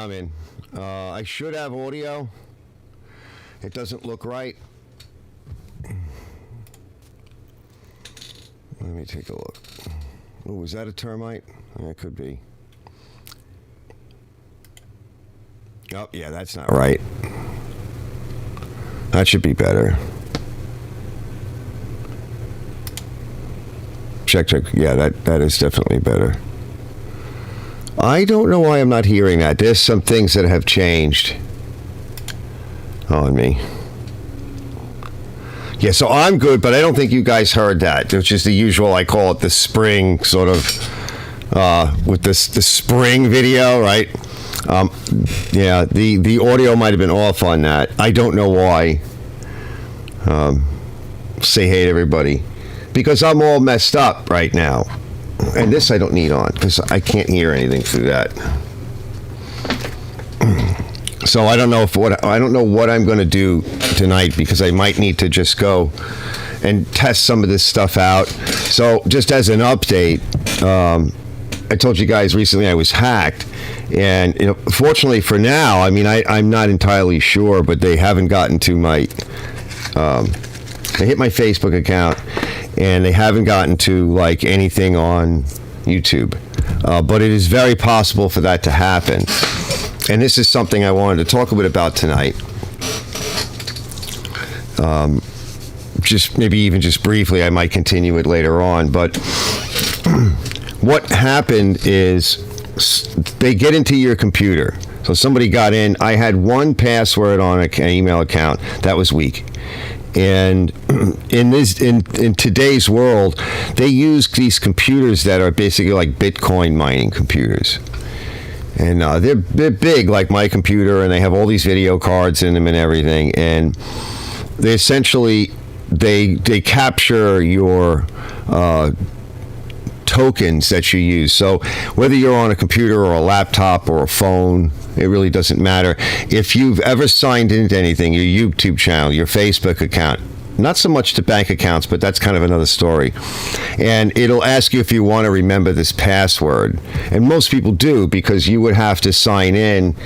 I'm in. I should have audio. It doesn't look right. Let me take a look. Oh, was that a termite? Yeah, it could be. Oh, yeah, that's not right. That should be better. Check. Yeah, that is definitely better. I don't know why I'm not hearing that. There's some things that have changed on me. Yeah, so I'm good, but I don't think you guys heard that, which is the usual, I call it the spring sort of, with the spring video, right? Yeah, the audio might have been off on that. I don't know why. Say hey to everybody. Because I'm all messed up right now. And this I don't need on because I can't hear anything through that. So I don't know what I'm going to do tonight because I might need to just go and test some of this stuff out. So just as an update, I told you guys recently I was hacked, and fortunately for now, I mean I'm not entirely sure, but they haven't gotten to my. They hit my Facebook account, and they haven't gotten to like anything on YouTube. But it is very possible for that to happen. And this is something I wanted to talk a bit about tonight. Just briefly, I might continue it later on. But what happened is they get into your computer. So somebody got in. I had one password on an email account that was weak. And in today's world, they use these computers that are basically like Bitcoin mining computers, and they're big like my computer, and they have all these video cards in them and everything. And they essentially they capture your tokens that you use. So whether you're on a computer or a laptop or a phone, it really doesn't matter. If you've ever signed into anything, your YouTube channel, your Facebook account, not so much to bank accounts, but that's kind of another story. And it'll ask you if you want to remember this password. And most people do, because you would have to sign in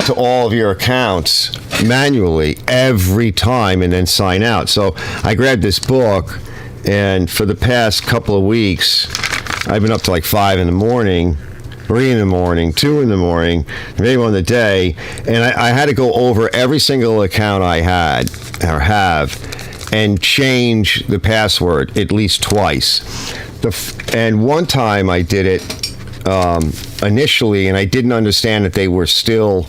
to all of your accounts manually every time and then sign out. So I grabbed this book, and for the past couple of weeks, I've been up to like 5 in the morning, 3 in the morning, 2 in the morning, maybe on the day, and I had to go over every single account I had or have and change the password at least twice. And one time I did it initially, and I didn't understand that they were still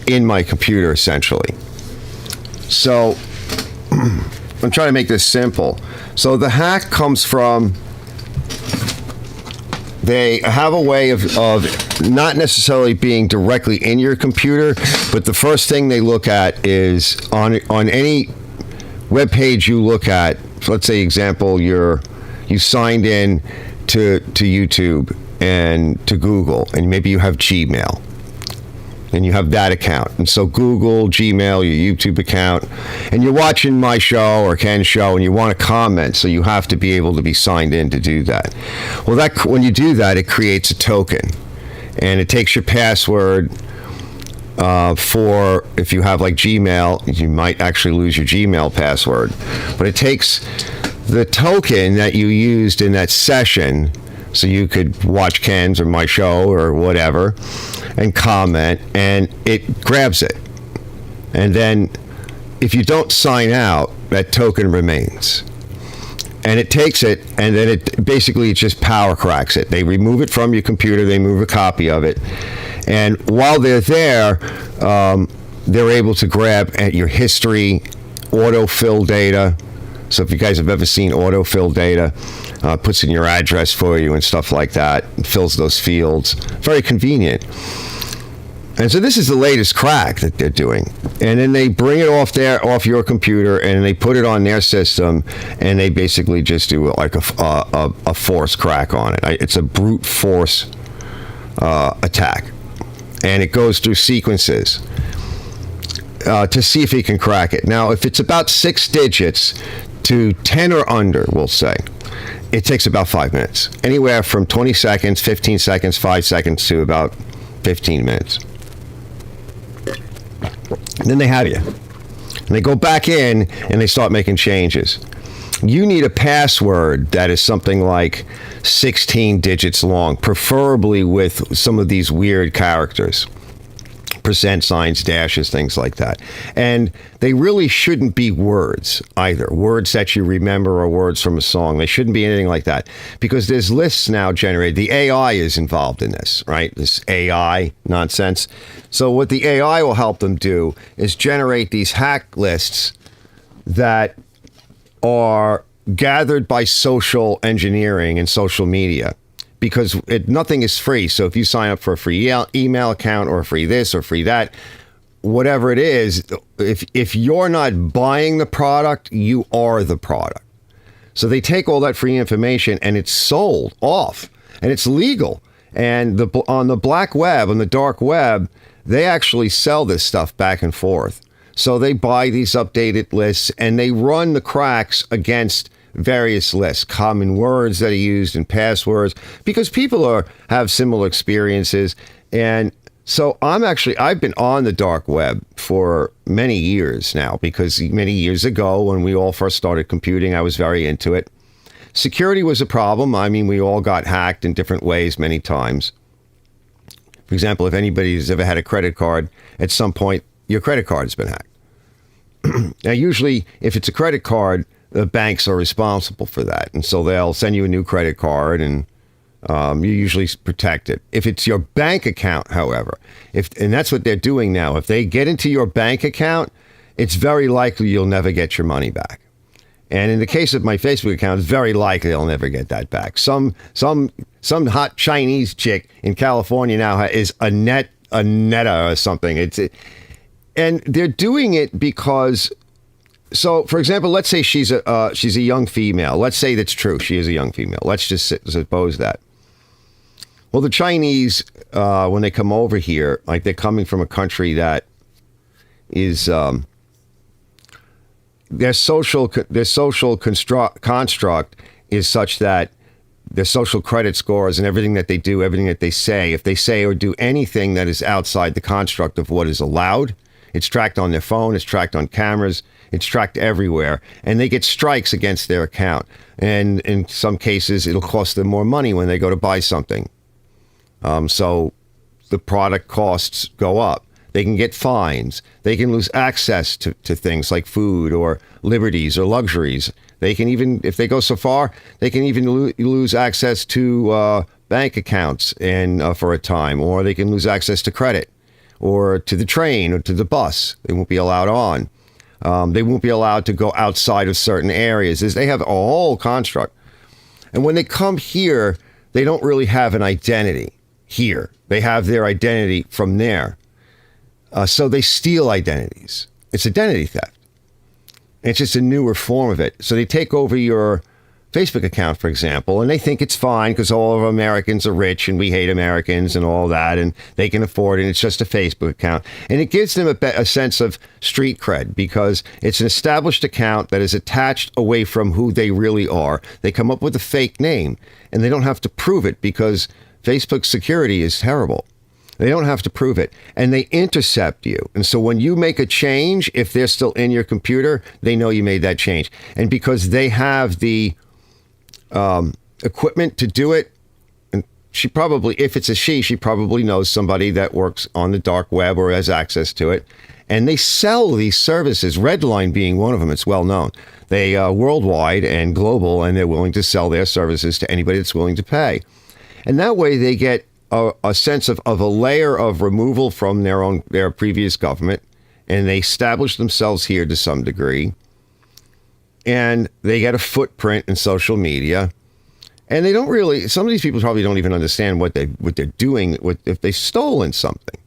in my computer, essentially. So I'm trying to make this simple. So the hack comes from, they have a way of not necessarily being directly in your computer, but the first thing they look at is on any web page you look at. Let's say, example, you signed in to YouTube and to Google, and maybe you have Gmail, and you have that account. And so Google, Gmail, your YouTube account, and you're watching my show or Ken's show, and you want to comment, so you have to be able to be signed in to do that. Well, when you do that, it creates a token, and it takes your password for, if you have like Gmail, you might actually lose your Gmail password, but it takes the token that you used in that session, so you could watch Ken's or my show or whatever, and comment, and it grabs it. And then if you don't sign out, that token remains. And it takes it, and then it just power cracks it. They remove it from your computer, they move a copy of it. And while they're there, they're able to grab at your history, autofill data. So if you guys have ever seen autofill data, puts in your address for you and stuff like that, fills those fields. Very convenient. And so this is the latest crack that they're doing. And then they bring it off your computer, and they put it on their system, and they basically just do like a force crack on it. It's a brute force attack. And it goes through sequences to see if he can crack it. Now, if it's about 6 digits to 10 or under, we'll say, it takes about 5 minutes. Anywhere from 20 seconds, 15 seconds, 5 seconds to about 15 minutes. And then they have you. And they go back in and they start making changes. You need a password that is something like 16 digits long, preferably with some of these weird characters. Percent signs, dashes, things like that. And they really shouldn't be words either. Words that you remember or words from a song. They shouldn't be anything like that because there's lists now generated. The AI is involved in this, right? This AI nonsense. So what the AI will help them do is generate these hack lists that are gathered by social engineering and social media. Because nothing is free. So if you sign up for a free email account or free this or free that, whatever it is, if you're not buying the product, you are the product. So they take all that free information and it's sold off and it's legal. And on the black web, on the dark web, they actually sell this stuff back and forth. So they buy these updated lists and they run the cracks against various lists, common words that are used and passwords, because people have similar experiences. And so I've been on the dark web for many years now, because many years ago when we all first started computing, I was very into it. Security was a problem. I mean, we all got hacked in different ways many times. For example, if anybody's ever had a credit card, at some point, your credit card's been hacked. Now, usually, if it's a credit card, the banks are responsible for that. And so they'll send you a new credit card and you usually protect it. If it's your bank account, however, and that's what they're doing now. If they get into your bank account, it's very likely you'll never get your money back. And in the case of my Facebook account, it's very likely I'll never get that back. Some hot Chinese chick in California now is a netta or something. And they're doing it because... So, for example, let's say she's a young female. Let's say that's true. She is a young female. Let's just suppose that. Well, the Chinese, when they come over here, like they're coming from a country that is their social construct is such that their social credit scores and everything that they do, everything that they say, if they say or do anything that is outside the construct of what is allowed, it's tracked on their phone, it's tracked on cameras. It's tracked everywhere, and they get strikes against their account. And in some cases, it'll cost them more money when they go to buy something. So the product costs go up. They can get fines. They can lose access to things like food or liberties or luxuries. They can even, if they go so far, they can even lose access to bank accounts and for a time, or they can lose access to credit or to the train or to the bus. They won't be allowed on. They won't be allowed to go outside of certain areas. They have a whole construct. And when they come here, they don't really have an identity here. They have their identity from there. So they steal identities. It's identity theft. It's just a newer form of it. So they take over your Facebook account, for example, and they think it's fine because all of Americans are rich and we hate Americans and all that, and they can afford it. And it's just a Facebook account. And it gives them a sense of street cred because it's an established account that is attached away from who they really are. They come up with a fake name and they don't have to prove it because Facebook security is terrible. They don't have to prove it. And they intercept you. And so when you make a change, if they're still in your computer, they know you made that change. And because they have the equipment to do it, and she probably, if it's a she probably knows somebody that works on the dark web or has access to it. And they sell these services, Redline being one of them. It's well known. They are worldwide and global, and they're willing to sell their services to anybody that's willing to pay. And that way they get a sense of a layer of removal from their previous government, and they establish themselves here to some degree. And they get a footprint in social media, and they don't really. Some of these people probably don't even understand what they're doing if they've stolen something.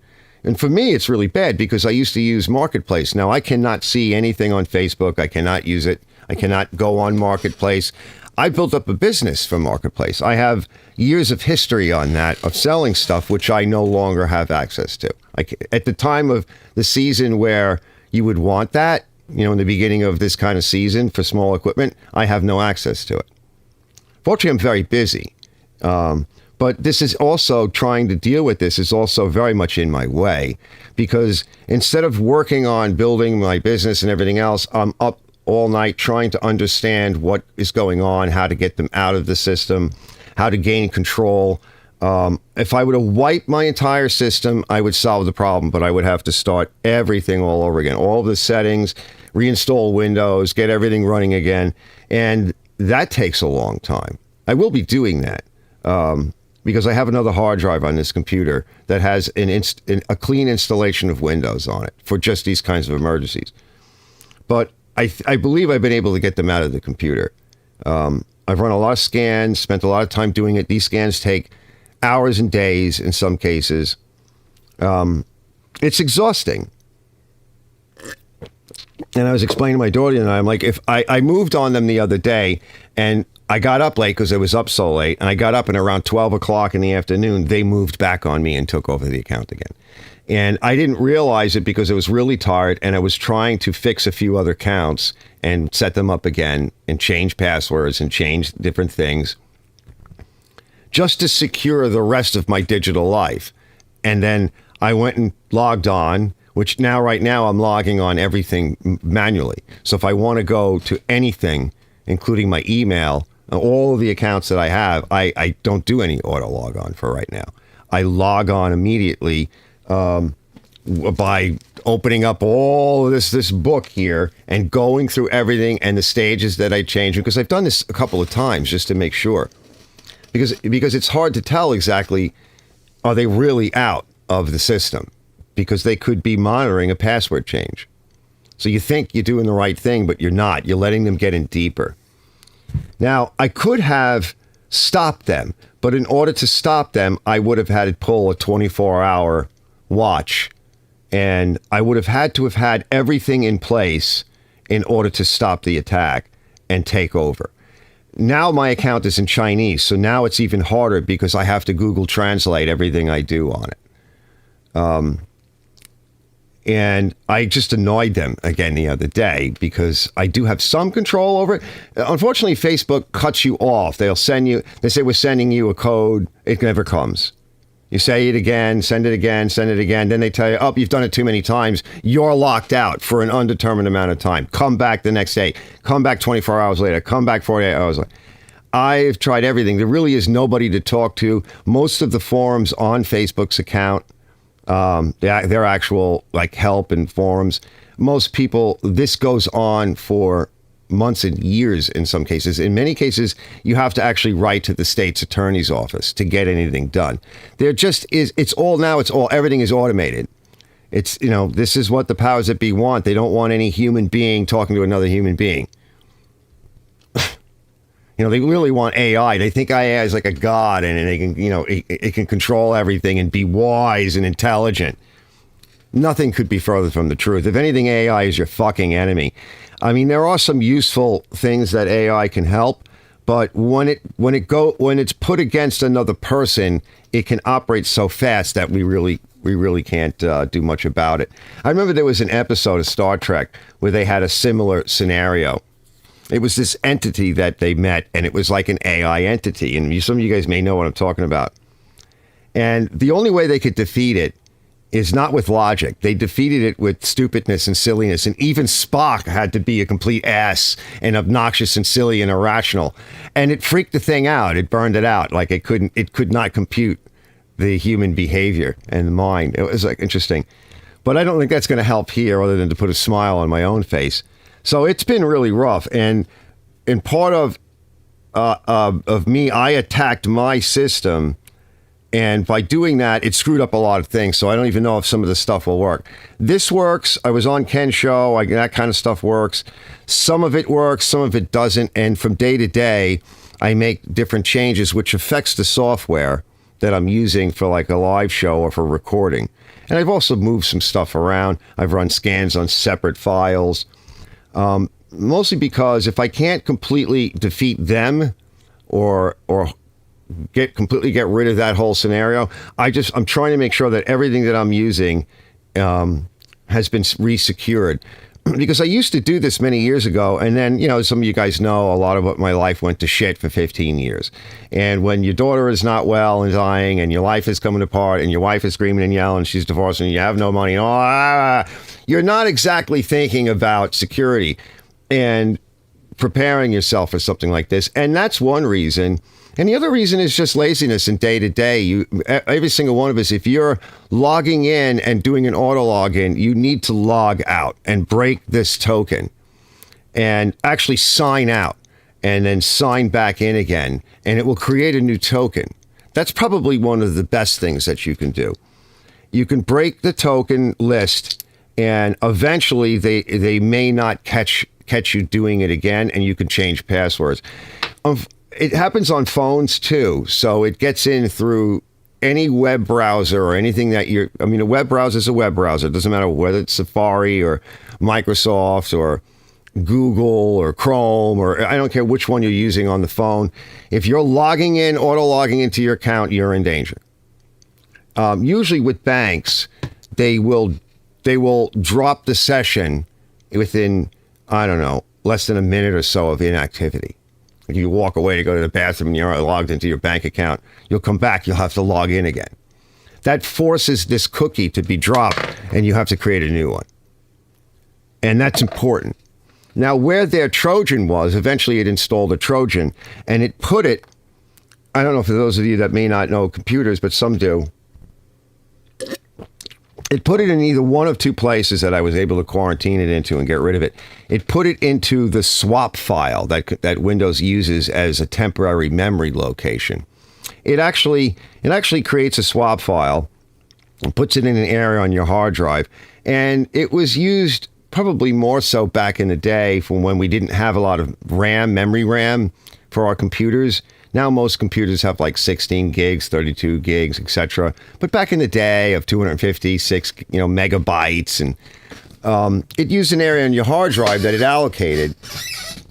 And for me, it's really bad because I used to use Marketplace. Now I cannot see anything on Facebook. I cannot use it. I cannot go on Marketplace. I built up a business for Marketplace. I have years of history on that of selling stuff, which I no longer have access to. At the time of the season where you would want that, in the beginning of this kind of season for small equipment, I have no access to it. Fortunately, I'm very busy. But this is also trying to deal with this is also very much in my way, because instead of working on building my business and everything else, I'm up all night trying to understand what is going on, how to get them out of the system, how to gain control. If I were to wipe my entire system, I would solve the problem, but I would have to start everything all over again, all the settings, reinstall Windows, get everything running again. And that takes a long time. I will be doing that. Because I have another hard drive on this computer that has a clean installation of Windows on it for just these kinds of emergencies. But I believe I've been able to get them out of the computer. I've run a lot of scans, spent a lot of time doing it. These scans take hours and days in some cases. It's exhausting. And I was explaining to my daughter and I'm like, if I moved on them the other day and I got up late because I was up so late, and I got up and around 12 o'clock in the afternoon, they moved back on me and took over the account again. And I didn't realize it because I was really tired and I was trying to fix a few other accounts and set them up again and change passwords and change different things just to secure the rest of my digital life. And then I went and logged on, which right now I'm logging on everything manually. So if I want to go to anything, including my email, all of the accounts that I have, I don't do any auto log on for right now. I log on immediately by opening up all this book here and going through everything and the stages that I change, because I've done this a couple of times just to make sure. Because it's hard to tell exactly, are they really out of the system? Because they could be monitoring a password change. So you think you're doing the right thing, but you're not. You're letting them get in deeper. Now, I could have stopped them, but in order to stop them, I would have had to pull a 24-hour watch, and I would have had everything in place in order to stop the attack and take over. Now my account is in Chinese, so now it's even harder because I have to Google Translate everything I do on it. And I just annoyed them again the other day because I do have some control over it. Unfortunately, Facebook cuts you off. They say we're sending you a code. It never comes. You say it again, send it again, send it again. Then they tell you, oh, you've done it too many times. You're locked out for an undetermined amount of time. Come back the next day. Come back 24 hours later. Come back 48 hours later. I've tried everything. There really is nobody to talk to. Most of the forums on Facebook's account, they're actual like help and forums. Most people, this goes on for months and years in some cases. In many cases, you have to actually write to the state's attorney's office to get anything done. There just is, everything is automated. It's, this is what the powers that be want. They don't want any human being talking to another human being. They really want AI. They think AI is like a god and they can, it can control everything and be wise and intelligent. Nothing could be further from the truth. If anything, AI is your fucking enemy. I mean, there are some useful things that AI can help, but when it's put against another person, it can operate so fast that we really can't do much about it. I remember there was an episode of Star Trek where they had a similar scenario. It was this entity that they met, and it was like an AI entity. And some of you guys may know what I'm talking about. And the only way they could defeat it is not with logic. They defeated it with stupidness and silliness. And even Spock had to be a complete ass and obnoxious and silly and irrational. And it freaked the thing out. It burned it out. Like it could not compute the human behavior and the mind. It was like interesting. But I don't think that's going to help here other than to put a smile on my own face. So it's been really rough, and in part of me, I attacked my system, and by doing that, it screwed up a lot of things. So I don't even know if some of this stuff will work. This works. I was on Ken's show. That kind of stuff works. Some of it works, some of it doesn't. And from day to day, I make different changes, which affects the software that I'm using for like a live show or for recording. And I've also moved some stuff around. I've run scans on separate files. Mostly because if I can't completely defeat them or completely get rid of that whole scenario, I'm trying to make sure that everything that I'm using has been resecured. because I used to do this many years ago, and then, some of you guys know a lot of what my life went to shit for 15 years. And when your daughter is not well and dying, and your life is coming apart, and your wife is screaming and yelling, she's divorced, and you have no money, you're not exactly thinking about security and preparing yourself for something like this. And that's one reason. And the other reason is just laziness and day to day. Every single one of us, if you're logging in and doing an auto login, you need to log out and break this token and actually sign out and then sign back in again. And it will create a new token. That's probably one of the best things that you can do. You can break the token list, and eventually they may not catch you doing it again, and you can change passwords. It happens on phones too, so it gets in through any web browser or anything that a web browser is a web browser. It doesn't matter whether it's Safari or Microsoft or Google or Chrome, or I don't care which one you're using on the phone. If you're auto logging into your account, you're in danger. Usually with banks, they will drop the session within, less than a minute or so of inactivity. If you walk away to go to the bathroom and you're logged into your bank account, you'll come back, you'll have to log in again. That forces this cookie to be dropped, and you have to create a new one. And that's important. Now, where their Trojan was, eventually it installed a Trojan, and it put it, I don't know, for those of you that may not know computers, but some do, it put it in either one of two places that I was able to quarantine it into and get rid of it. It put it into the swap file that Windows uses as a temporary memory location. It actually creates a swap file and puts it in an area on your hard drive. And it was used probably more so back in the day from when we didn't have a lot of memory RAM for our computers. Now most computers have like 16 gigs, 32 gigs, etc. But back in the day of 256, megabytes, and it used an area on your hard drive that it allocated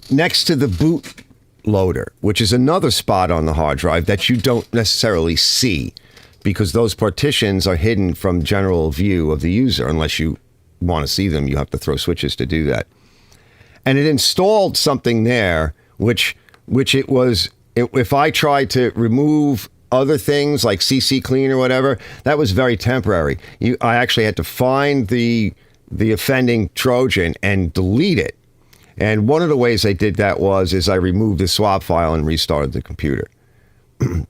next to the bootloader, which is another spot on the hard drive that you don't necessarily see because those partitions are hidden from general view of the user. Unless you want to see them, you have to throw switches to do that. And it installed something there, which it was. If I tried to remove other things like CC clean or whatever, that was very temporary. I actually had to find the offending Trojan and delete it. And one of the ways I did that is I removed the swap file and restarted the computer,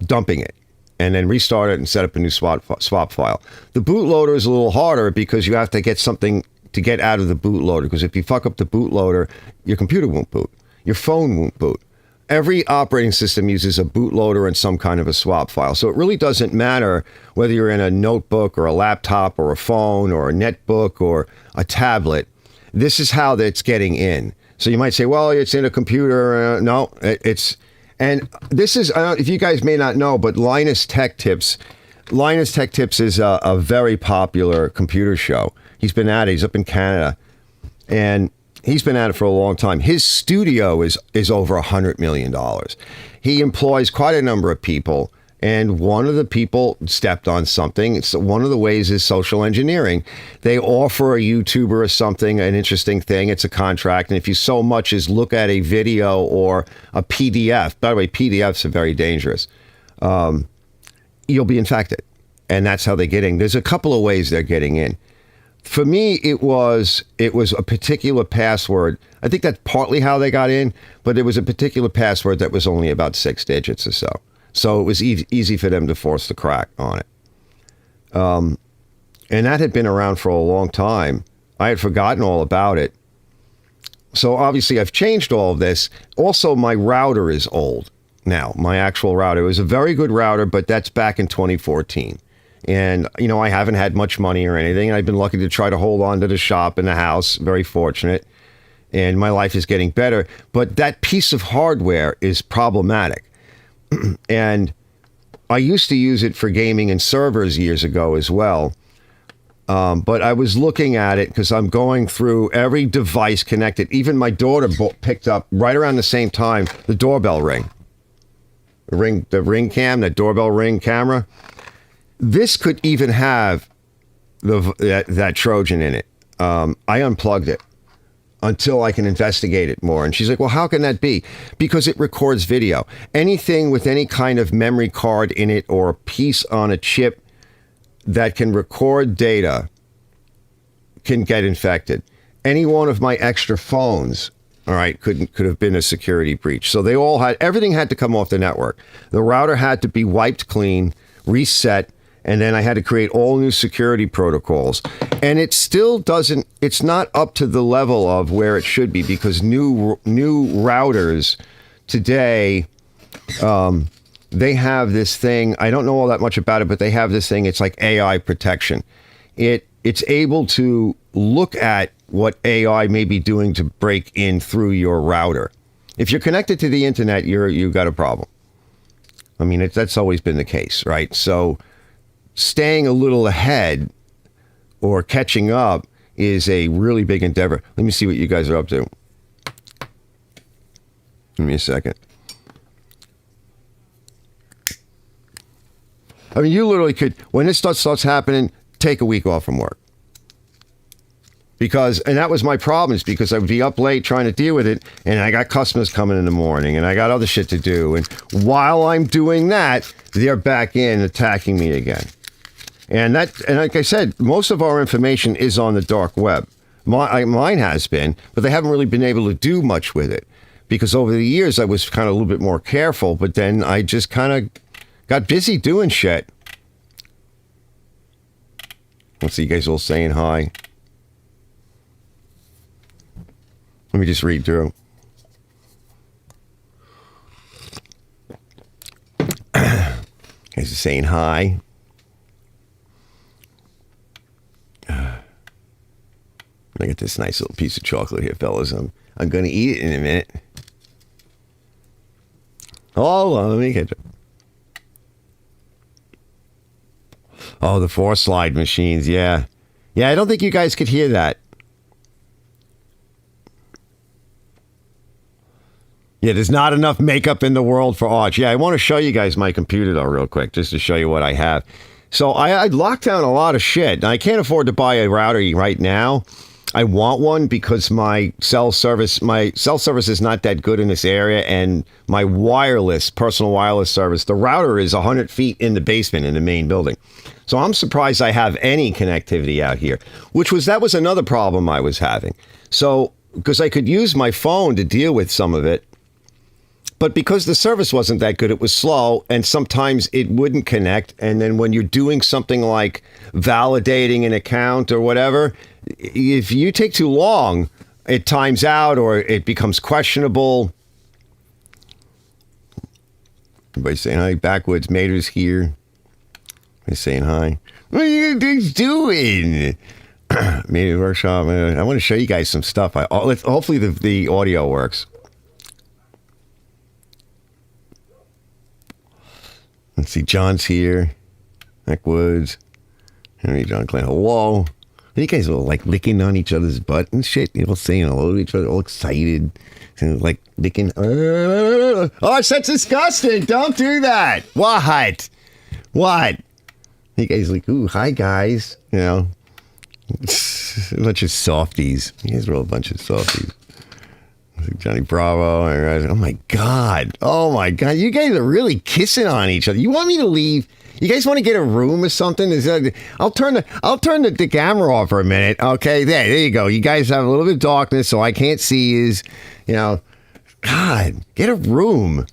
dumping it, and then restart it and set up a new swap file. The bootloader is a little harder because you have to get something to get out of the bootloader, because if you fuck up the bootloader, your computer won't boot. Your phone won't boot. Every operating system uses a bootloader and some kind of a swap file. So it really doesn't matter whether you're in a notebook or a laptop or a phone or a netbook or a tablet. This is how that's getting in. So you might say, well, it's in a computer. No, and this is, if you guys may not know, but Linus Tech Tips is a very popular computer show. He's been at it. He's up in Canada. And he's been at it for a long time. His studio is over $100 million. He employs quite a number of people, and one of the people stepped on something. One of the ways is social engineering. They offer a YouTuber or something, an interesting thing. It's a contract, and if you so much as look at a video or a PDF, by the way, PDFs are very dangerous, you'll be infected. And that's how they're getting. There's a couple of ways they're getting in. For me, it was a particular password. I think that's partly how they got in, but it was a particular password that was only about 6 digits or so. So it was easy for them to force the crack on it. And that had been around for a long time. I had forgotten all about it. So obviously I've changed all of this. Also, my router is old now. My actual router. It was a very good router, but that's back in 2014. And, I haven't had much money or anything. I've been lucky to try to hold on to the shop and the house. Very fortunate. And my life is getting better. But that piece of hardware is problematic. And I used to use it for gaming and servers years ago as well. But I was looking at it because I'm going through every device connected. Even my daughter picked up right around the same time the doorbell ring. The ring cam, the doorbell ring camera. This could even have that Trojan in it. I unplugged it. until I can investigate it more. And she's like, well, how can that be? Because it records video. Anything with any kind of memory card in it or a piece on a chip that can record data can get infected. Any one of my extra phones, all right, could have been a security breach. So everything had to come off the network. The router had to be wiped clean, reset, and then I had to create all new security protocols. And it still it's not up to the level of where it should be, because new routers today, they have this thing. I don't know all that much about it, but they have this thing. It's like AI protection. It's able to look at what AI may be doing to break in through your router. If you're connected to the internet, you got a problem. I mean, that's always been the case, right? So staying a little ahead or catching up is a really big endeavor. Let me see what you guys are up to. Give me a second. I mean, you literally could, when this stuff starts happening, take a week off from work. And that was my problem, is because I would be up late trying to deal with it, and I got customers coming in the morning, and I got other shit to do. And while I'm doing that, they're back in attacking me again. And like I said, most of our information is on the dark web. Mine has been, but they haven't really been able to do much with it, because over the years I was kind of a little bit more careful, but then I just kind of got busy doing shit. Let's see, you guys all saying hi. Let me just read through. Guys are saying hi. I got this nice little piece of chocolate here, fellas. I'm going to eat it in a minute. Hold on, let me get it. Oh, the 4-slide machines, yeah. Yeah, I don't think you guys could hear that. Yeah, there's not enough makeup in the world for Arch. Yeah, I want to show you guys my computer, though, real quick, just to show you what I have. So I locked down a lot of shit. I can't afford to buy a router right now. I want one because my cell service is not that good in this area, and my personal wireless service, the router is 100 feet in the basement in the main building. So I'm surprised I have any connectivity out here, that was another problem I was having. So, because I could use my phone to deal with some of it, but because the service wasn't that good, it was slow, and sometimes it wouldn't connect. And then when you're doing something like validating an account or whatever, if you take too long, it times out or it becomes questionable. Everybody saying hi. Backwoods Mater's here. They're saying hi. What are you guys doing? Mater Workshop. I want to show you guys some stuff. Hopefully the audio works. Let's see, John's here. Backwoods. Henry John Clan. Hello. You guys are like licking on each other's butt and shit. You're all saying hello to each other, all excited. And like licking. Oh, that's disgusting. Don't do that. What? You guys like, ooh, hi, guys. You know, a bunch of softies. You guys are all a bunch of softies. Johnny Bravo. Oh, my God. You guys are really kissing on each other. You want me to leave? You guys want to get a room or something? I'll turn the camera off for a minute. Okay, there you go. You guys have a little bit of darkness, so I can't see you. You know, God, get a room.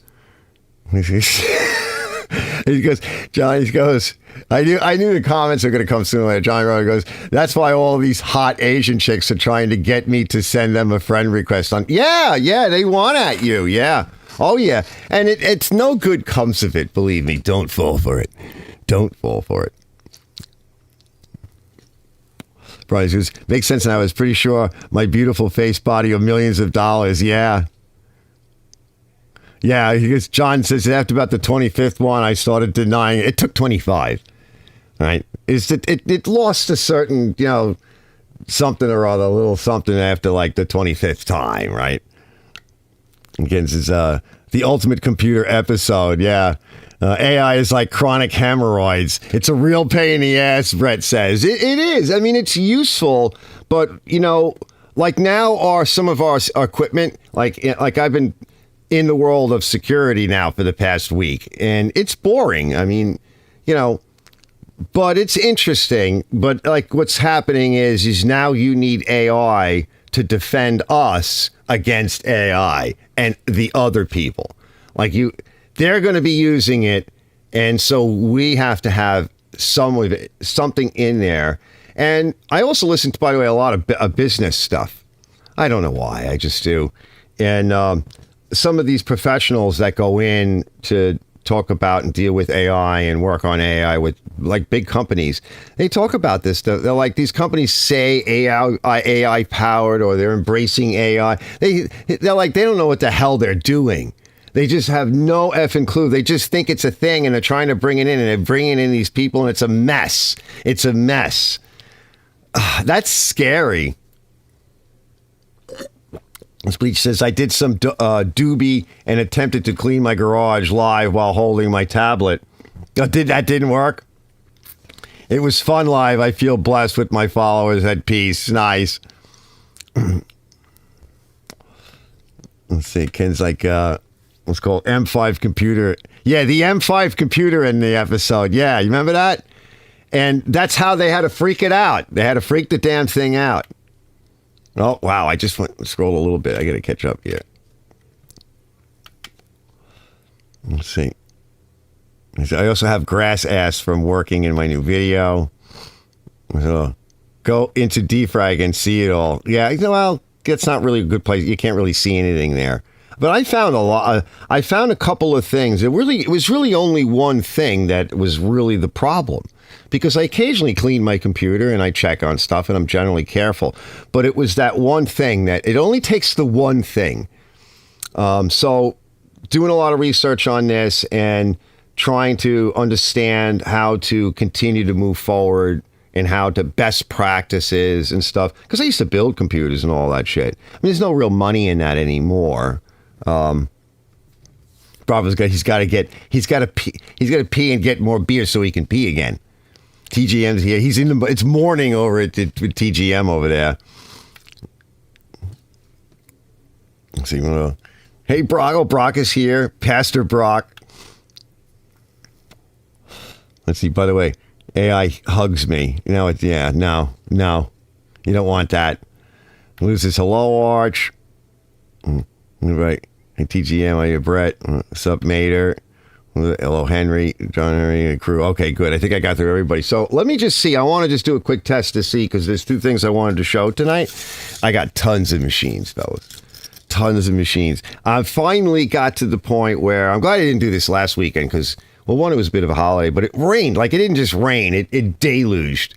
Johnny goes, I knew the comments are going to come sooner or later. Johnny Rowe goes, that's why all these hot Asian chicks are trying to get me to send them a friend request on. Yeah, they want at you. Yeah. Oh, yeah. And it's no good comes of it. Believe me. Don't fall for it. Don't fall for it. Brian says, makes sense. And I was pretty sure my beautiful face body of millions of dollars. Yeah. Yeah, because John says after about the 25th one, I started denying it. It took 25, right? It lost a certain, something or other, a little something after like the 25th time, right? Again, this is the ultimate computer episode, yeah. AI is like chronic hemorrhoids. It's a real pain in the ass, Brett says. It is. I mean, it's useful, but, like now are some of our equipment, like I've been in the world of security now for the past week, and it's boring. I mean, but it's interesting. But like what's happening is now you need AI to defend us against AI and the other people. They're going to be using it, and so we have to have something in there. And I also listen to, by the way, a lot of business stuff. I don't know why, I just do. And some of these professionals that go in to talk about and deal with AI and work on AI with like big companies, they talk about this. They're like, these companies say AI powered, or they're embracing AI. They're like, they don't know what the hell they're doing. They just have no effing clue. They just think it's a thing, and they're trying to bring it in, and they're bringing in these people, and it's a mess. It's a mess. That's scary. Bleach says, I did some doobie and attempted to clean my garage live while holding my tablet. That didn't work? It was fun live. I feel blessed with my followers at peace. Nice. Let's see. Ken's like, what's called M5 computer. Yeah, the M5 computer in the episode. Yeah, you remember that? And that's how they had to freak it out. They had to freak the damn thing out. Oh, wow. I just scrolled a little bit. I got to catch up here. Let's see. I also have grass ass from working in my new video. So go into defrag and see it all. Yeah, well, that's not really a good place. You can't really see anything there. But I found a lot. I found a couple of things. It was really only one thing that was really the problem. Because I occasionally clean my computer and I check on stuff, and I'm generally careful. But it was that one thing that it only takes the one thing. So doing a lot of research on this and trying to understand how to continue to move forward and how to best practices and stuff. Because I used to build computers and all that shit. I mean, there's no real money in that anymore. Bravo's got to pee and get more beer so he can pee again. TGM's here. It's morning over at TGM over there. Let's see. Hey, Brock. Oh, Brock is here. Pastor Brock. Let's see. By the way, AI hugs me. No. You don't want that. Loses hello, Arch. Right. Hey, TGM, are you Brett? What's up, Mater? Hello, Henry, John Henry, and crew. Okay, good. I think I got through everybody. So let me just see. I want to just do a quick test to see, because there's two things I wanted to show tonight. I got tons of machines, fellas. Tons of machines. I finally got to the point where I'm glad I didn't do this last weekend because, well, one, it was a bit of a holiday, but it rained. Like, it didn't just rain. It deluged.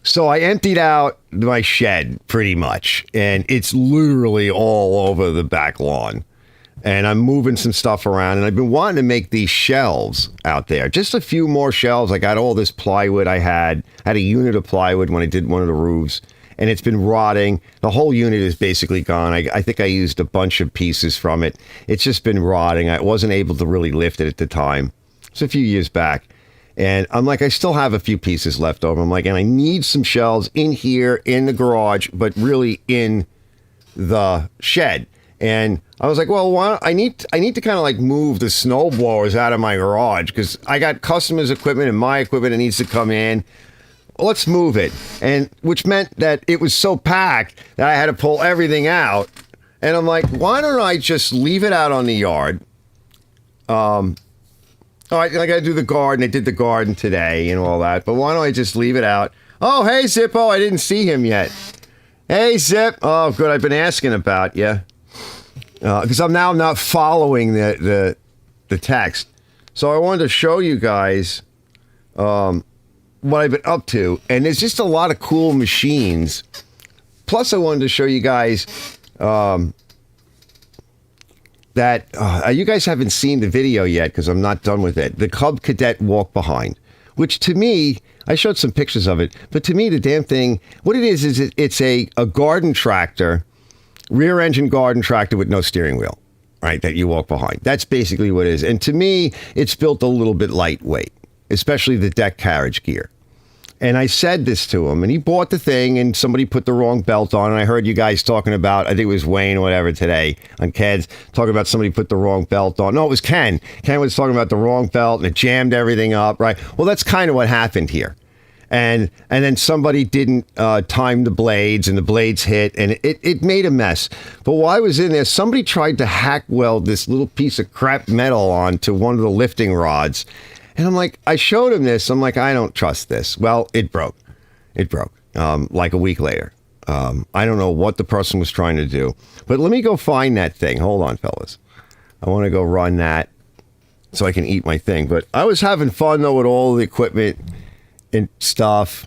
So I emptied out my shed pretty much, and it's literally all over the back lawn. And I'm moving some stuff around, and I've been wanting to make these shelves out there. Just a few more shelves. I got all this plywood I had a unit of plywood when I did one of the roofs, and it's been rotting. The whole unit is basically gone. I think I used a bunch of pieces from it. It's just been rotting. I wasn't able to really lift it at the time. It's a few years back. And I'm like, I still have a few pieces left over. I'm like, and I need some shelves in here, in the garage, but really in the shed. And I was like, well, I need to kind of like move the snow blowers out of my garage because I got customers' equipment and my equipment that needs to come in. Let's move it. And which meant that it was so packed that I had to pull everything out. And I'm like, why don't I just leave it out on the yard? All right, I got to do the garden. I did the garden today and all that. But why don't I just leave it out? Oh, hey, Zippo. I didn't see him yet. Hey, Zip. Oh, good. I've been asking about you. Because I'm now not following the text. So I wanted to show you guys what I've been up to. And there's just a lot of cool machines. Plus, I wanted to show you guys that you guys haven't seen the video yet because I'm not done with it. The Cub Cadet walk behind, which to me, I showed some pictures of it. But to me, the damn thing, what it is it's a garden tractor. Rear engine garden tractor with no steering wheel, right? That you walk behind. That's basically what it is. And to me, it's built a little bit lightweight, especially the deck carriage gear. And I said this to him, and he bought the thing, and somebody put the wrong belt on. And I heard you guys talking about, I think it was Wayne or whatever today on Ken's, talking about somebody put the wrong belt on. No, it was Ken. Ken was talking about the wrong belt, and it jammed everything up, right? Well, that's kind of what happened here. And then somebody didn't time the blades, and the blades hit, and it made a mess. But while I was in there, somebody tried to hack weld this little piece of crap metal onto one of the lifting rods. And I'm like, I showed him this. I'm like, I don't trust this. Well, it broke. It broke like a week later. I don't know what the person was trying to do. But let me go find that thing. Hold on, fellas. I want to go run that so I can eat my thing. But I was having fun, though, with all the equipment and stuff.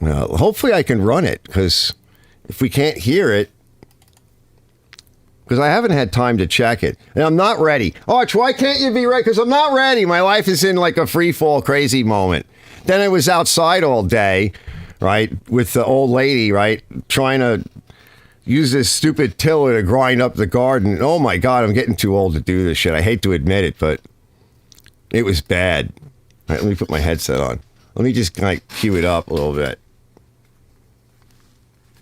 Hopefully I can run it, because if we can't hear it, because I haven't had time to check it. And I'm not ready. Arch, why can't you be ready? Because I'm not ready. My life is in like a free fall crazy moment. Then I was outside all day, right, with the old lady, right, trying to use this stupid tiller to grind up the garden. Oh, my God, I'm getting too old to do this shit. I hate to admit it, but it was bad. All right, let me put my headset on. Let me just kind of cue it up a little bit.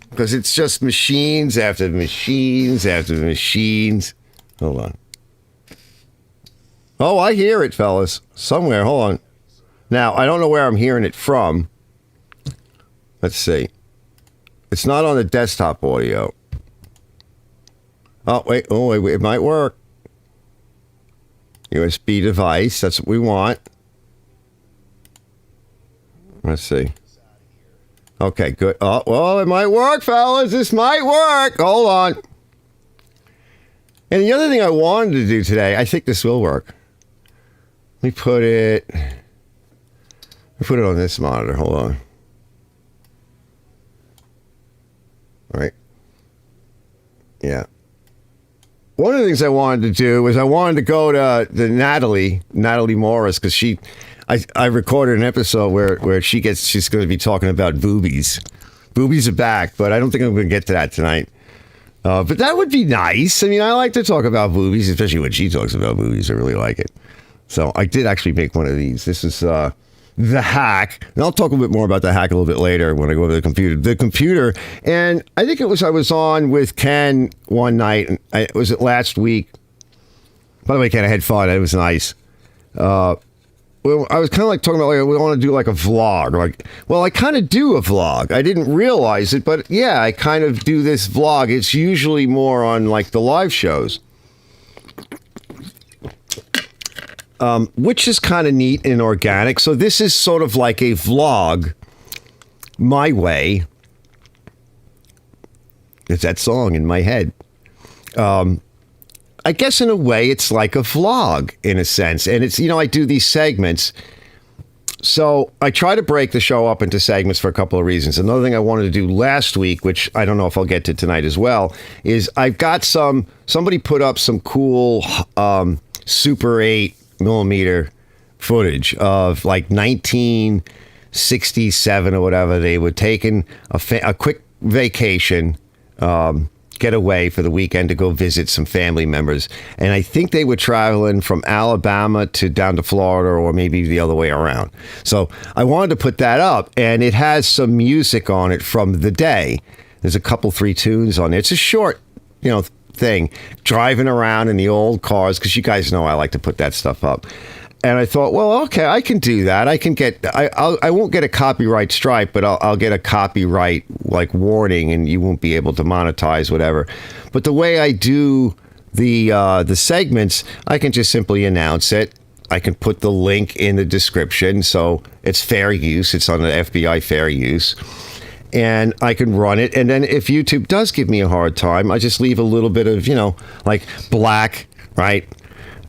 Because it's just machines after machines after machines. Hold on. Oh, I hear it, fellas. Somewhere. Hold on. Now, I don't know where I'm hearing it from. Let's see. It's not on the desktop audio. Oh, wait. Oh, wait. It might work. USB device. That's what we want. Let's see. Okay, good. Oh, well, it might work, fellas. This might work. Hold on. And the other thing I wanted to do today, I think this will work. Let me put it on this monitor. Hold on. All right. Yeah. One of the things I wanted to do was I wanted to go to the Natalie Morris, because I recorded an episode where she's going to be talking about boobies. Boobies are back, but I don't think I'm going to get to that tonight. But that would be nice. I mean, I like to talk about boobies, especially when she talks about boobies. I really like it. So I did actually make one of these. This is the hack. And I'll talk a bit more about the hack a little bit later when I go over the computer. The computer, and I think I was on with Ken one night. Was it last week? By the way, Ken, I had fun. It was nice. Well, I was kind of like talking about, like, we want to do like a vlog. Like, well, I kind of do a vlog. I didn't realize it, but yeah, I kind of do this vlog. It's usually more on like the live shows, which is kind of neat and organic. So this is sort of like a vlog my way. It's that song in my head. I guess in a way it's like a vlog in a sense. And it's, I do these segments. So I try to break the show up into segments for a couple of reasons. Another thing I wanted to do last week, which I don't know if I'll get to tonight as well, is I've got somebody put up some cool Super 8mm footage of like 1967 or whatever. They were taking a quick vacation, get away for the weekend to go visit some family members. And I think they were traveling from Alabama to down to Florida, or maybe the other way around. So I wanted to put that up, and it has some music on it from the day. There's a couple, 3 tunes on it. It's a short, thing, driving around in the old cars, because you guys know I like to put that stuff up. And I thought, well, okay, I can do that. I won't get a copyright strike, but I'll get a copyright like warning, and you won't be able to monetize whatever. But the way I do the segments, I can just simply announce it. I can put the link in the description, so it's fair use. It's on the FBI fair use. And I can run it. And then if YouTube does give me a hard time, I just leave a little bit of, like black, right?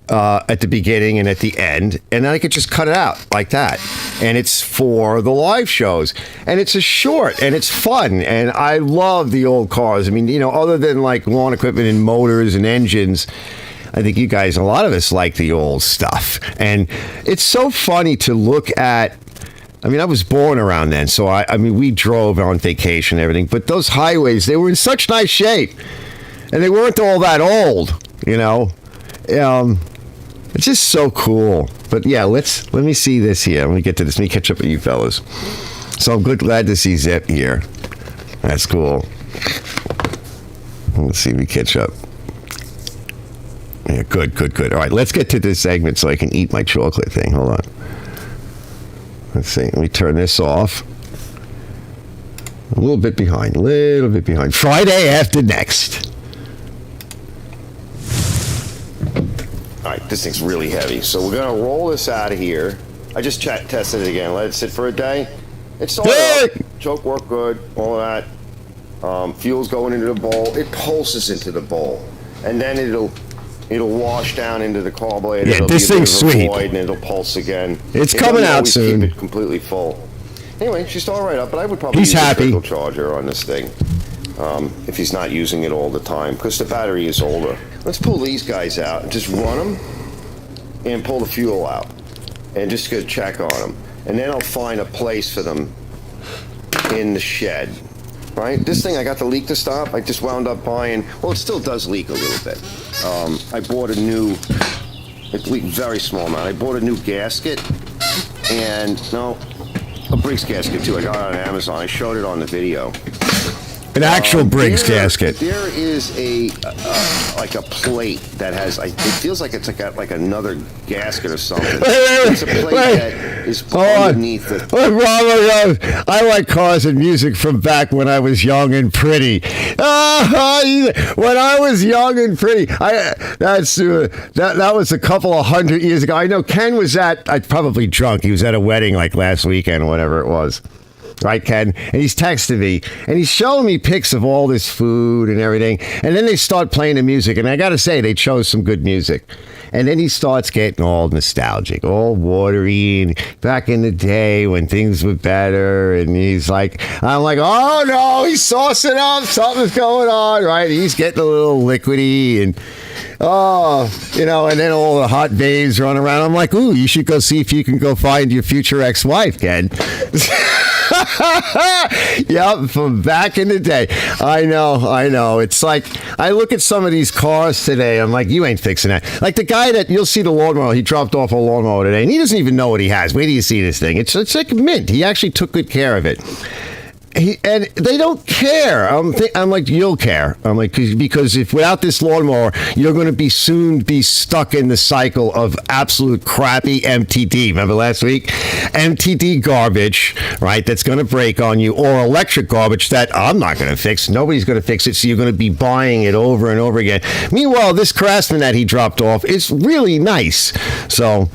At the beginning and at the end, and then I could just cut it out like that. And it's for the live shows, and it's a short, and it's fun, and I love the old cars. I mean, other than like lawn equipment and motors and engines, I think you guys, a lot of us like the old stuff. And it's so funny to look at. I mean, I was born around then, so I mean, we drove on vacation and everything, but those highways, they were in such nice shape, and they weren't all that old, It's just so cool. But yeah, let me see this here. Let me get to this. Let me catch up with you fellas. So I'm glad to see Zep here. That's cool. Let's see if we catch up. Yeah, good. All right, let's get to this segment so I can eat my chocolate thing. Hold on. Let's see. Let me turn this off. A little bit behind. Friday after next. All right, this thing's really heavy. So we're going to roll this out of here. I just tested it again. Let it sit for a day. It's all up. Choke worked good. All of that. Fuel's going into the bowl. It pulses into the bowl. And then it'll wash down into the carburetor. Yeah, this thing's sweet. And it'll pulse again. It's coming out soon. Keep it completely full. Anyway, she's all right up, but I would probably use happy. a trickle charger on this thing if he's not using it all the time, because the battery is older. Let's pull these guys out and just run them and pull the fuel out and just go check on them. And then I'll find a place for them in the shed. Right? This thing, I got the leak to stop. I just wound up buying, well, it still does leak a little bit. I bought a new, it leaked very small amount. I bought a new gasket a Briggs gasket too. I got it on Amazon. I showed it on the video. An actual Briggs gasket. There is like a plate that has. It feels like it's like another gasket or something. It's a plate that is underneath the. I like cars and music from back when I was young and pretty. When I was young and pretty, that was a couple of 100 years ago. I know Ken was probably drunk. He was at a wedding like last weekend, or whatever it was. Right, Ken? And he's texting me, and he's showing me pics of all this food and everything. And then they start playing the music, and I got to say, they chose some good music. And then he starts getting all nostalgic, all watery, and back in the day when things were better. And I'm like, oh no, he's saucing up, something's going on, right? He's getting a little liquidy, and and then all the hot babes run around. I'm like, ooh, you should go see if you can go find your future ex-wife, Ken. Yep, from back in the day. I know. It's like, I look at some of these cars today, I'm like, you ain't fixing that. Like the guy that, you'll see the lawnmower, he dropped off a lawnmower today, and he doesn't even know what he has. Wait till you see this thing. It's like mint. He actually took good care of it. And they don't care. I'm like, you'll care. I'm like, because if without this lawnmower, you're going to soon be stuck in the cycle of absolute crappy MTD. Remember last week? MTD garbage, right? That's going to break on you, or electric garbage that I'm not going to fix. Nobody's going to fix it. So you're going to be buying it over and over again. Meanwhile, this Craftsman that he dropped off is really nice. So.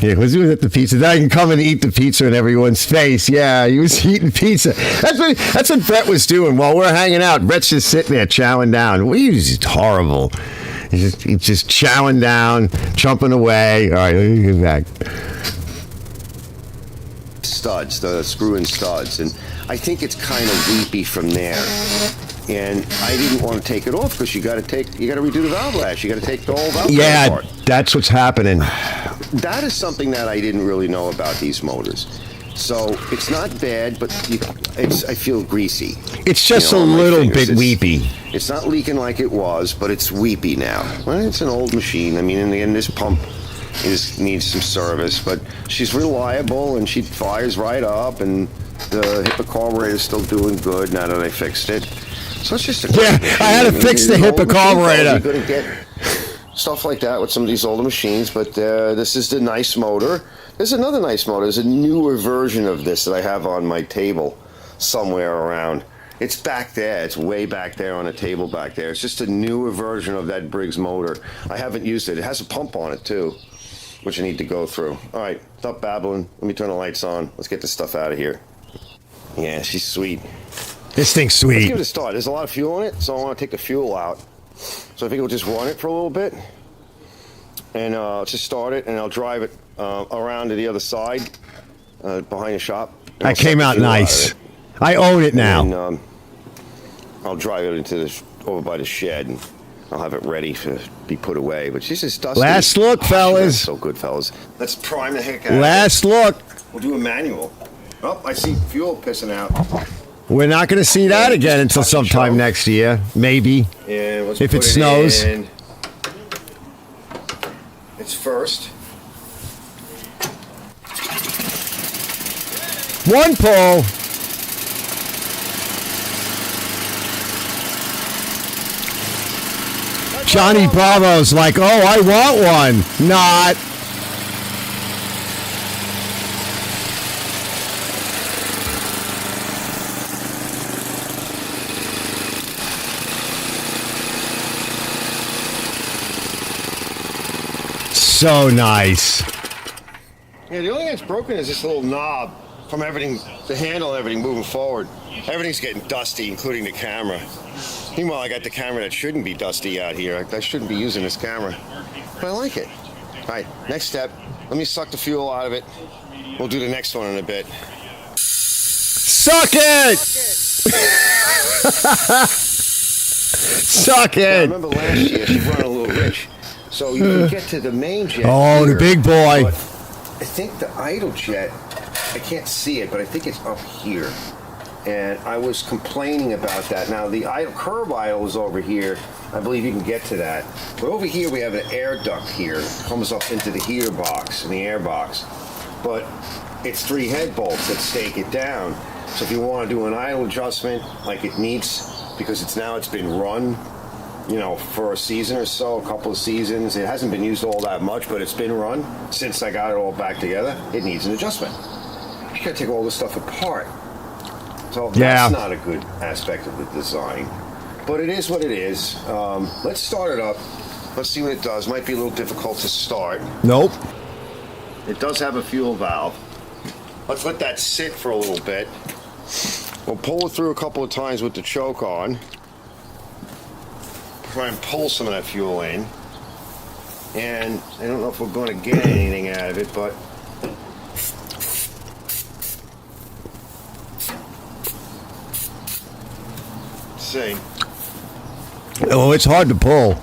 Yeah, was he at the pizza? Then I can come and eat the pizza in everyone's face. Yeah, he was eating pizza. That's what Brett was doing while we're hanging out. Brett's just sitting there chowing down. He's horrible. He's just chowing down, jumping away. All right, let me get back. Studs, the screw-in studs, and I think it's kind of weepy from there. And I didn't want to take it off because you got to redo the valve lash. You got to take the whole valve lash apart. That's what's happening. That is something that I didn't really know about these motors. So it's not bad, but I feel greasy. It's just a little bit weepy. It's not leaking like it was, but it's weepy now. Well, it's an old machine. I mean, in the end, this pump needs some service, but she's reliable and she fires right up, and the Hipa carburetor is still doing good now that I fixed it. So it's just I had to fix the Hipa carburetor. You're going to get stuff like that with some of these older machines, but this is the nice motor. There's another nice motor. There's a newer version of this that I have on my table somewhere around. It's back there. It's way back there on a table back there. It's just a newer version of that Briggs motor. I haven't used it. It has a pump on it too, which I need to go through. All right, stop babbling. Let me turn the lights on. Let's get this stuff out of here. Yeah, she's sweet. This thing's sweet. Let's give it a start. There's a lot of fuel in it, so I want to take the fuel out. So I think we'll just run it for a little bit, and just start it, and I'll drive it around to the other side, behind the shop. That came out nice. I own it now. And, I'll drive it over by the shed, and I'll have it ready to be put away. But she's just dusty. Last look, fellas. So good, fellas. Let's prime the heck out of it. Last look. We'll do a manual. Oh, I see fuel pissing out. We're not going to see that again until sometime next year, maybe. Yeah, if it snows. It's first. One pull. Johnny Bravo's like, oh, I want one. Not. So nice. Yeah, the only thing that's broken is this little knob from everything, the handle and everything moving forward. Everything's getting dusty, including the camera. Meanwhile, I got the camera that shouldn't be dusty out here. I shouldn't be using this camera, but I like it. All right, next step. Let me suck the fuel out of it. We'll do the next one in a bit. Suck it! Suck Now, I it! remember last year she run a little rich, so you can get to the main jet. Oh, here, the big boy. but I think the idle jet, I can't see it, but I think it's up here. And I was complaining about that. Now, the curb idle is over here. I believe you can get to that. But over here, we have an air duct here. It comes up into the heater box, in the air box. But it's 3 head bolts that stake it down. So if you want to do an idle adjustment like it needs, because it's been run, you know, for a season or so, a couple of seasons. It hasn't been used all that much, but it's been run since I got it all back together. It needs an adjustment. You got to take all this stuff apart. So that's not a good aspect of the design, but it is what it is. Let's start it up. Let's see what it does. Might be a little difficult to start. Nope. It does have a fuel valve. Let's let that sit for a little bit. We'll pull it through a couple of times with the choke on. Try and pull some of that fuel in. And I don't know if we're going to get anything out of it, but see. Oh, it's hard to pull.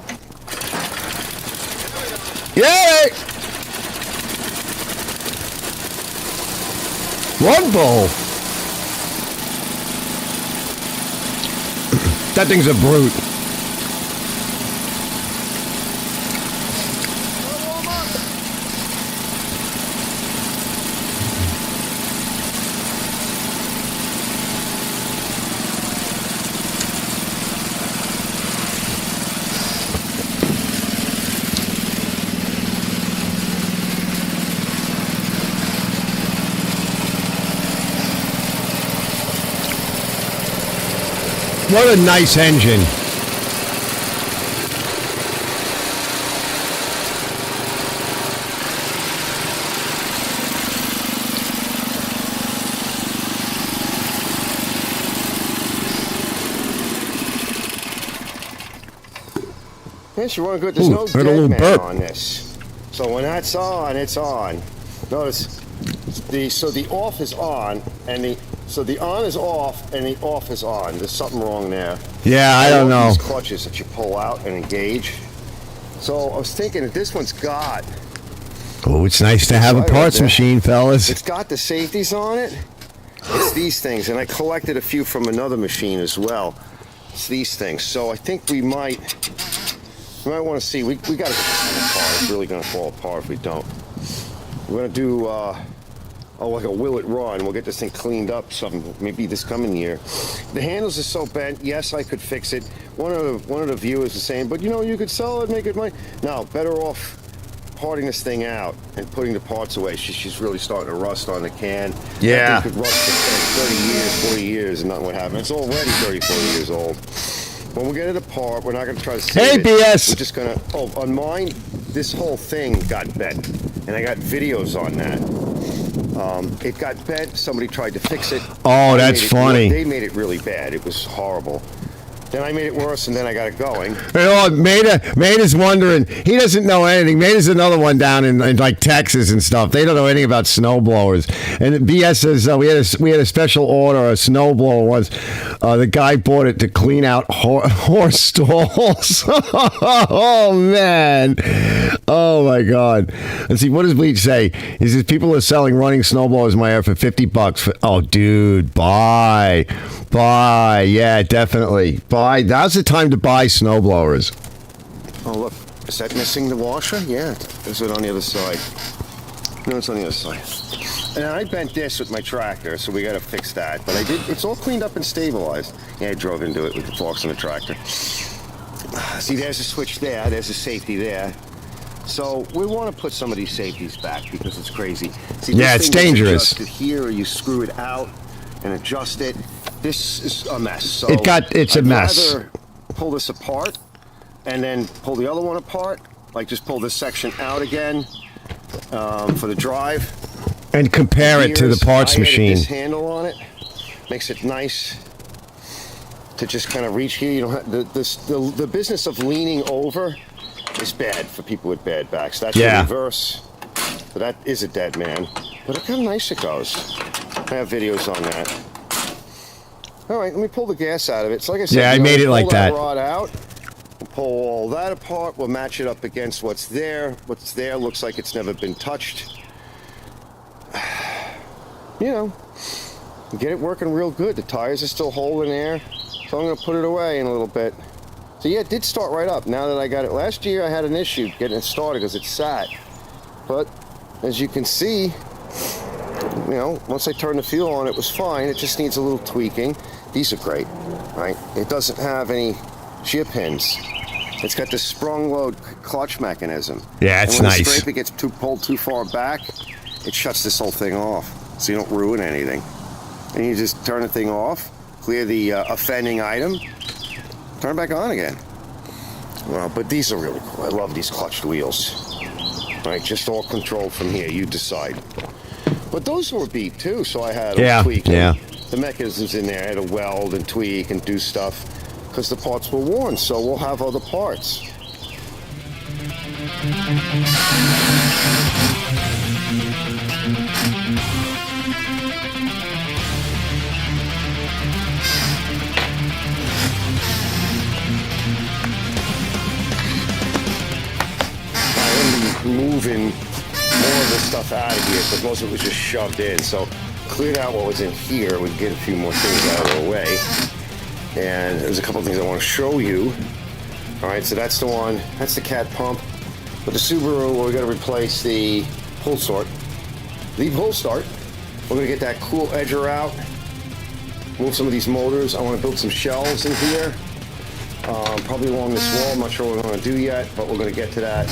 Yay! One pull. That thing's a brute. What a nice engine. Yes, you want to go. There's no dead man on this. So when that's on, it's on. Notice the off is on and the on is off and the off is on. There's something wrong there. Yeah, I don't know. These clutches that you pull out and engage. So I was thinking that this one's got. Oh, it's nice to have a parts machine, fellas. It's got the safeties on it. It's these things, and I collected a few from another machine as well. It's these things. So I think we might want to see. We got to get this thing apart. It's really going to fall apart if we don't. We're going to do like a will it run. We'll get this thing cleaned up maybe this coming year. The handles are so bent. Yes, I could fix it. One of the viewers was saying, but you could sell it, make good money. No, better off parting this thing out and putting the parts away. She's really starting to rust on the can. Yeah. That thing could rust for 30 years, 40 years, and nothing would happen. It's already 30, 40 years old. When we get it apart, we're not going to try to save it. BS. We're just going to... Oh, on mine, this whole thing got bent. And I got videos on that. It got bent. Somebody tried to fix it. Oh, that's funny. They made it really bad. It was horrible. Then I made it worse, and then I got it going. Maida's wondering. He doesn't know anything. Maida's another one down in like Texas and stuff. They don't know anything about snow blowers. And BS says we had a special order. A snow blower was the guy bought it to clean out horse stalls. Oh man! Oh my God! Let's see. What does Bleach say? He says people are selling running snow blowers in my area for $50. Oh, dude, buy. Yeah, definitely. Now's the time to buy snowblowers. Oh, look. Is that missing the washer? Yeah. Is it on the other side? No, it's on the other side. And I bent this with my tractor, so we got to fix that. But I did. It's all cleaned up and stabilized. Yeah, I drove into it with the forks on the tractor. See, there's a switch there. There's a safety there. So we want to put some of these safeties back because it's crazy. See, yeah, it's dangerous. Here, you screw it out and adjust it. This is a mess. So it's a mess. I'd rather pull this apart and then pull the other one apart. Like just pull this section out again for the drive. And compare it to the parts machine. This handle on it makes it nice to just kind of reach here. You don't have the business of leaning over is bad for people with bad backs. That's the reverse. So that is a dead man. But look how nice it goes. I have videos on that. All right, let me pull the gas out of it. So like I said, I made it like that. Rod out. We'll pull all that apart. We'll match it up against what's there. What's there looks like it's never been touched. You know, get it working real good. The tires are still holding air. So I'm going to put it away in a little bit. So yeah, it did start right up. Now that I got it, last year I had an issue getting it started because it sat. But as you can see, you know, once I turned the fuel on, it was fine. It just needs a little tweaking. These are great, right? It doesn't have any shear pins. It's got this sprung load clutch mechanism. Yeah, it's and when nice. the scraper gets pulled too far back, it shuts this whole thing off, so you don't ruin anything. And you just turn the thing off, clear the offending item, turn it back on again. Well, but these are really cool. I love these clutched wheels. Right, just all controlled from here. You decide. But those were beat too, so I had to tweak. The mechanisms in there. I had to weld and tweak and do stuff because the parts were worn. So we'll have other parts. Moving more of the stuff out of here because most of it was just shoved in. So cleared out what was in here. We'd get a few more things out of the way. And there's a couple of things I want to show you. All right, so that's the one. That's the cat pump. With the Subaru, we're going to replace the pull start. Leave pull start. We're going to get that cool edger out. Move some of these motors. I want to build some shelves in here. Probably along this wall. I'm not sure what we're going to do yet, but we're going to get to that.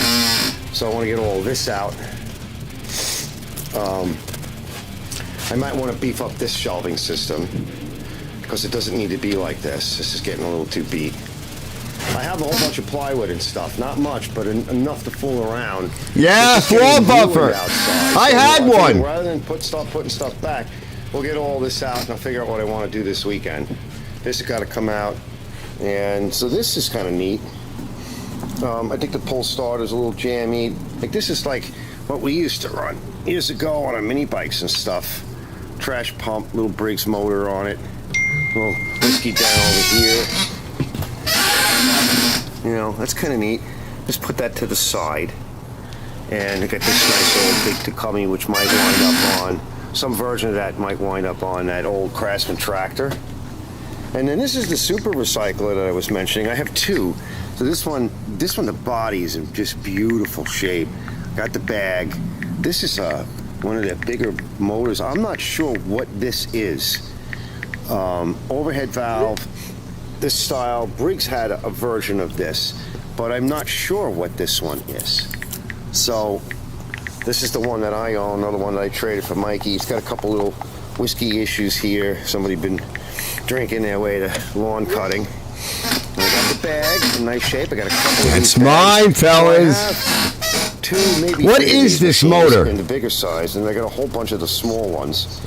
So I want to get all this out. I might want to beef up this shelving system because it doesn't need to be like this. This is getting a little too beat. I have a whole bunch of plywood and stuff. Not much, but enough to fool around. Yeah, floor buffer. I had one. Rather than start putting stuff back, we'll get all this out and I'll figure out what I want to do this weekend. This has got to come out. And so this is kind of neat. I think the pull start is a little jammy. Like this is like what we used to run years ago on our mini bikes and stuff. Trash pump, little Briggs motor on it. Little whiskey down over here. You know, that's kind of neat. Just put that to the side. And I got this nice old big Takumi, which might wind up on, some version of that might wind up on that old Craftsman tractor. And then this is the super recycler that I was mentioning. I have two. So this one, the body is in just beautiful shape. Got the bag. This is one of the bigger motors. I'm not sure what this is. Overhead valve, this style. Briggs had a version of this, but I'm not sure what this one is. So this is the one that I own, another one that I traded for Mikey. He's got a couple little whiskey issues here. Somebody been drinking their way to lawn cutting. And I got the bag in nice shape. I got a couple of these. That's mine, fellas. So two, maybe what three is this motor? in the bigger size, and I got a whole bunch of the small ones.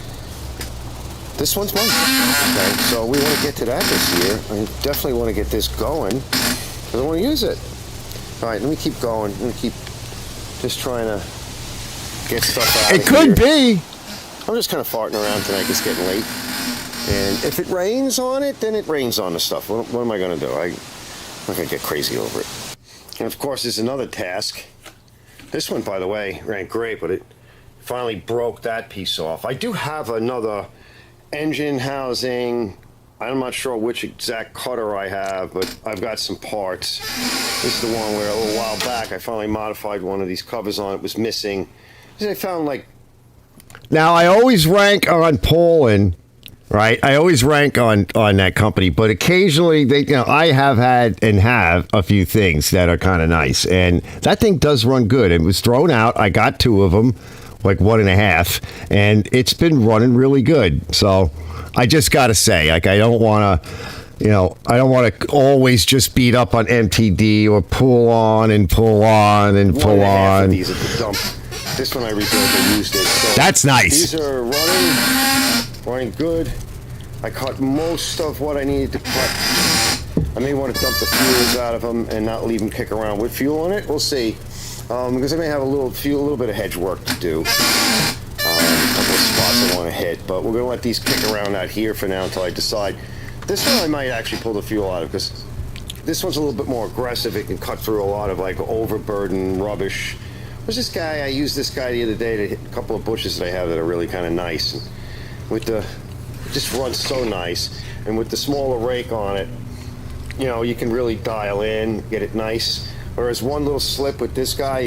This one's mine. Okay, so we want to get to that this year. I definitely want to get this going because I want to use it. All right, let me keep going. Let me keep just trying to get stuff out of here. It could be. I'm just kind of farting around tonight. It's getting late. And if it rains on it, then it rains on the stuff. What am I going to do? I'm not going to get crazy over it. And of course, there's another task. This one, by the way, ran great, but it finally broke that piece off. I do have another engine housing I'm not sure which exact cutter I have, but I've got some parts. This is the one where a little while back I finally modified one of these covers on it. Was missing. I found like. Now I always rank on Poland, right? I always rank on that company, but occasionally I have had and have a few things that are kind of nice, and that thing does run good. It was thrown out. I got 2 of them, like 1.5, and it's been running really good. So I just got to say, like, I don't want to always just beat up on MTD or pull on and pull on and pull 1.5 on. of these at the dump. This one I rebuilt and used it. So that's nice. These are running good. I cut most of what I needed to cut. I may want to dump the fuels out of them and not leave them kick around with fuel on it. We'll see. Because I may have a little bit of hedge work to do. A couple of spots I want to hit, but we're going to let these kick around out here for now until I decide. This one I might actually pull the fuel out of, because this one's a little bit more aggressive. It can cut through a lot of like overburden rubbish. There's this guy, I used this guy the other day to hit a couple of bushes that I have that are really kind of nice. And it just runs so nice. And with the smaller rake on it, you can really dial in, get it nice. Whereas one little slip with this guy,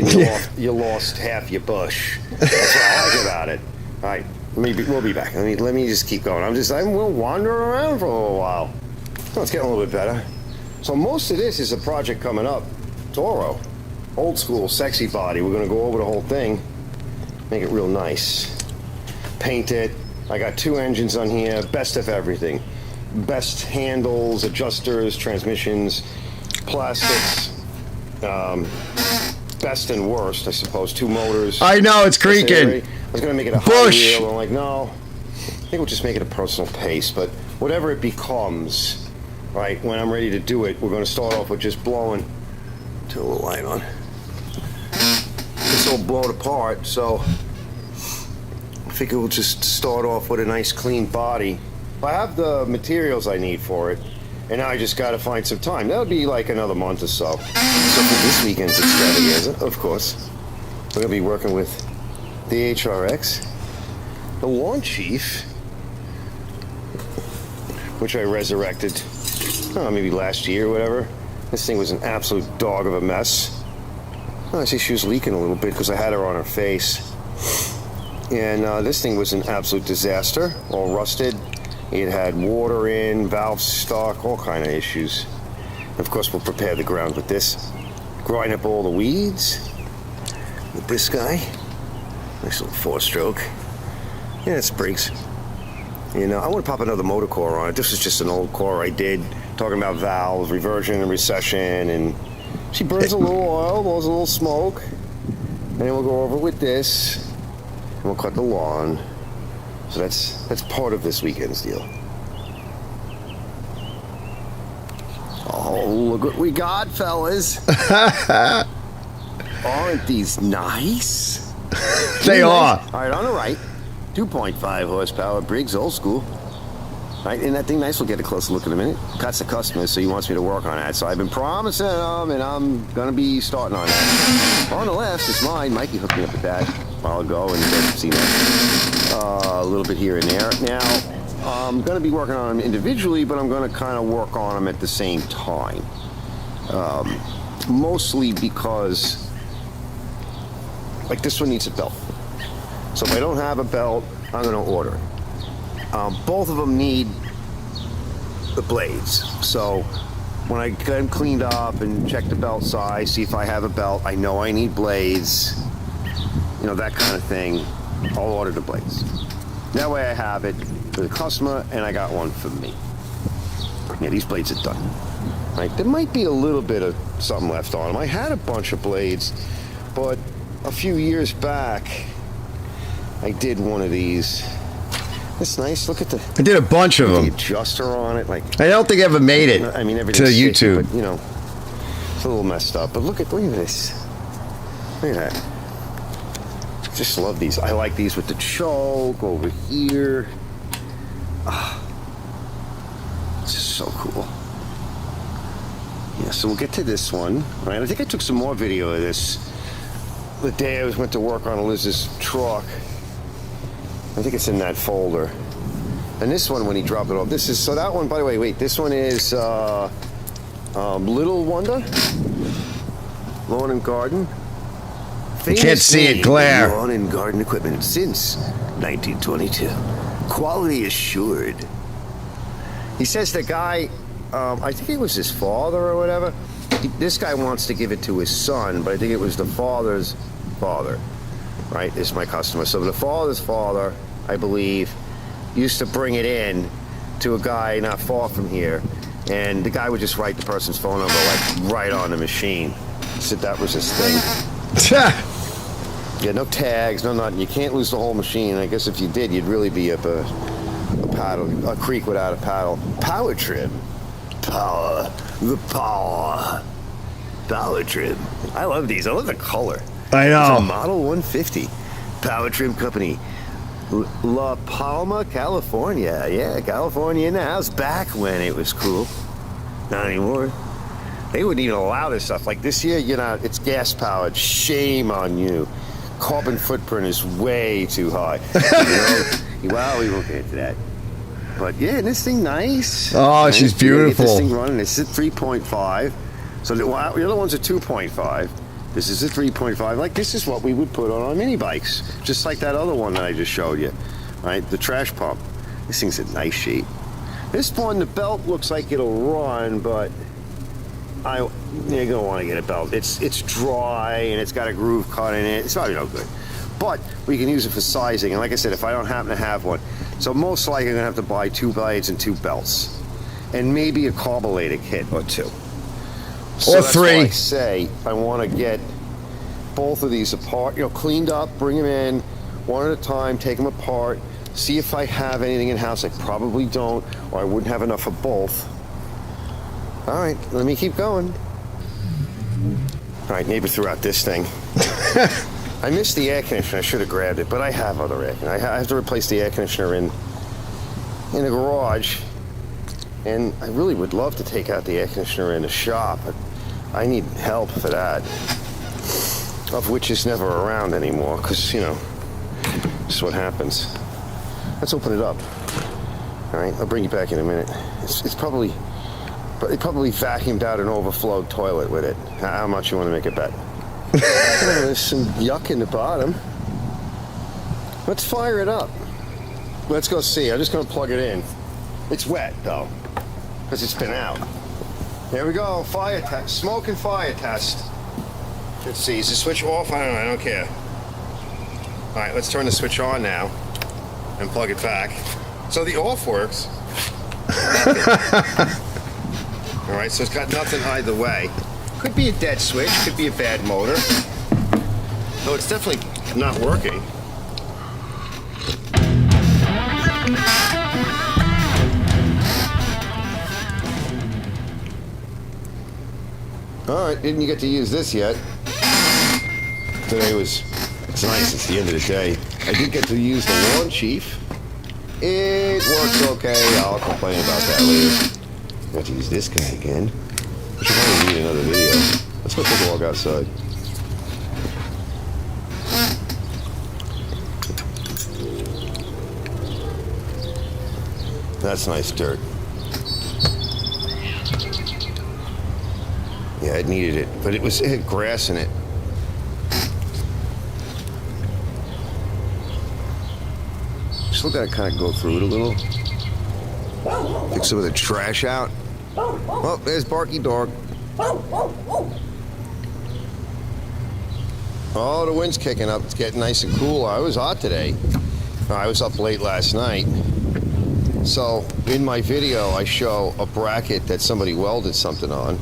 you lost half your bush. That's what I like about it. All right, we'll be back. Let me just keep going. We'll wander around for a little while. Oh, it's getting a little bit better. So most of this is a project coming up. Toro. Old school, sexy body. We're going to go over the whole thing, make it real nice. Paint it. I got 2 engines on here, best of everything. Best handles, adjusters, transmissions, plastics. Best and worst, I suppose. 2 motors. I know, it's creaking. I was going to make it a high wheel. I'm like, no. I think we'll just make it a personal pace. But whatever it becomes, right, when I'm ready to do it, we're going to start off with just blowing. Turn a little light on. This will blow it apart, so I think we'll just start off with a nice clean body. I have the materials I need for it, and now I just got to find some time. That'll be like another month or so. So for this weekend's extravaganza, of course, we're going to be working with the HRX, the Lawn Chief, which I resurrected, maybe last year or whatever. This thing was an absolute dog of a mess. I see she was leaking a little bit because I had her on her face. And this thing was an absolute disaster, all rusted. It had water in, valves stuck, all kind of issues. And of course, we'll prepare the ground with this. Grind up all the weeds with this guy. Nice little 4-stroke. Yeah, it sprigs. And I want to pop another motor core on it. This is just an old core I did, talking about valves, reversion and recession, and she burns a little oil, blows a little smoke, and then we'll go over with this, and we'll cut the lawn. So that's part of this weekend's deal. Oh, look what we got, fellas. Aren't these nice? They are. All right, on the right, 2.5 horsepower Briggs old school. Right, and that thing nice, we'll get a closer look in a minute. Cuts the customer, so he wants me to work on that. So I've been promising him, and I'm going to be starting on that. On the left is mine. Mikey hooked me up with that a while ago, and you guys have seen that a little bit here and there. Now, I'm going to be working on them individually, but I'm going to kind of work on them at the same time. Mostly because, like, this one needs a belt. So if I don't have a belt, I'm going to order it. Both of them need the blades. So when I get them cleaned up and check the belt size, see if I have a belt, I know I need blades, that kind of thing, I'll order the blades. That way I have it for the customer, and I got one for me. Yeah, these blades are done. Right? There might be a little bit of something left on them. I had a bunch of blades, but a few years back, I did one of these. It's nice. Look at I did a bunch of them. The adjuster on it, like. I don't think I ever made it. I mean, to YouTube. But, it's a little messed up. But look at this. Look at that. Just love these. I like these with the choke over here. It's just so cool. Yeah. So we'll get to this one. Right. I think I took some more video of this the day went to work on Liz's truck. I think it's in that folder. And this one, when he dropped it off, this is, so that one, by the way, wait, this one is Little Wonder, Lawn and Garden. You can't see it, glare. Lawn and garden equipment since 1922. Quality assured. He says the guy, I think it was his father or whatever. This guy wants to give it to his son, but I think it was the father's father, right? Is my customer. So the father's father, I believe, used to bring it in to a guy not far from here, and the guy would just write the person's phone number like right on the machine. Said that was his thing. Yeah, no tags, no nothing. You can't lose the whole machine. I guess if you did, you'd really be up a creek without a paddle. Power trim. Power. The power. Power trim. I love these. I love the color. I know. It's a Model 150. Power Trim Company. La Palma, California. Yeah, California in the house. Back when it was cool. Not anymore. They wouldn't even allow this stuff. Like this year, you know, it's gas powered. Shame on you. Carbon footprint is way too high. You know? Well, we won't get into that. But yeah, this thing nice. Oh, and she's beautiful. Get this thing running. It's at 3.5. So the other ones are 2.5. This is a 3.5. Like this is what we would put on our mini bikes, just like that other one that I just showed you, right? The trash pump. This thing's in nice shape. This one, the belt looks like it'll run, but you're gonna want to get a belt. It's dry and it's got a groove cut in it. It's probably no good, but we can use it for sizing. And like I said, if I don't happen to have one, so most likely I'm gonna have to buy 2 blades and 2 belts, and maybe a carburetor kit or 2. So or that's 3. why I say I want to get both of these apart, cleaned up, bring them in one at a time, take them apart, see if I have anything in house. I probably don't, or I wouldn't have enough of both. All right, let me keep going. All right, neighbor threw out this thing. I missed the air conditioner. I should have grabbed it, but I have other air conditioners. I have to replace the air conditioner in the garage, and I really would love to take out the air conditioner in the shop, but I need help for that, of which is never around anymore, because, this is what happens. Let's open it up. All right, I'll bring you back in a minute. It's probably... But it probably vacuumed out an overflowed toilet with it. How much you want to make a bet? There's some yuck in the bottom. Let's fire it up. Let's go see. I'm just going to plug it in. It's wet, though, because it's been out. There we go. Fire test. Smoke and fire test. Let's see. Is the switch off? I don't care. All right, let's turn the switch on now and plug it back. So the off works. All right, so it's got nothing either way. Could be a dead switch, could be a bad motor. So it's definitely not working. All right, didn't you get to use this yet? It's nice, it's the end of the day. I did get to use the Lawn Chief. It works okay, I'll complain about that later. I have to use this guy again. I should probably need another video. Let's go take a walk outside. That's nice dirt. Yeah, it needed it, but it had grass in it. Still gotta kind of go through it a little. Take some of the trash out. Oh, there's Barky Dog. Oh, the wind's kicking up. It's getting nice and cool. I was hot today. I was up late last night. So, in my video, I show a bracket that somebody welded something on.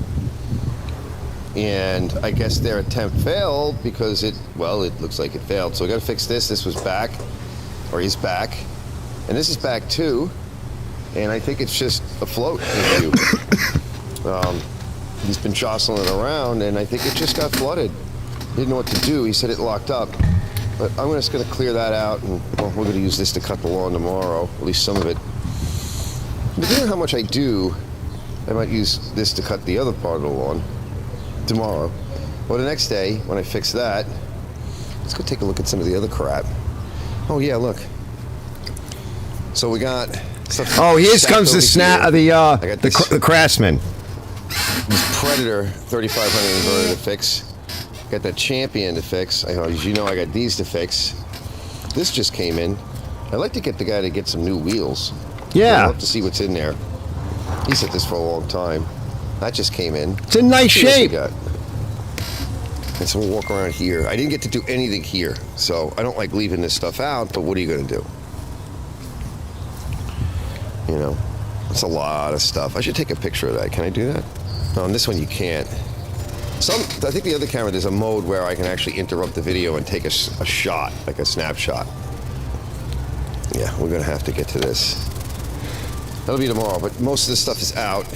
And I guess their attempt failed because it looks like it failed. So we gotta fix this. This was back, or is back. And this is back too. And I think it's just a float issue. He's been jostling it around, and I think it just got flooded. Didn't know what to do. He said it locked up. But I'm just going to clear that out, and we're going to use this to cut the lawn tomorrow, at least some of it. Depending on how much I do, I might use this to cut the other part of the lawn tomorrow. Or the next day, when I fix that, let's go take a look at some of the other crap. Oh, yeah, look. So we got Oh, here comes the the Craftsman. This Predator 3500 inverter to fix. Got that Champion to fix. As you know, I got these to fix. This just came in. I'd like to get the guy to get some new wheels. Yeah. I'd love to see what's in there. He's had this for a long time. That just came in. It's in nice shape. And so we'll walk around here. I didn't get to do anything here, so I don't like leaving this stuff out, but what are you going to do? You know, it's a lot of stuff. I should take a picture of that. Can I do that? No, on this one you can't. I think the other camera, there's a mode where I can actually interrupt the video and take a shot, like a snapshot. Yeah, we're going to have to get to this. That'll be tomorrow, but most of this stuff is out.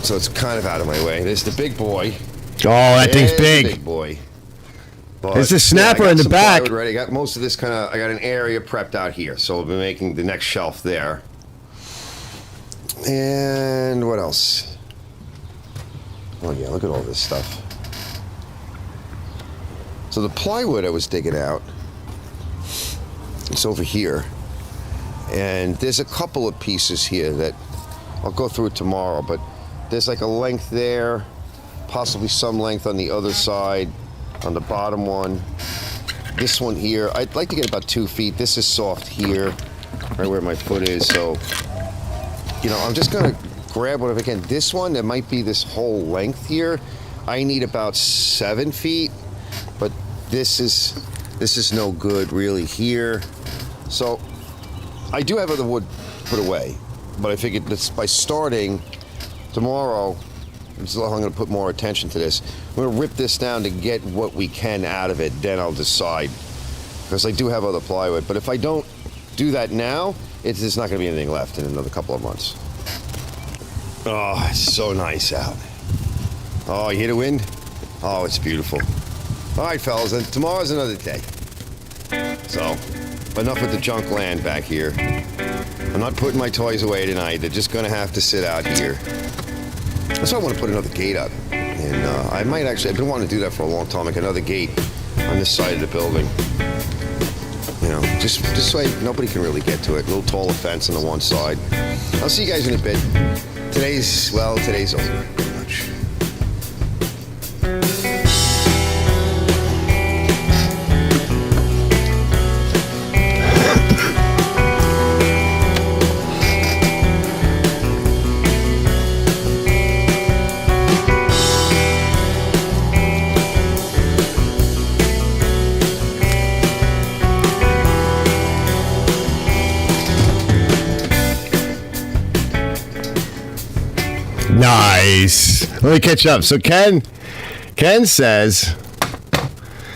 So it's kind of out of my way. There's the big boy. Oh, that thing's big. Big boy. But, there's the snapper in the back. Ready. I got most of this I got an area prepped out here. So we'll be making the next shelf there. And what else? Oh yeah, look at all this stuff. So the plywood I was digging out, it's over here. And there's a couple of pieces here that I'll go through it tomorrow, but there's like a length there, possibly some length on the other side, on the bottom one. This one here, I'd like to get about 2 feet. This is soft here, right where my foot is. So, you know, I'm just gonna grab one if I can. This one, there might be this whole length here. I need about 7 feet, but this is no good really here. So I do have other wood put away, but I figured by starting tomorrow, I'm going to put more attention to this. I'm going to rip this down to get what we can out of it, then I'll decide. Because I do have other plywood, but if I don't do that now, there's not going to be anything left in another couple of months. Oh, it's so nice out. Oh, you hear the wind? Oh, it's beautiful. All right, fellas, and tomorrow's another day. So, enough with the junk land back here. I'm not putting my toys away tonight. They're just going to have to sit out here. That's why I want to put another gate up. And I might actually, I've been wanting to do that for a long time, like another gate on this side of the building. You know, just so nobody can really get to it. A little taller fence on the one side. I'll see you guys in a bit. Today's over, pretty much. Nice. Let me catch up. So Ken says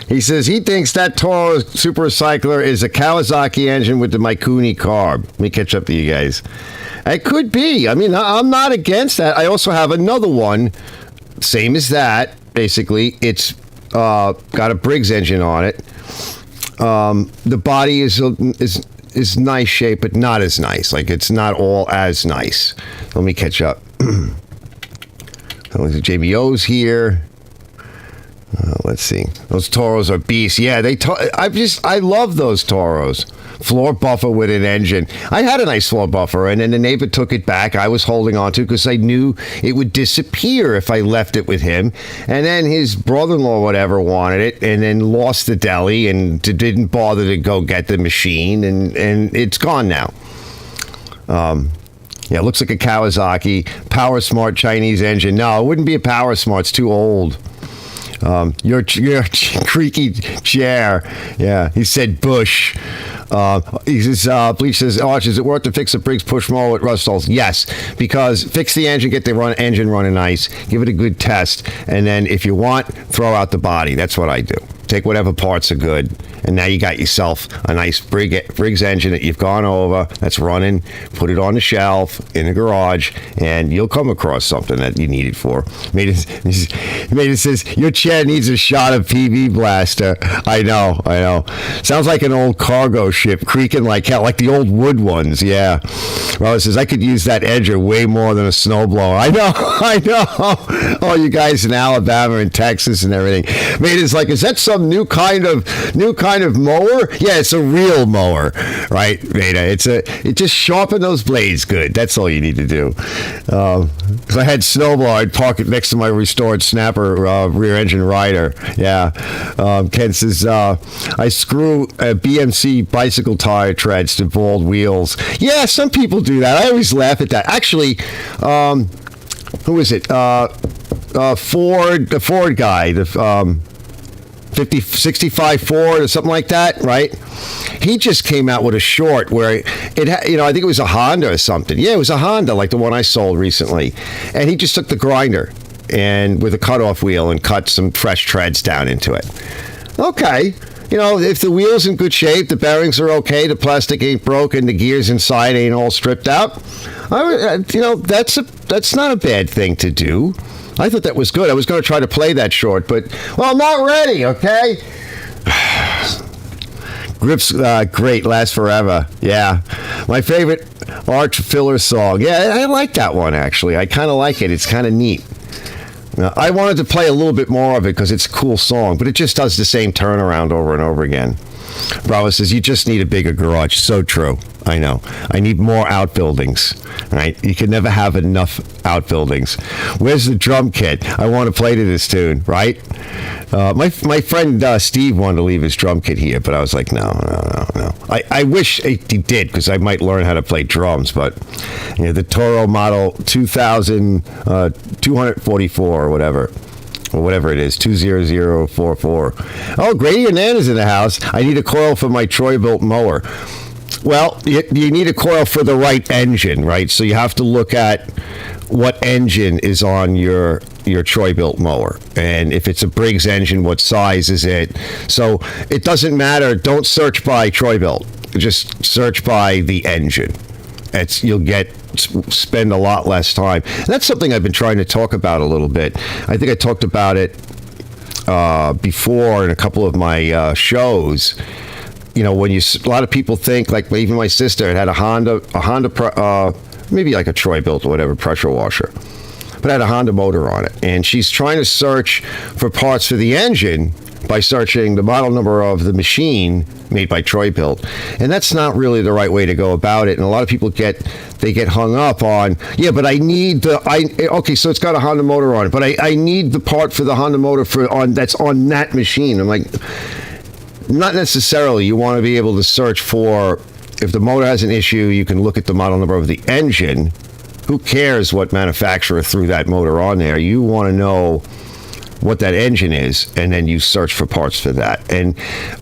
he thinks that Toro Super Recycler is a Kawasaki engine with the Mikuni carb. Let me catch up to you guys. It could be. I mean, I'm not against that. I also have another one, same as that. Basically, it's got a Briggs engine on it. The body is nice shape, but not as nice. Like, it's not all as nice. Let me catch up. The JBO's here. Let's see. Those Toros are beasts. Yeah, I love those Toros. Floor buffer with an engine. I had a nice floor buffer, and then the neighbor took it back. I was holding on to it because I knew it would disappear if I left it with him. And then his brother-in-law, whatever, wanted it, and then lost the deli and didn't bother to go get the machine, and it's gone now. Yeah, it looks like a Kawasaki Power Smart Chinese engine. No, it wouldn't be a Power Smart. It's too old. Your creaky chair. Yeah, he said Bush. He says, Bleach says, Arch, is it worth to fix a Briggs push mower with rust holes? Yes, because fix the engine, get the engine running nice, give it a good test, and then if you want, throw out the body. That's what I do. Take whatever parts are good, and now you got yourself a nice Briggs engine that you've gone over, that's running, put it on the shelf in the garage, and you'll come across something that you need it for. Maiden says, your chair needs a shot of PV Blaster. I know. Sounds like an old cargo ship creaking like hell, like the old wood ones, yeah. Robert says, I could use that edger way more than a snowblower. I know. Oh, you guys in Alabama and Texas and everything. Maiden's like, is that some some new kind of mower? Yeah, it's a real mower, right, Veda? It just sharpen those blades good. That's all you need to do. If I had snowball, I'd park it next to my restored Snapper rear engine rider. Yeah. Ken says, I screw BMC bicycle tire treads to bald wheels. Yeah, some people do that. I always laugh at that. Actually, who is it? The Ford guy, the 65 Ford or something like that, right? He just came out with a short where I think it was a Honda or something. Yeah, it was a Honda, like the one I sold recently. And he just took the grinder and with a cutoff wheel and cut some fresh treads down into it. Okay. If the wheel's in good shape, the bearings are okay, the plastic ain't broken, the gears inside ain't all stripped out, that's not a bad thing to do. I thought that was good. I was going to try to play that short, but, I'm not ready, okay? Grips, great, last forever. Yeah. My favorite Arch filler song. Yeah, I like that one, actually. I kind of like it. It's kind of neat. I wanted to play a little bit more of it because it's a cool song, but it just does the same turnaround over and over again. Bravo says, you just need a bigger garage. So true. I know. I need more outbuildings, right? You can never have enough outbuildings. Where's the drum kit? I want to play to this tune, right? My friend Steve wanted to leave his drum kit here, but I was like, no. I wish he did, because I might learn how to play drums, but the Toro model 244 or whatever it is, 20044. Oh, Grady Hernandez in the house. I need a coil for my Troy-built mower. Well, you need a coil for the right engine, right? So you have to look at what engine is on your Troy-built mower. And if it's a Briggs engine, what size is it? So it doesn't matter. Don't search by Troy-built. Just search by the engine. You'll spend a lot less time. And that's something I've been trying to talk about a little bit. I think I talked about it before in a couple of my shows. A lot of people think, like even my sister, it had a Honda, maybe like a Troy-built or whatever, pressure washer, but it had a Honda motor on it. And she's trying to search for parts for the engine by searching the model number of the machine made by Troy-built. And that's not really the right way to go about it. And a lot of people get hung up on, but I need okay, so it's got a Honda motor on it, but I need the part for the Honda motor that's on that machine. I'm like, not necessarily. You want to be able to search for, if the motor has an issue, you can look at the model number of the engine. Who cares what manufacturer threw that motor on there? You want to know what that engine is, and then you search for parts for that. And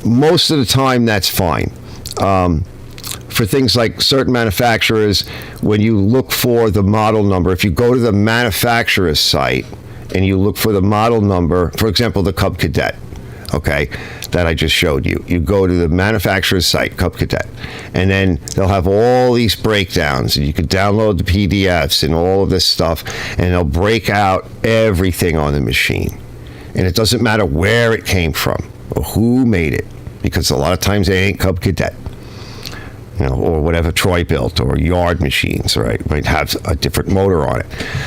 most of the time, that's fine. For things like certain manufacturers, when you look for the model number, if you go to the manufacturer's site and you look for the model number, for example, the Cub Cadet, okay, that I just showed you. You go to the manufacturer's site, Cub Cadet, and then they'll have all these breakdowns, and you can download the PDFs and all of this stuff, and they'll break out everything on the machine. And it doesn't matter where it came from or who made it, because a lot of times they ain't Cub Cadet, or whatever Troy-built or yard machines, right? Might have a different motor on it.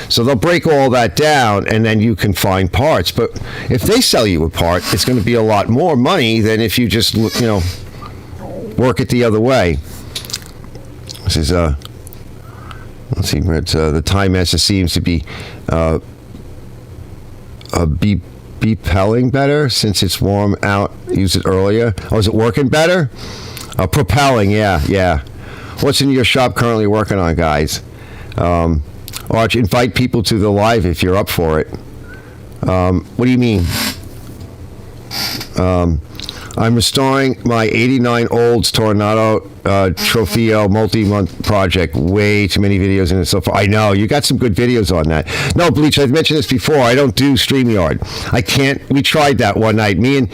So they'll break all that down, and then you can find parts. But if they sell you a part, it's going to be a lot more money than if you just, work it the other way. This is, let's see, the Time Master seems to be beepelling better since it's warm out. Use it earlier. Oh, is it working better? Propelling, yeah. What's in your shop currently working on, guys? Arch, invite people to the live if you're up for it. What do you mean? I'm restoring my 89 Olds Tornado Trofeo multi-month project. Way too many videos in it so far. I know, you got some good videos on that. No, Bleach, I've mentioned this before. I don't do StreamYard. I can't. We tried that one night. Me and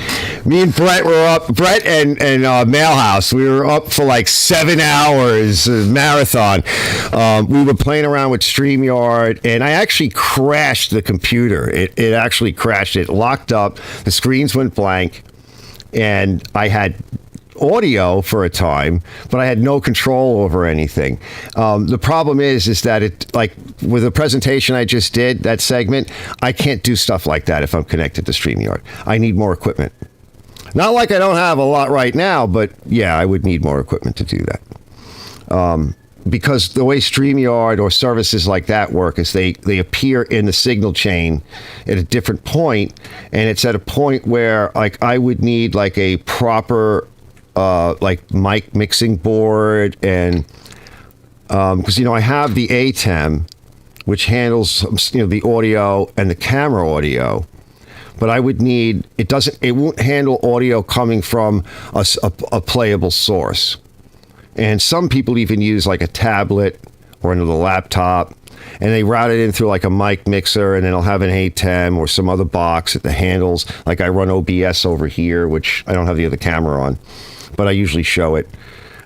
Brett were up. Brett and Mailhouse. We were up for like 7 hours marathon. We were playing around with StreamYard, and I actually crashed the computer. It actually crashed. It locked up. The screens went blank. And I had audio for a time, but I had no control over anything. The problem is that it, like with the presentation I just did, that segment, I can't do stuff like that if I'm connected to StreamYard. I need more equipment. Not like I don't have a lot right now, but yeah, I would need more equipment to do that. Because the way StreamYard or services like that work is they appear in the signal chain at a different point, and it's at a point where like I would need like a proper like mic mixing board, and because I have the ATEM, which handles the audio and the camera audio. But I would need, it won't handle audio coming from a playable source. And some people even use like a tablet or another laptop, and they route it in through like a mic mixer, and then it'll have an ATEM or some other box that the handles. Like I run OBS over here, which I don't have the other camera on, but I usually show it.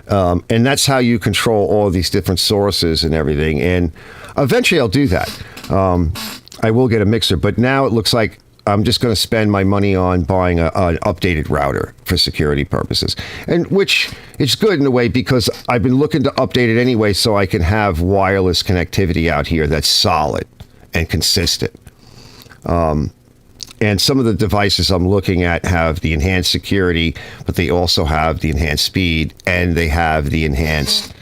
And that's how you control all of these different sources and everything. And eventually I'll do that. I will get a mixer, but now it looks like I'm just going to spend my money on buying an updated router for security purposes, and which is good in a way because I've been looking to update it anyway so I can have wireless connectivity out here that's solid and consistent. And some of the devices I'm looking at have the enhanced security, but they also have the enhanced speed and they have the enhanced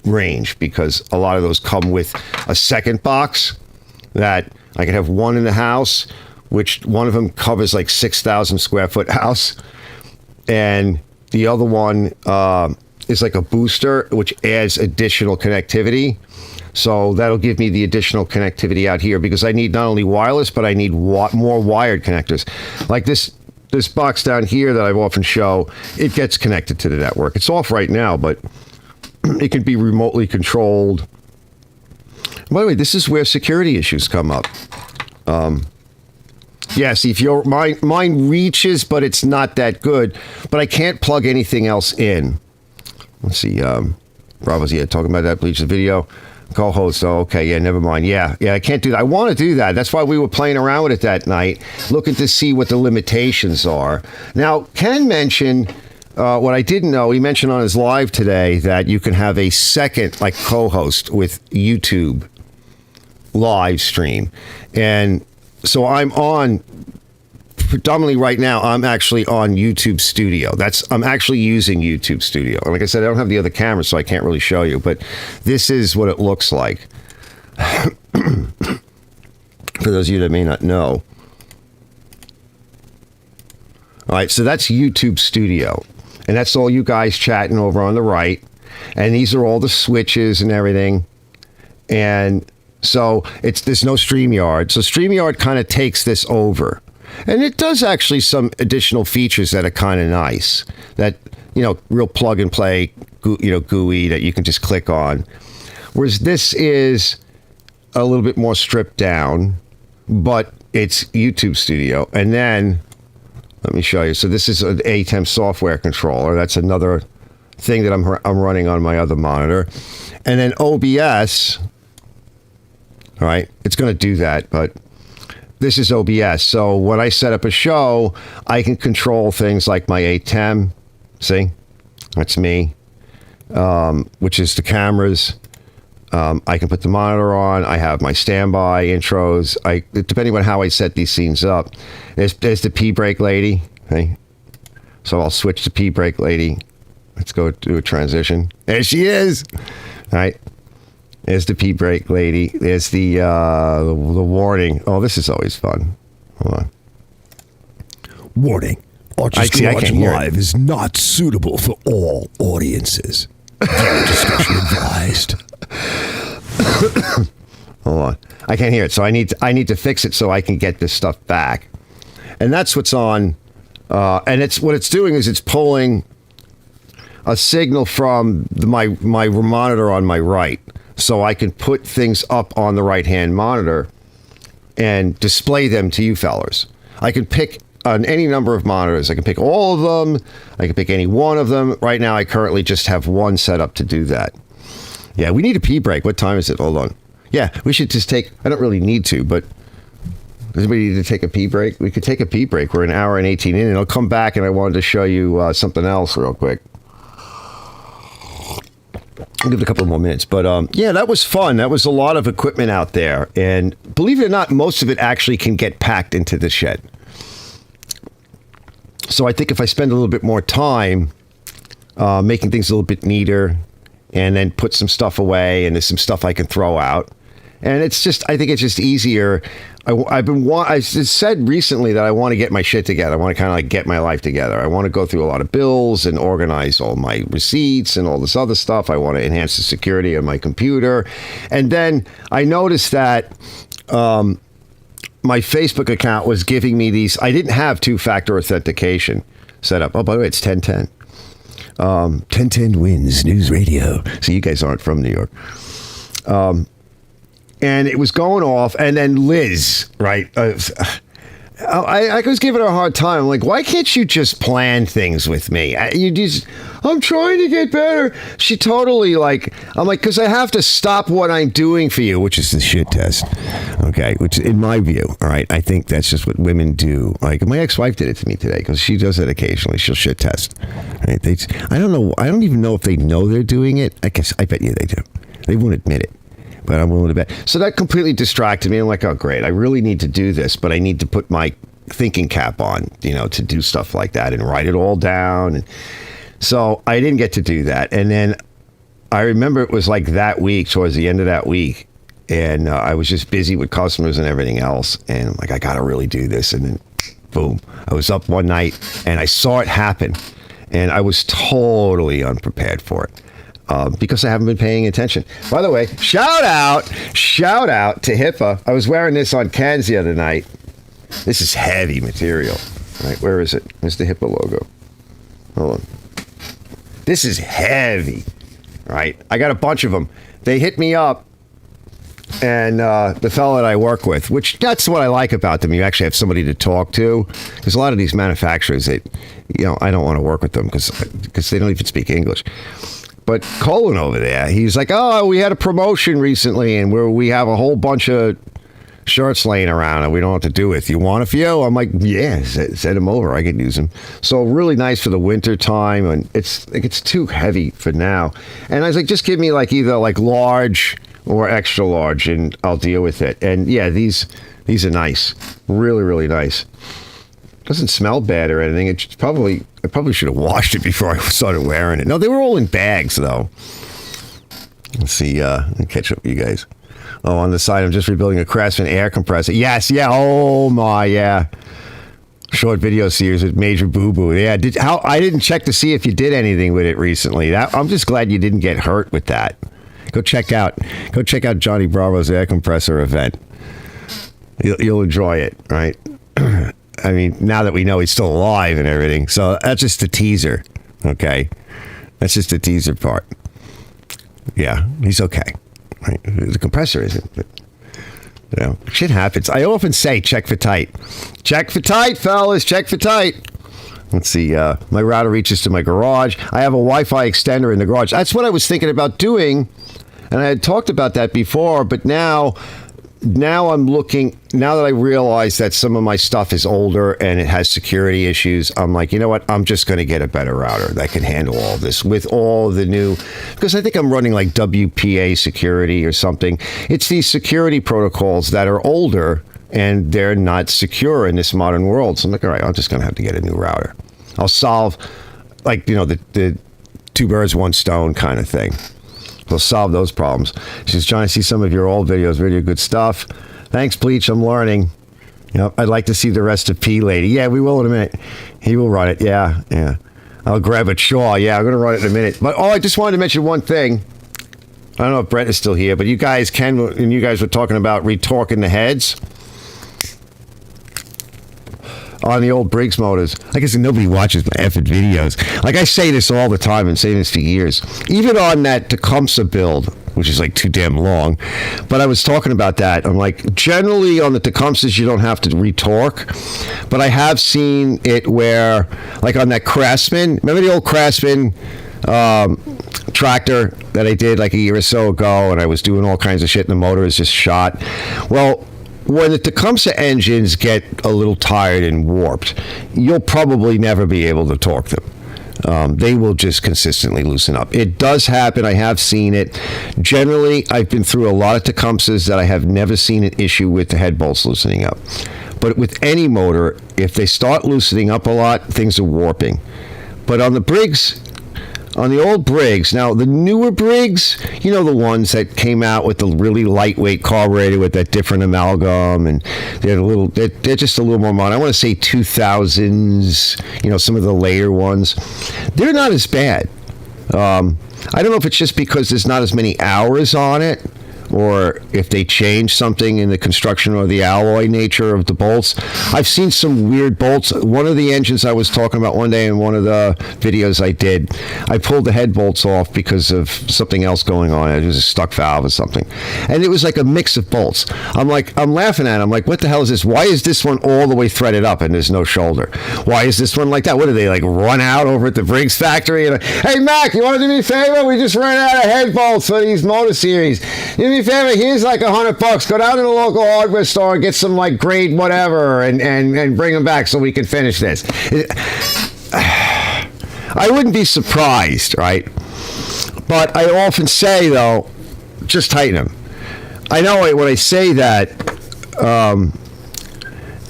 range, because a lot of those come with a second box that I can have one in the house, which one of them covers like 6,000 square foot house. And the other one is like a booster, which adds additional connectivity. So that'll give me the additional connectivity out here, because I need not only wireless, but I need more wired connectors. Like this box down here that I often show, it gets connected to the network. It's off right now, but it can be remotely controlled. By the way, this is where security issues come up. Yeah, see, if mine reaches, but it's not that good. But I can't plug anything else in. Let's see. Bravo's talking about that Bleach's video. Co-host. Oh, okay. Yeah, never mind. Yeah, I can't do that. I want to do that. That's why we were playing around with it that night, looking to see what the limitations are. Now, Ken mentioned what I didn't know. He mentioned on his live today that you can have a second like co-host with YouTube live stream, and so I'm on predominantly right now. I'm actually on YouTube Studio. I'm actually using YouTube Studio. And like I said, I don't have the other camera, so I can't really show you, but this is what it looks like. For those of you that may not know. All right, so that's YouTube Studio. And that's all you guys chatting over on the right. And these are all the switches and everything. And so there's no StreamYard. So StreamYard kind of takes this over. And it does actually some additional features that are kind of nice. That, real plug and play, GUI that you can just click on. Whereas this is a little bit more stripped down, but it's YouTube Studio. And then, let me show you. So this is an ATEM software controller. That's another thing that I'm running on my other monitor. And then OBS, all right, it's going to do that, but this is OBS. So when I set up a show, I can control things like my ATEM. See, that's me, which is the cameras. I can put the monitor on. I have my standby intros. Depending on how I set these scenes up. There's the pee break lady. Okay? So I'll switch to pee break lady. Let's go do a transition. There she is. All right. There's the pee break lady. There's the warning. Oh, this is always fun. Hold on. Warning. Archer's Garage Live is not suitable for all audiences. Viewer discretion advised. Hold on. I can't hear it, so I need to fix it so I can get this stuff back. And that's what's on. And what it's doing is it's pulling a signal from my monitor on my right, so I can put things up on the right-hand monitor and display them to you fellers. I can pick on any number of monitors. I can pick all of them. I can pick any one of them. Right now, I currently just have one set up to do that. Yeah, we need a pee break. What time is it? Hold on. Yeah, we should just take... I don't really need to, but... Does anybody need to take a pee break? We could take a pee break. We're an hour and 18 in, and I'll come back, and I wanted to show you something else real quick. I'll give it a couple more minutes. But, yeah, that was fun. That was a lot of equipment out there. And believe it or not, most of it actually can get packed into the shed. So I think if I spend a little bit more time making things a little bit neater, and then put some stuff away, and there's some stuff I can throw out, and I think it's just easier. I said recently that I want to get my shit together. I want to kind of like get my life together. I want to go through a lot of bills and organize all my receipts and all this other stuff. I want to enhance the security of my computer. And then I noticed that my Facebook account was giving me these. I didn't have two-factor authentication set up. Oh, by the way, it's 1010. 1010 Wins News Radio. So you guys aren't from New York. And it was going off, and then Liz, right? I was giving her a hard time. I'm like, why can't you just plan things with me? I'm trying to get better. She totally I'm like, because I have to stop what I'm doing for you, which is the shit test. Okay, which in my view, all right, I think that's just what women do. Like my ex-wife did it to me today because she does it occasionally. She'll shit test. Right? I don't know. I don't even know if they know they're doing it. I bet you they do. They won't admit it. But I'm willing to bet. So that completely distracted me. I'm like, oh, great. I really need to do this, but I need to put my thinking cap on, to do stuff like that and write it all down. And so I didn't get to do that. And then I remember it was like that week, towards the end of that week, and I was just busy with customers and everything else. And I'm like, I got to really do this. And then, boom, I was up one night and I saw it happen. And I was totally unprepared for it. Because I haven't been paying attention. By the way, shout out to Hipa. I was wearing this on cans the other night. This is heavy material. Right, where is it? Where's the Hipa logo? Hold on. This is heavy. Right, I got a bunch of them. They hit me up, and the fellow that I work with, which that's what I like about them. You actually have somebody to talk to. Because a lot of these manufacturers, I don't want to work with them because they don't even speak English. But Colin over there, he's like, oh, we had a promotion recently and we have a whole bunch of shirts laying around and we don't know what to do with. You want a few? I'm like, yeah, send them over. I can use them. So really nice for the winter time. And it's too heavy for now. And I was like, just give me either large or extra large and I'll deal with it. And yeah, these are nice. Really, really nice. Doesn't smell bad or anything. I probably should have washed it before I started wearing it. No, they were all in bags though. Let's see. Let me catch up with you guys. Oh, on the side, I'm just rebuilding a Craftsman air compressor. Yes, yeah. Oh my, yeah. Short video series with Major Boo Boo. Yeah. I didn't check to see if you did anything with it recently. I'm just glad you didn't get hurt with that. Go check out Johnny Bravo's air compressor event. You'll enjoy it, right? I mean, now that we know he's still alive and everything. So that's just a teaser, okay? That's just a teaser part. Yeah, he's okay. Right? The compressor isn't, but, shit happens. I often say check for tight. Check for tight, fellas. Check for tight. Let's see. My router reaches to my garage. I have a Wi-Fi extender in the garage. That's what I was thinking about doing, and I had talked about that before, but now I'm looking, now that I realize that some of my stuff is older and it has security issues, I'm like, you know what? I'm just going to get a better router that can handle all this with all the new, because I think I'm running like WPA security or something. It's these security protocols that are older and they're not secure in this modern world. So I'm like, all right, I'm just going to have to get a new router. I'll solve the two birds, one stone kind of thing. We'll solve those problems. She says, John, I see some of your old videos, really good stuff. Thanks, Bleach. I'm learning. I'd like to see the rest of P Lady. Yeah, we will in a minute. He will run it. Yeah. I'll grab it. Sure. Yeah, I'm going to run it in a minute. But I just wanted to mention one thing. I don't know if Brett is still here, but you guys were talking about retorquing the heads on the old Briggs motors. I guess nobody watches my effing videos. Like I say this all the time and say this for years. Even on that Tecumseh build, which is like too damn long. But I was talking about that. I'm like, generally on the Tecumsehs, you don't have to retorque. But I have seen it where, like on that Craftsman, remember the old Craftsman tractor that I did like a year or so ago, and I was doing all kinds of shit and the motor is just shot. Well, when the Tecumseh engines get a little tired and warped, you'll probably never be able to torque them. They will just consistently loosen up. It does happen. I have seen it. Generally, I've been through a lot of Tecumsehs that I have never seen an issue with the head bolts loosening up. But with any motor, if they start loosening up a lot, things are warping. But on the Briggs, on the old Briggs, now the newer Briggs, you know, the ones that came out with the really lightweight carburetor with that different amalgam, and they're just a little more modern. I want to say 2000s, you know, some of the later ones. They're not as bad. I don't know if it's just because there's not as many hours on it, or if they change something in the construction or the alloy nature of the bolts. I've seen some weird bolts. One of the engines I was talking about one day in one of the videos I did, I pulled the head bolts off because of something else going on. It was a stuck valve or something. And it was like a mix of bolts. I'm laughing at it. I'm like, what the hell is this? Why is this one all the way threaded up and there's no shoulder? Why is this one like that? What do they, like, run out over at the Briggs factory? And, hey, Mac, you want to do me a favor? We just ran out of head bolts for these motor series. Do me a favor, here's like $100. Go down to the local hardware store and get some like grade whatever and bring them back so we can finish this. I wouldn't be surprised, right? But I often say, though, just tighten them. I know when I say that,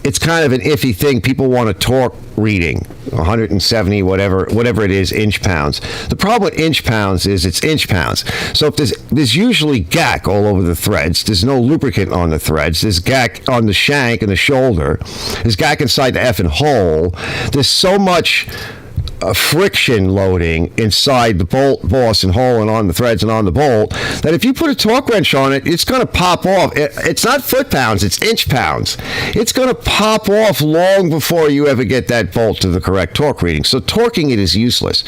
it's kind of an iffy thing. People want a torque reading, 170, whatever it is, inch pounds. The problem with inch pounds is it's inch pounds. So if there's usually gack all over the threads. There's no lubricant on the threads. There's gack on the shank and the shoulder. There's gack inside the effing hole. There's so much friction loading inside the bolt boss and hole and on the threads and on the bolt that if you put a torque wrench on it, it's going to pop off. It's not foot pounds, it's inch pounds. It's going to pop off long before you ever get that bolt to the correct torque reading. So torquing it is useless.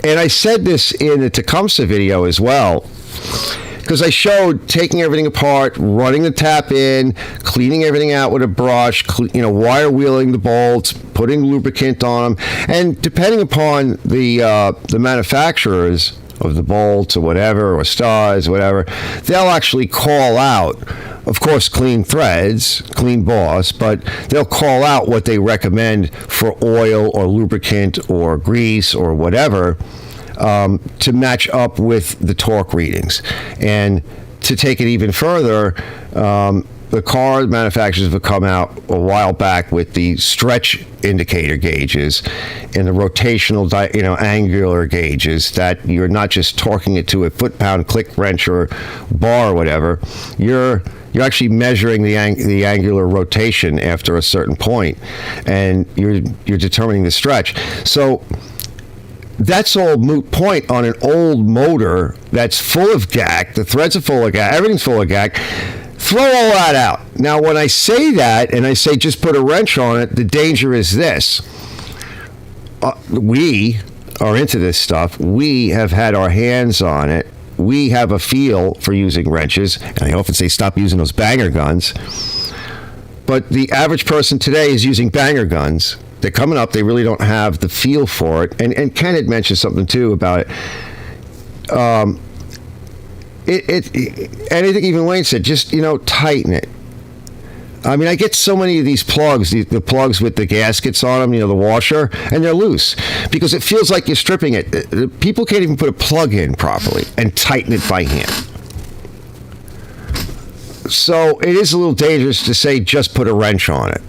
And I said this in the Tecumseh video as well, because I showed taking everything apart, running the tap in, cleaning everything out with a brush, wire wheeling the bolts, putting lubricant on them, and depending upon the manufacturers of the bolts or whatever, or studs, whatever, they'll actually call out, of course, clean threads, clean boss, but they'll call out what they recommend for oil or lubricant or grease or whatever, to match up with the torque readings. And to take it even further, the car manufacturers have come out a while back with the stretch indicator gauges and the rotational, angular gauges that you're not just torquing it to a foot-pound click wrench or bar or whatever. You're actually measuring the angular rotation after a certain point, and you're determining the stretch. So that's all moot point on an old motor that's full of gack. The threads are full of gack. Everything's full of gack. Throw all that out. Now, when I say that, and I say just put a wrench on it, the danger is this. We are into this stuff. We have had our hands on it. We have a feel for using wrenches. And I often say stop using those banger guns. But the average person today is using banger guns. They're coming up. They really don't have the feel for it. And Ken had mentioned something, too, about it. And I think even Wayne said, just, tighten it. I mean, I get so many of these plugs, the plugs with the gaskets on them, the washer, and they're loose because it feels like you're stripping it. People can't even put a plug in properly and tighten it by hand. So it is a little dangerous to say just put a wrench on it.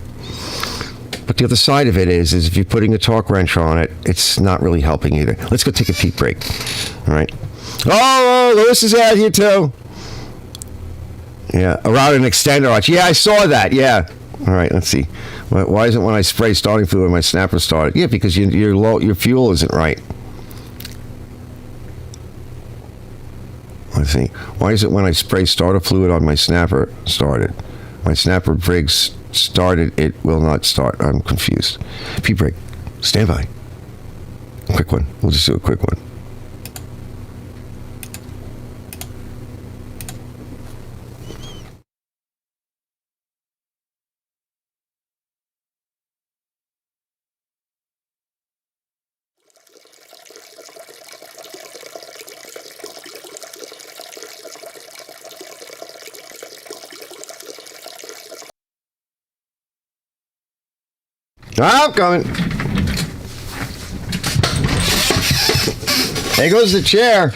But the other side of it is if you're putting a torque wrench on it, it's not really helping either. Let's go take a peek break. All right. Oh, Lewis is out here too. Yeah, around an extender arch. Yeah, I saw that. Yeah. All right, let's see. Why isn't when I spray starting fluid my snapper started? Yeah, because your fuel isn't right. Let's see. Why is it when I spray starter fluid on my snapper started? My snapper Briggs started, it will not start. I'm confused. Peep break. Stand by. Quick one. We'll just do a quick one. I'm coming. There goes the chair.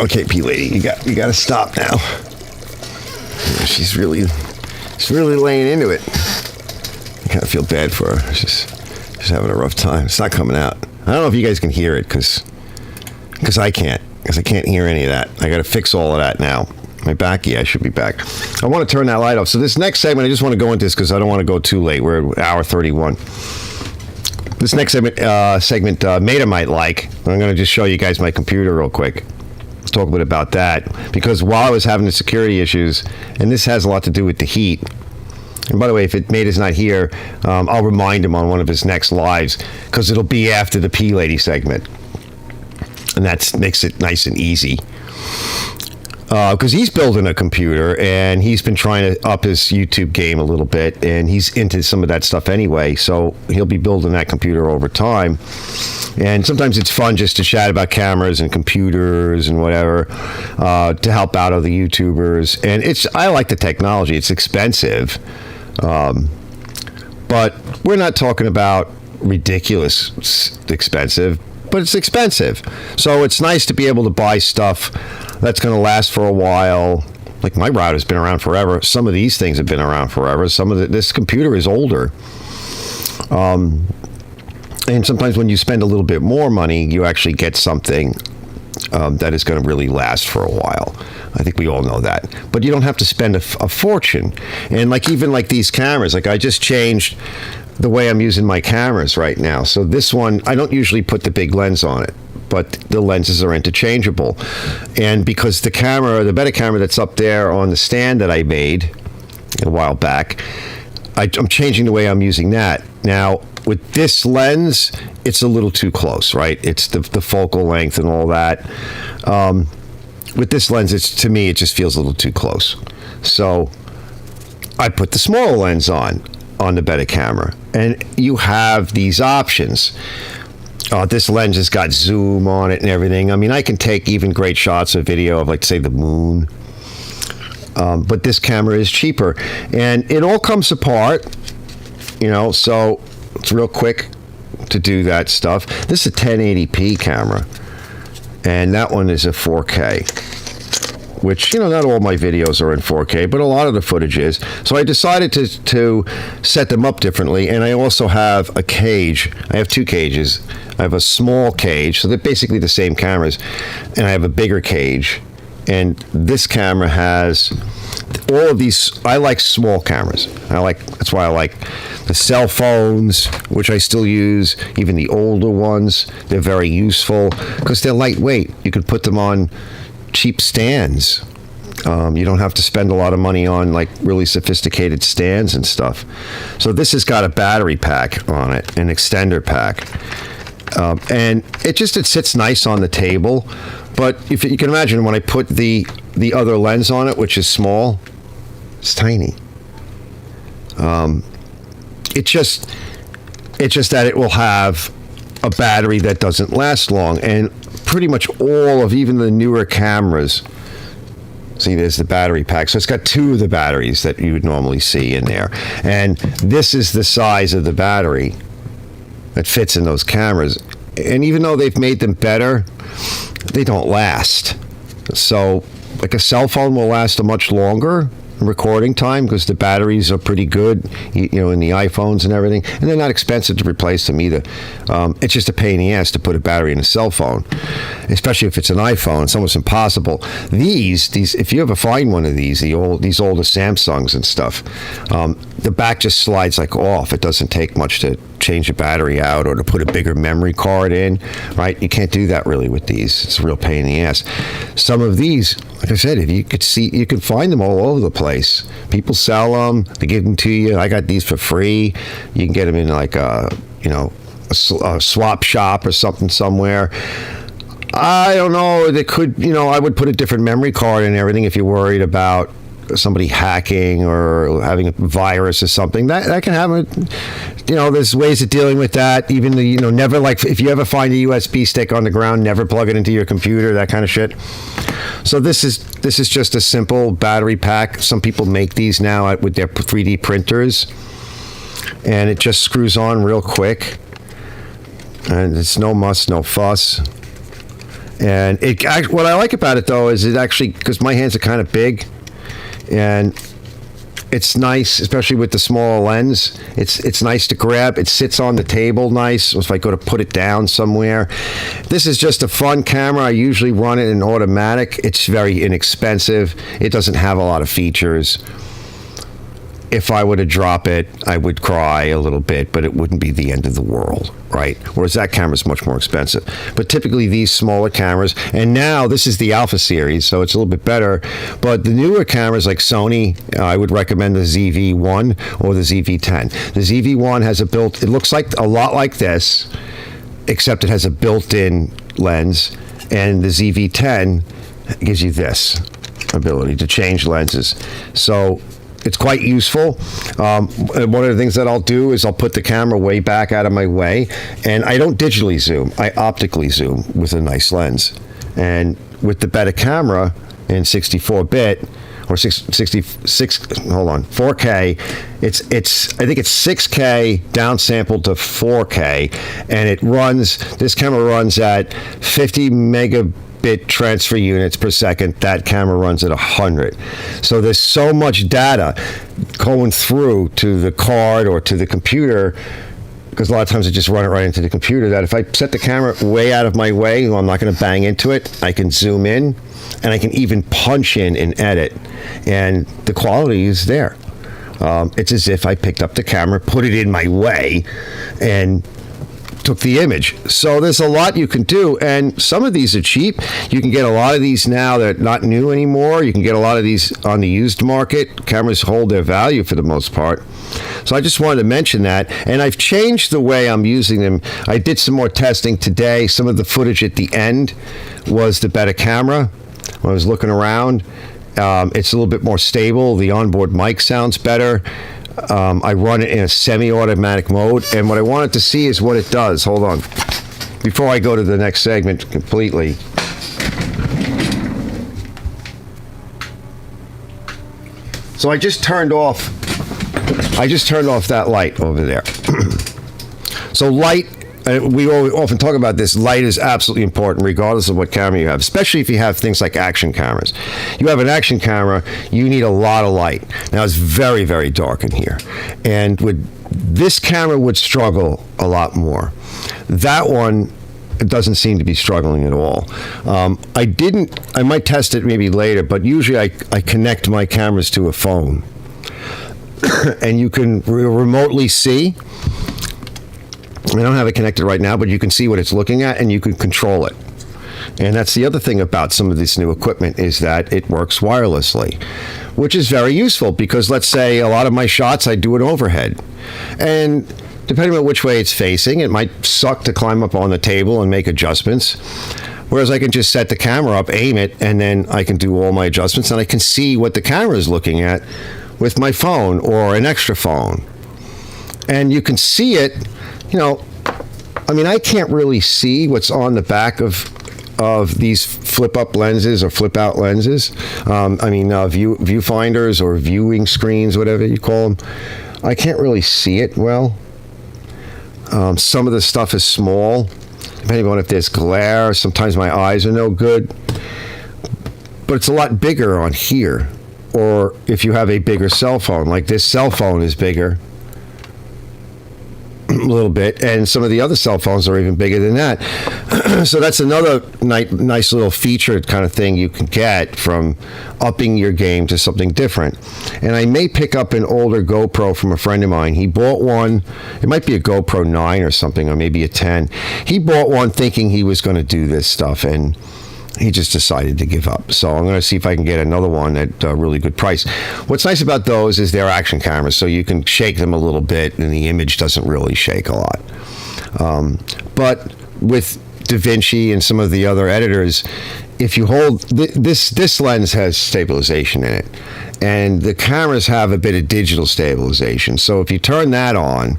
Okay, P-Lady, you got to stop now. She's really laying into it. I kind of feel bad for her. She's having a rough time. It's not coming out. I don't know if you guys can hear it because I can't. Because I can't hear any of that. I got to fix all of that now. My back, I should be back. I want to turn that light off. So this next segment, I just want to go into this because I don't want to go too late. We're at hour 31. This next segment, Maida might like. I'm going to just show you guys my computer real quick. Let's talk a bit about that. Because while I was having the security issues, and this has a lot to do with the heat. And by the way, if Maida's not here, I'll remind him on one of his next lives because it'll be after the P-Lady segment. And that makes it nice and easy. Because he's building a computer and he's been trying to up his YouTube game a little bit, and he's into some of that stuff anyway, so he'll be building that computer over time. And sometimes it's fun just to chat about cameras and computers and whatever, to help out other YouTubers. And I like the technology. It's expensive, but we're not talking about ridiculous expensive, but it's expensive. So it's nice to be able to buy stuff that's going to last for a while. Like my router's been around forever. Some of these things have been around forever. This computer is older. And sometimes when you spend a little bit more money, you actually get something that is going to really last for a while. I think we all know that. But you don't have to spend a fortune. And even these cameras, I just changed the way I'm using my cameras right now. So this one, I don't usually put the big lens on it, but the lenses are interchangeable. And because the better camera that's up there on the stand that I made a while back, I'm changing the way I'm using that. Now, with this lens, it's a little too close, right? It's the focal length and all that. With this lens, to me, it just feels a little too close. So I put the smaller lens on the better camera. And you have these options. This lens has got zoom on it and everything. I mean, I can take even great shots of video of, say, the moon. But this camera is cheaper. And it all comes apart, so it's real quick to do that stuff. This is a 1080p camera. And that one is a 4K. Which, not all my videos are in 4K, but a lot of the footage is. So I decided to set them up differently, and I also have a cage. I have two cages. I have a small cage, so they're basically the same cameras, and I have a bigger cage. And this camera has all of these. I like small cameras. That's why I like the cell phones, which I still use, even the older ones. They're very useful because they're lightweight. You can put them on cheap stands. You don't have to spend a lot of money on really sophisticated stands and stuff. So this has got a battery pack on it, an extender pack, and it sits nice on the table. But if you can imagine, when I put the other lens on it, which is small, it's tiny. It's just that it will have a battery that doesn't last long, and pretty much all of even the newer cameras, see, there's the battery pack. So it's got two of the batteries that you would normally see in there. And this is the size of the battery that fits in those cameras. And even though they've made them better, they don't last. So a cell phone will last a much longer recording time because the batteries are pretty good, in the iPhones and everything, and they're not expensive to replace them either. It's just a pain in the ass to put a battery in a cell phone, especially if it's an iPhone. It's almost impossible. These, if you ever find one of these older Samsungs and stuff, the back just slides off. It doesn't take much to change the battery out or to put a bigger memory card in, right? You can't do that really with these. It's a real pain in the ass. Some of these, like I said, if you could see, you could find them all over the place. People sell them. They give them to you. I got these for free. You can get them in a swap shop or something somewhere. I don't know. They could, I would put a different memory card and everything if you're worried about somebody hacking or having a virus or something. That can happen. There's ways of dealing with that. Even never, if you ever find a USB stick on the ground, never plug it into your computer, that kind of shit. So this is just a simple battery pack. Some people make these now with their 3D printers, and it just screws on real quick. And it's no muss, no fuss. And what I like about it, though, is it actually, because my hands are kind of big, and it's nice, especially with the smaller lens. It's nice to grab. It sits on the table nice. If I go to put it down somewhere. This is just a fun camera. I usually run it in automatic. It's very inexpensive. It doesn't have a lot of features. If I were to drop it, I would cry a little bit, but it wouldn't be the end of the world, right? Whereas that camera is much more expensive. But typically these smaller cameras, and now this is the Alpha series, so it's a little bit better. But the newer cameras like Sony, I would recommend the ZV-1 or the ZV-10. The ZV-1 has it looks like a lot like this, except it has a built-in lens, and the ZV-10 gives you this ability to change lenses. So it's quite useful. One of the things that I'll do is I'll put the camera way back out of my way, and I don't digitally zoom. I optically zoom with a nice lens. And with the better camera in 64-bit or 4K, I think it's 6K downsampled to 4K, and this camera runs at 50 megabit transfer units per second. That camera runs at 100. So there's so much data going through to the card or to the computer, because a lot of times I just run it right into the computer, that if I set the camera way out of my way, I'm not going to bang into it. I can zoom in, and I can even punch in and edit, and the quality is there. It's as if I picked up the camera, put it in my way, and took the image. So there's a lot you can do, and some of these are cheap. You can get a lot of these now that are not new anymore. You can get a lot of these on the used market. Cameras hold their value for the most part. So I just wanted to mention that, and I've changed the way I'm using them. I did some more testing today. Some of the footage at the end was the better camera. When I was looking around, it's a little bit more stable. The onboard mic sounds better. I run it in a semi-automatic mode, and what I wanted to see is what it does. Hold on. Before I go to the next segment completely. So I just turned off that light over there. So light, we often talk about this, light is absolutely important regardless of what camera you have, especially if you have things like action cameras. You have an action camera, you need a lot of light. Now it's very, very dark in here. And this camera would struggle a lot more. That one doesn't seem to be struggling at all. I might test it maybe later, but usually I connect my cameras to a phone. And you can remotely see. I don't have it connected right now, but you can see what it's looking at, and you can control it. And that's the other thing about some of this new equipment, is that it works wirelessly, which is very useful, because let's say a lot of my shots I do it overhead. And depending on which way it's facing, it might suck to climb up on the table and make adjustments. Whereas I can just set the camera up, aim it, and then I can do all my adjustments, and I can see what the camera is looking at with my phone or an extra phone. And you can see it. I can't really see what's on the back of these flip-up lenses or flip-out lenses. Viewfinders or viewing screens, whatever you call them. I can't really see it well. Some of the stuff is small, depending on if there's glare. Sometimes my eyes are no good. But it's a lot bigger on here. Or if you have a bigger cell phone, like this cell phone is bigger. A little bit, and some of the other cell phones are even bigger than that. So that's another nice little feature kind of thing you can get from upping your game to something different. And I may pick up an older GoPro from a friend of mine. He bought one. It might be a GoPro 9 or something, or maybe a 10. He bought one thinking he was going to do this stuff, and he just decided to give up. So I'm going to see if I can get another one at a really good price. What's nice about those is they're action cameras, so you can shake them a little bit, and the image doesn't really shake a lot. But with DaVinci and some of the other editors, if you hold this lens has stabilization in it, and the cameras have a bit of digital stabilization. So if you turn that on,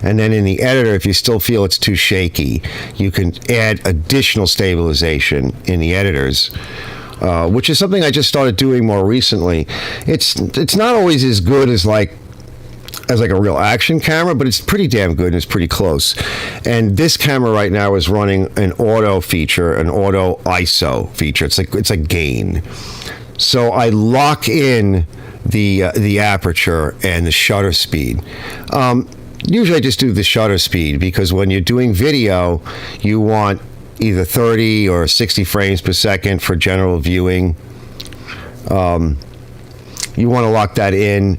and then in the editor, if you still feel it's too shaky, you can add additional stabilization in the editors, which is something I just started doing more recently. It's not always as good as like as like a real action camera, but it's pretty damn good and it's pretty close. And this camera right now is running an auto feature, an auto ISO feature. It's a gain. So I lock in the aperture and the shutter speed. Usually I just do the shutter speed because when you're doing video, you want either 30 or 60 frames per second for general viewing. You want to lock that in.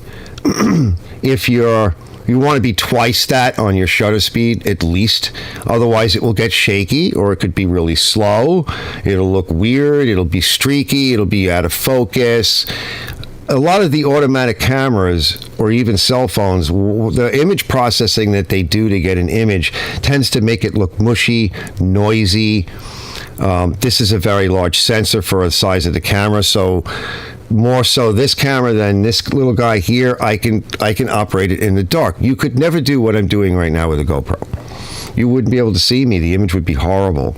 If you want to be twice that on your shutter speed at least, otherwise it will get shaky or it could be really slow. It'll look weird, it'll be streaky, it'll be out of focus. A lot of the automatic cameras or even cell phones, the image processing that they do to get an image tends to make it look mushy, noisy. This is a very large sensor for the size of the camera, so more so this camera than this little guy here, I can operate it in the dark. You could never do what I'm doing right now with a GoPro. You wouldn't be able to see me. The image would be horrible.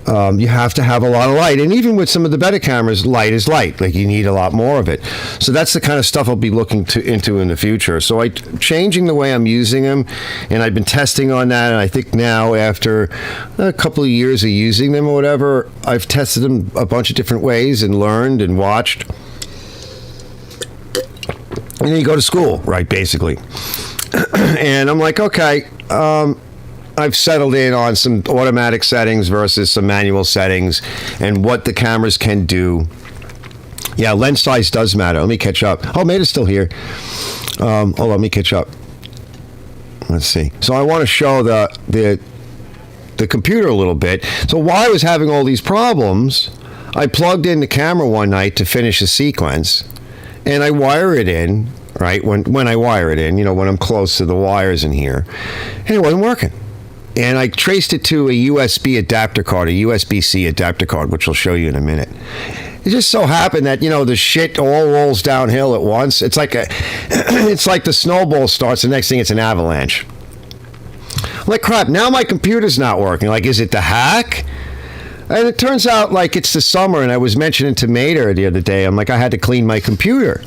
You have to have a lot of light, and even with some of the better cameras, light is light. Like, you need a lot more of it. So that's the kind of stuff I'll be looking into in the future. So changing the way I'm using them, and I've been testing on that, and I think now after a couple of years of using them or whatever, I've tested them a bunch of different ways and learned and watched. And then you go to school, right, basically. And I'm like, okay, I've settled in on some automatic settings versus some manual settings and what the cameras can do. Yeah, lens size does matter. Let me catch up. Oh, Meta's still here. Hold on, let me catch up. Let's see. So I want to show the computer a little bit. So while I was having all these problems, I plugged in the camera one night to finish a sequence, and I wire it in, right? When I wire it in, when I'm close to the wires in here, and it wasn't working. And I traced it to a USB adapter card, a USB-C adapter card, which I'll show you in a minute. It just so happened that, the shit all rolls downhill at once. It's like it's like the snowball starts, the next thing it's an avalanche. I'm like, crap, now my computer's not working. Like, is it the hack? And it turns out, like, it's the summer, and I was mentioning to Mater the other day, I'm like, I had to clean my computer.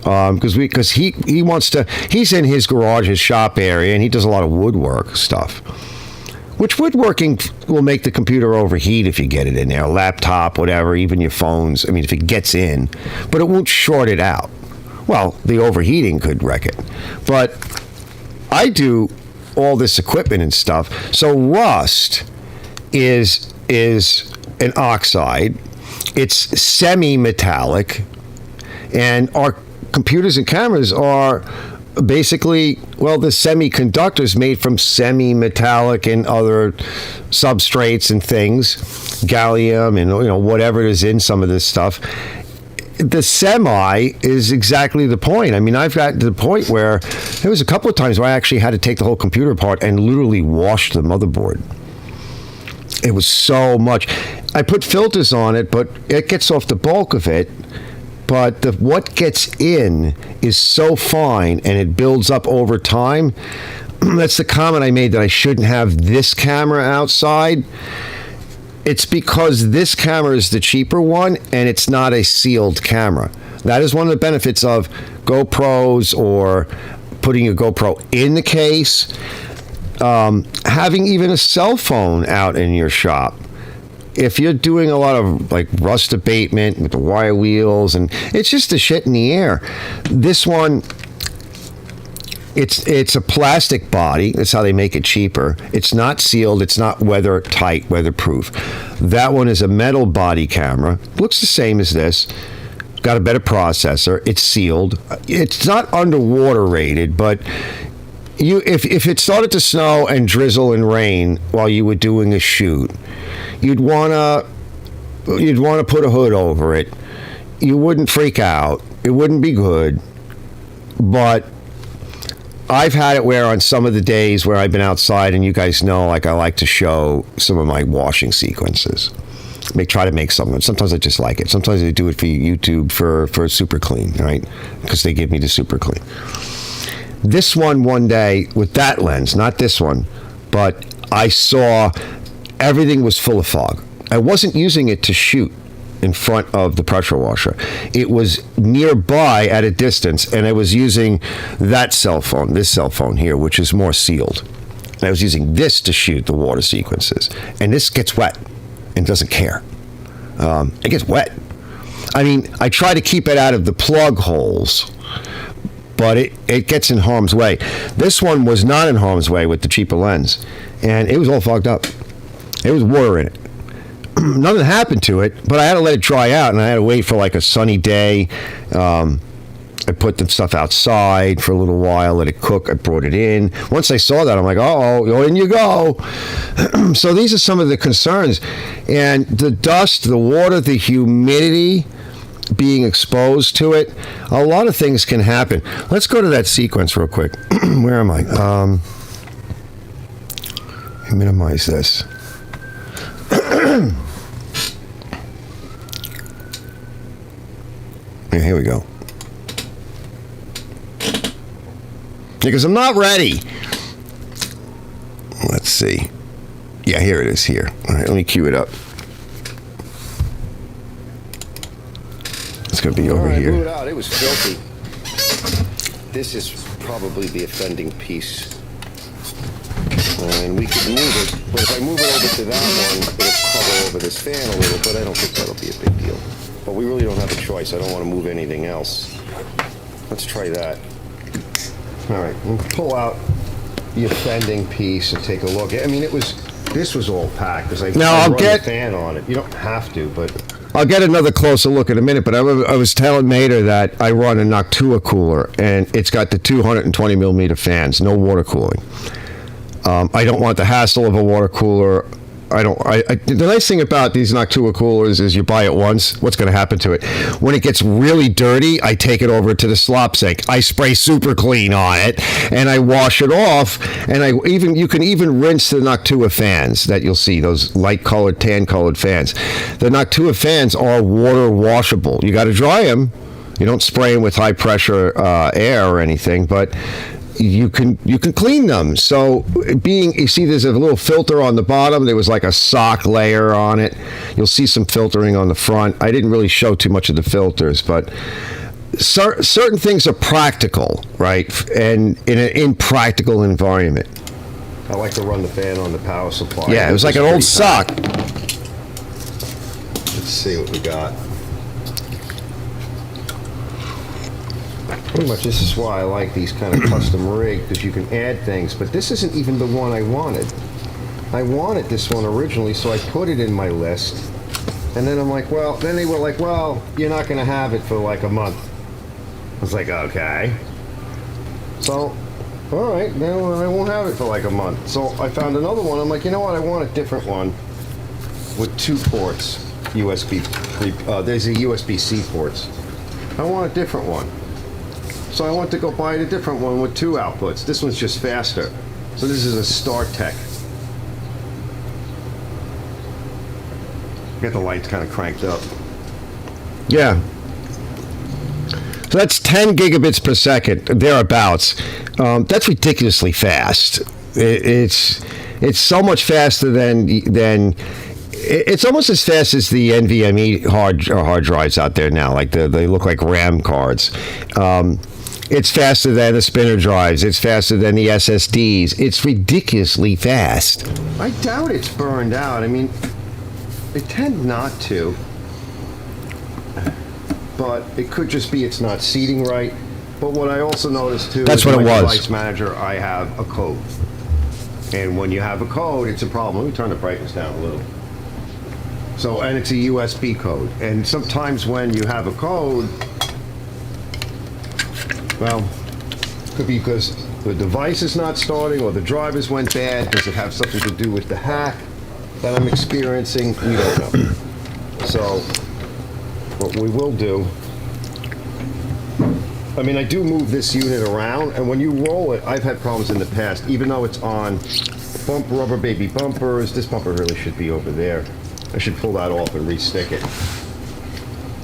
Because he wants to, he's in his garage, his shop area, and he does a lot of woodwork stuff. Which woodworking will make the computer overheat if you get it in there, a laptop, whatever, even your phones. I mean, if it gets in, but it won't short it out. Well, the overheating could wreck it. But I do all this equipment and stuff. So rust is an oxide. It's semi-metallic, and our computers and cameras are basically, the semiconductors made from semi-metallic and other substrates and things, gallium and whatever is in some of this stuff. The semi is exactly the point. I mean, I've got to the point where there was a couple of times where I actually had to take the whole computer apart and literally wash the motherboard. It was so much. I put filters on it, but it gets off the bulk of it. But what gets in is so fine, and it builds up over time. That's the comment I made, that I shouldn't have this camera outside. It's because this camera is the cheaper one, and it's not a sealed camera. That is one of the benefits of GoPros, or putting a GoPro in the case. Having even a cell phone out in your shop. If you're doing a lot of like rust abatement with the wire wheels, and it's just the shit in the air. This one, it's a plastic body. That's how they make it cheaper. It's not sealed. It's not weathertight, weatherproof. That one is a metal body camera. Looks the same as this. Got a better processor. It's sealed. It's not underwater rated, but if it started to snow and drizzle and rain while you were doing a shoot, you'd want to put a hood over it. You wouldn't freak out. It wouldn't be good. But I've had it where on some of the days where I've been outside, and you guys know, like, I like to show some of my washing sequences. Try to make something. Sometimes I just like it. Sometimes I do it for YouTube for Superclean, right? Because they give me the Superclean. This one day with that lens, not this one, but I saw everything was full of fog. I wasn't using it to shoot. in front of the pressure washer. It was nearby at a distance, and I was using this cell phone here, which is more sealed. And I was using this to shoot the water sequences. And this gets wet and doesn't care. It gets wet. I mean, I try to keep it out of the plug holes, but it gets in harm's way. This one was not in harm's way with the cheaper lens, and it was all fogged up. There was water in it. Nothing happened to it, but I had to let it dry out, and I had to wait for like a sunny day. I put the stuff outside for a little while, let it cook. I brought it in. Once I saw that, I'm like, oh, in you go. So these are some of the concerns. And the dust, the water, the humidity, being exposed to it, a lot of things can happen. Let's go to that sequence real quick. Where am I? Minimize this. Yeah, here we go. Because I'm not ready. Let's see. Yeah, here it is here. All right, let me cue it up. It's going to be over here. Blew it out. It was filthy. This is probably the offending piece. And we could move it, but if I move it over to that one, it'll cover over this fan a little, but I don't think that'll be a big deal. But we really don't have a choice. I don't want to move anything else. Let's try that. All right, we'll pull out the offending piece and take a look. I mean, this was all packed because I run the fan on it. You don't have to, but I'll get another closer look in a minute, but I was telling Mater that I run a Noctua cooler, and it's got the 220 millimeter fans, no water cooling. I don't want the hassle of a water cooler. The nice thing about these Noctua coolers is you buy it once. What's going to happen to it? When it gets really dirty, I take it over to the slop sink. I spray Superclean on it, and I wash it off. And you can even rinse the Noctua fans that you'll see, those light-colored, tan-colored fans. The Noctua fans are water washable. You got to dry them. You don't spray them with high-pressure air or anything, but you can clean them. So you see there's a little filter on the bottom. There was like a sock layer on it. You'll see some filtering on the front. I didn't really show too much of the filters, but certain things are practical, right? And in an impractical environment. I like to run the fan on the power supply. Yeah, it was like an old sock. Let's see what we got. Pretty much this is why I like these kind of custom rig, because you can add things, but this isn't even the one I wanted. I wanted this one originally, so I put it in my list, and then I'm like, then they were like, you're not going to have it for like a month. I was like, okay. So, all right, then I won't have it for like a month. So I found another one. I'm like, you know what, I want a different one with 2 ports, USB, there's a USB-C ports. I want a different one. So I went to go buy a different one with 2 outputs. This one's just faster. So this is a StarTech. Get the lights kind of cranked up. Yeah. So that's 10 gigabits per second, thereabouts. That's ridiculously fast. It's so much faster than it's almost as fast as the NVMe hard drives out there now. Like they look like RAM cards. It's faster than the spinner drives. It's faster than the SSDs. It's ridiculously fast. I doubt it's burned out. I mean, they tend not to. But it could just be it's not seating right. But what I also noticed too is what it was. Device Manager, I have a code. And when you have a code, it's a problem. Let me turn the brightness down a little. So, and it's a USB code. And sometimes when you have a code, well, could be because the device is not starting or the drivers went bad. Does it have something to do with the hack that I'm experiencing? We don't know. So, what we will do, I mean, I do move this unit around, and when you roll it, I've had problems in the past, even though it's on rubber baby bumpers. This bumper really should be over there. I should pull that off and re-stick it.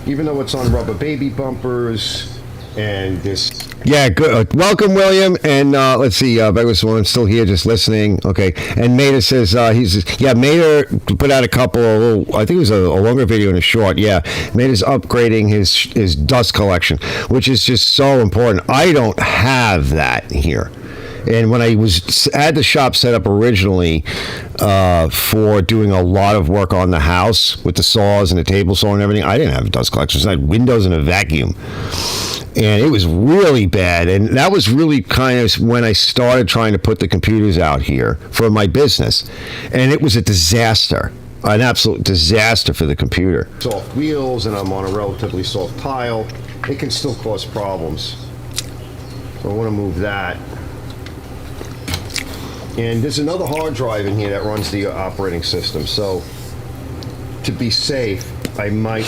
Even though it's on rubber baby bumpers, and this Yeah, good. Welcome, William. And let's see, I'm still here just listening. Okay. And Mater says, Mater put out a couple, I think it was a longer video and a short. Yeah. Mater's upgrading his dust collection, which is just so important. I don't have that here. And when I had the shop set up originally for doing a lot of work on the house with the saws and the table saw and everything, I didn't have dust collectors. I had windows and a vacuum. And it was really bad. And that was really kind of when I started trying to put the computers out here for my business. And it was a disaster, an absolute disaster for the computer. Soft wheels, and I'm on a relatively soft tile. It can still cause problems. So I want to move that. And there's another hard drive in here that runs the operating system. So to be safe, I might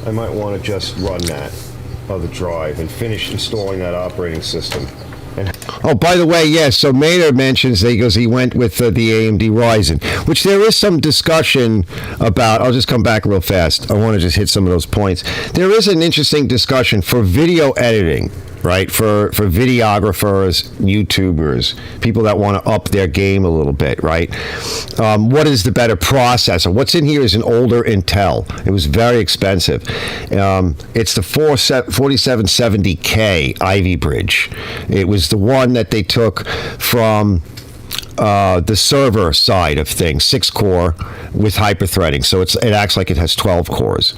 want to just run that other drive and finish installing that operating system. Oh, by the way, yes, so Maynard mentions that he went with the AMD Ryzen, which there is some discussion about. I'll just come back real fast. I want to just hit some of those points. There is an interesting discussion for video editing, right? For videographers, YouTubers, people that want to up their game a little bit, right? What is the better processor? What's in here is an older Intel. It was very expensive. It's the 4770K Ivy Bridge. It was the one that they took from the server side of things, 6-core with hyperthreading. So it acts like it has 12 cores.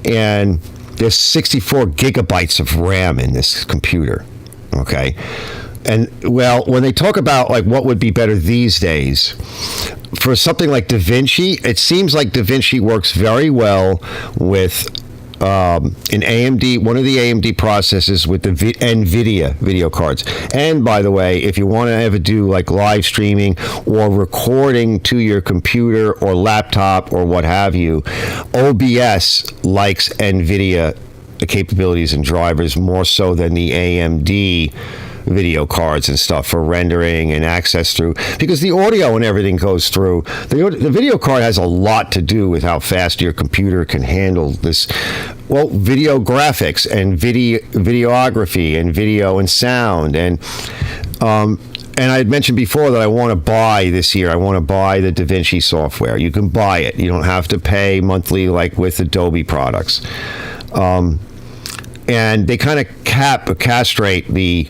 And there's 64 gigabytes of RAM in this computer, okay? And, well, when they talk about, like, what would be better these days, for something like DaVinci, it seems like DaVinci works very well with an AMD, one of the AMD processors with the NVIDIA video cards. And by the way, if you want to ever do like live streaming or recording to your computer or laptop or what have you, OBS likes NVIDIA capabilities and drivers more so than the AMD video cards and stuff for rendering and access through, because the audio and everything goes through. The video card has a lot to do with how fast your computer can handle this, well, video graphics and videography and video and sound. And I had mentioned before that I want to buy this year. I want to buy the DaVinci software. You can buy it. You don't have to pay monthly like with Adobe products. And they kind of castrate the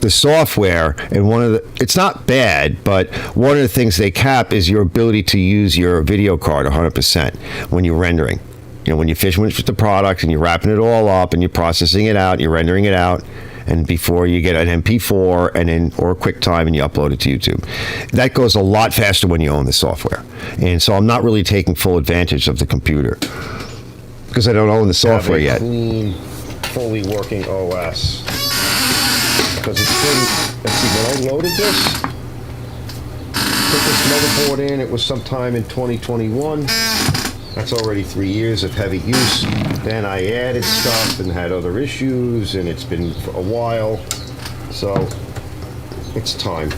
software, and it's not bad, but one of the things they cap is your ability to use your video card 100% when you're rendering. You know, when you finish with the product and you're wrapping it all up and you're processing it out, you're rendering it out, and before you get an MP4 or a QuickTime and you upload it to YouTube. That goes a lot faster when you own the software. And so I'm not really taking full advantage of the computer because I don't own the software yet. Clean, fully working OS. Because it's been, let's see, when I loaded this, put this motherboard in, it was sometime in 2021. That's already 3 years of heavy use. Then I added stuff and had other issues, and it's been for a while. So, it's time.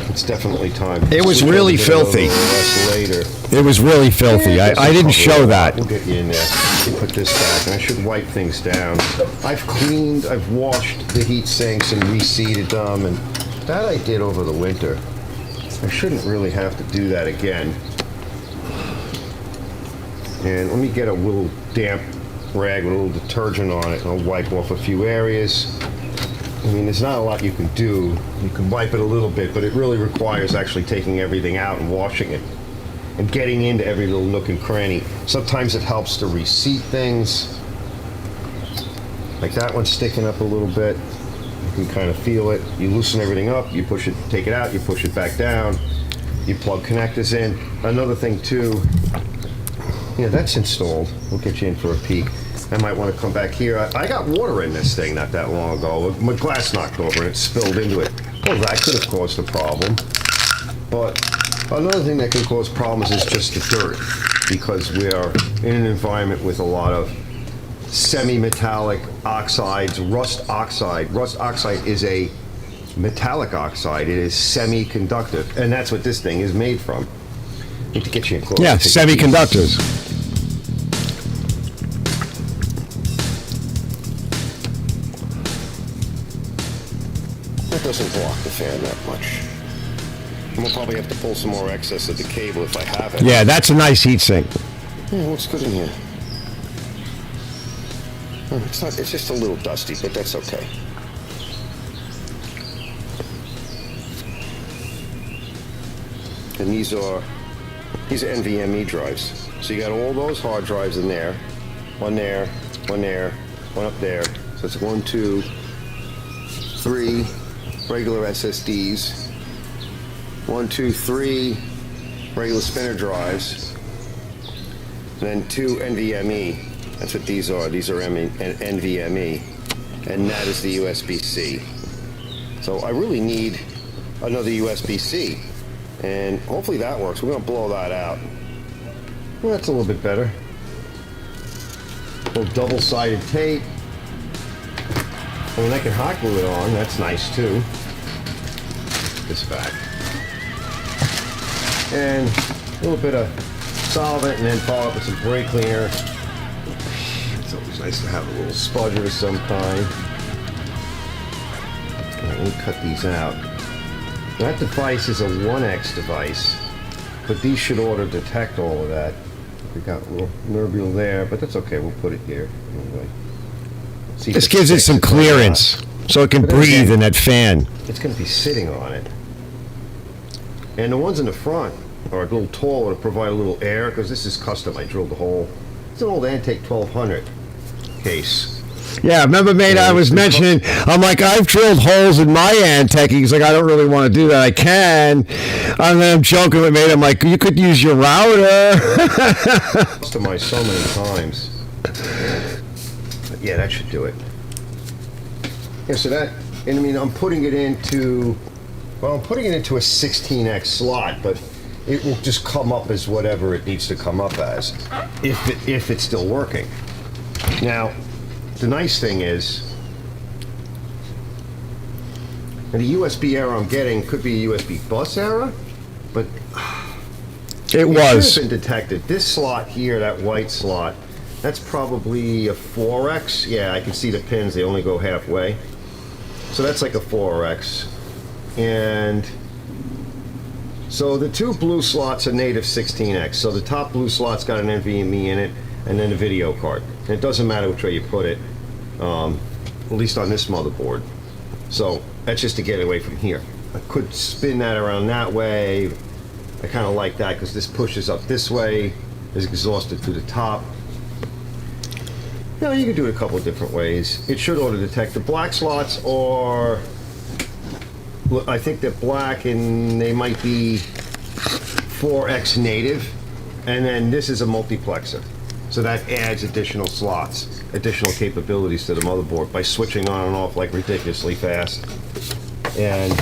It's definitely time. It was really filthy. It was really filthy. Yeah, I didn't show that. We'll get you in there. Put this back, and I should wipe things down. I've cleaned, I've washed the heat sinks and reseated them, and that I did over the winter. I shouldn't really have to do that again. And let me get a little damp rag with a little detergent on it, and I'll wipe off a few areas. I mean, there's not a lot you can do. You can wipe it a little bit, but it really requires actually taking everything out and washing it and getting into every little nook and cranny. Sometimes it helps to reseat things. Like that one's sticking up a little bit. You can kind of feel it. You loosen everything up, you push it, take it out, you push it back down, you plug connectors in. Another thing too, yeah, that's installed. We'll get you in for a peek. I might want to come back here. I got water in this thing not that long ago. My glass knocked over and it spilled into it. Well, that could have caused a problem. But another thing that can cause problems is just the dirt, because we are in an environment with a lot of semi-metallic oxides, rust oxide. Rust oxide is a metallic oxide. It is semiconductive, and that's what this thing is made from. I need to get you in close. Yeah, semiconductors. That doesn't block the fan that much. And we'll probably have to pull some more excess of the cable if I have it. Yeah, that's a nice heatsink. Yeah, it looks good in here. It's just a little dusty, but that's okay. And these are NVMe drives. So you got all those hard drives in there. One there, one there, one up there. So it's 1, 2, 3 regular SSDs. 1, 2, 3 regular spinner drives. And then 2 NVMe. That's what these are. These are NVMe. And that is the USB-C. So I really need another USB-C. And hopefully that works. We're going to blow that out. Well, that's a little bit better. A little double-sided tape. I mean, I can hot glue it on. That's nice, too. This back. And a little bit of solvent, and then follow up with some brake cleaner. It's always nice to have a little spudger of some kind. All right, let me cut these out. That device is a 1X device, but these should auto detect all of that. We got a little nervule there, but that's okay. We'll put it here anyway. See, This gives it some clearance, so it can breathe in that fan. It's going to be sitting on it. And the ones in the front are a little taller to provide a little air, because this is custom. I drilled the hole. It's an old Antec 1200 case. Yeah, remember, mate, I was mentioning, I'm like, I've drilled holes in my Antec. He's like, I don't really want to do that. I can. And then I'm joking with mate. I'm like, you could use your router. Customized so many times. But yeah, that should do it. Yeah, so that, and I mean, I'm putting it into a 16X slot, but it will just come up as whatever it needs to come up as, if it's still working. Now, the nice thing is, and the USB error I'm getting could be a USB bus error, but It was. should have been detected. This slot here, that white slot, that's probably a 4X. Yeah, I can see the pins, they only go halfway. So that's like a 4X. And so the two blue slots are native 16X. So the top blue slot's got an NVMe in it, and then a video card. And it doesn't matter which way you put it, at least on this motherboard. So that's just to get away from here. I could spin that around that way. I kind of like that because this pushes up this way, is exhausted to the top. You know, you can do it a couple of different ways. It should auto detect. The black slots are, I think they're black and they might be 4X native. And then this is a multiplexer. So that adds additional slots, additional capabilities to the motherboard by switching on and off like ridiculously fast. And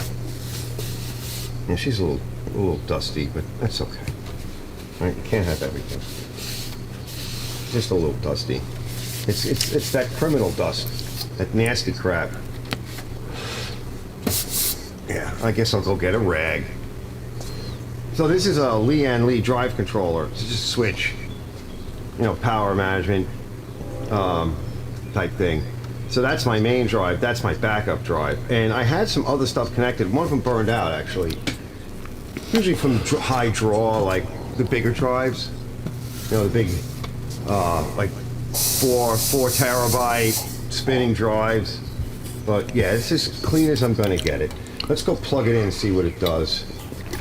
she's a little dusty, but that's okay. All right, you can't have everything. Just a little dusty. It's that criminal dust, that nasty crap. Yeah, I guess I'll go get a rag. So this is a Lee drive controller. It's just a switch, you know, power management type thing. So that's my main drive. That's my backup drive. And I had some other stuff connected. One of them burned out, actually. Usually from high draw, like the bigger drives. You know, the big, like 4 terabyte spinning drives. But yeah, it's as clean as I'm gonna get it. Let's go plug it in and see what it does.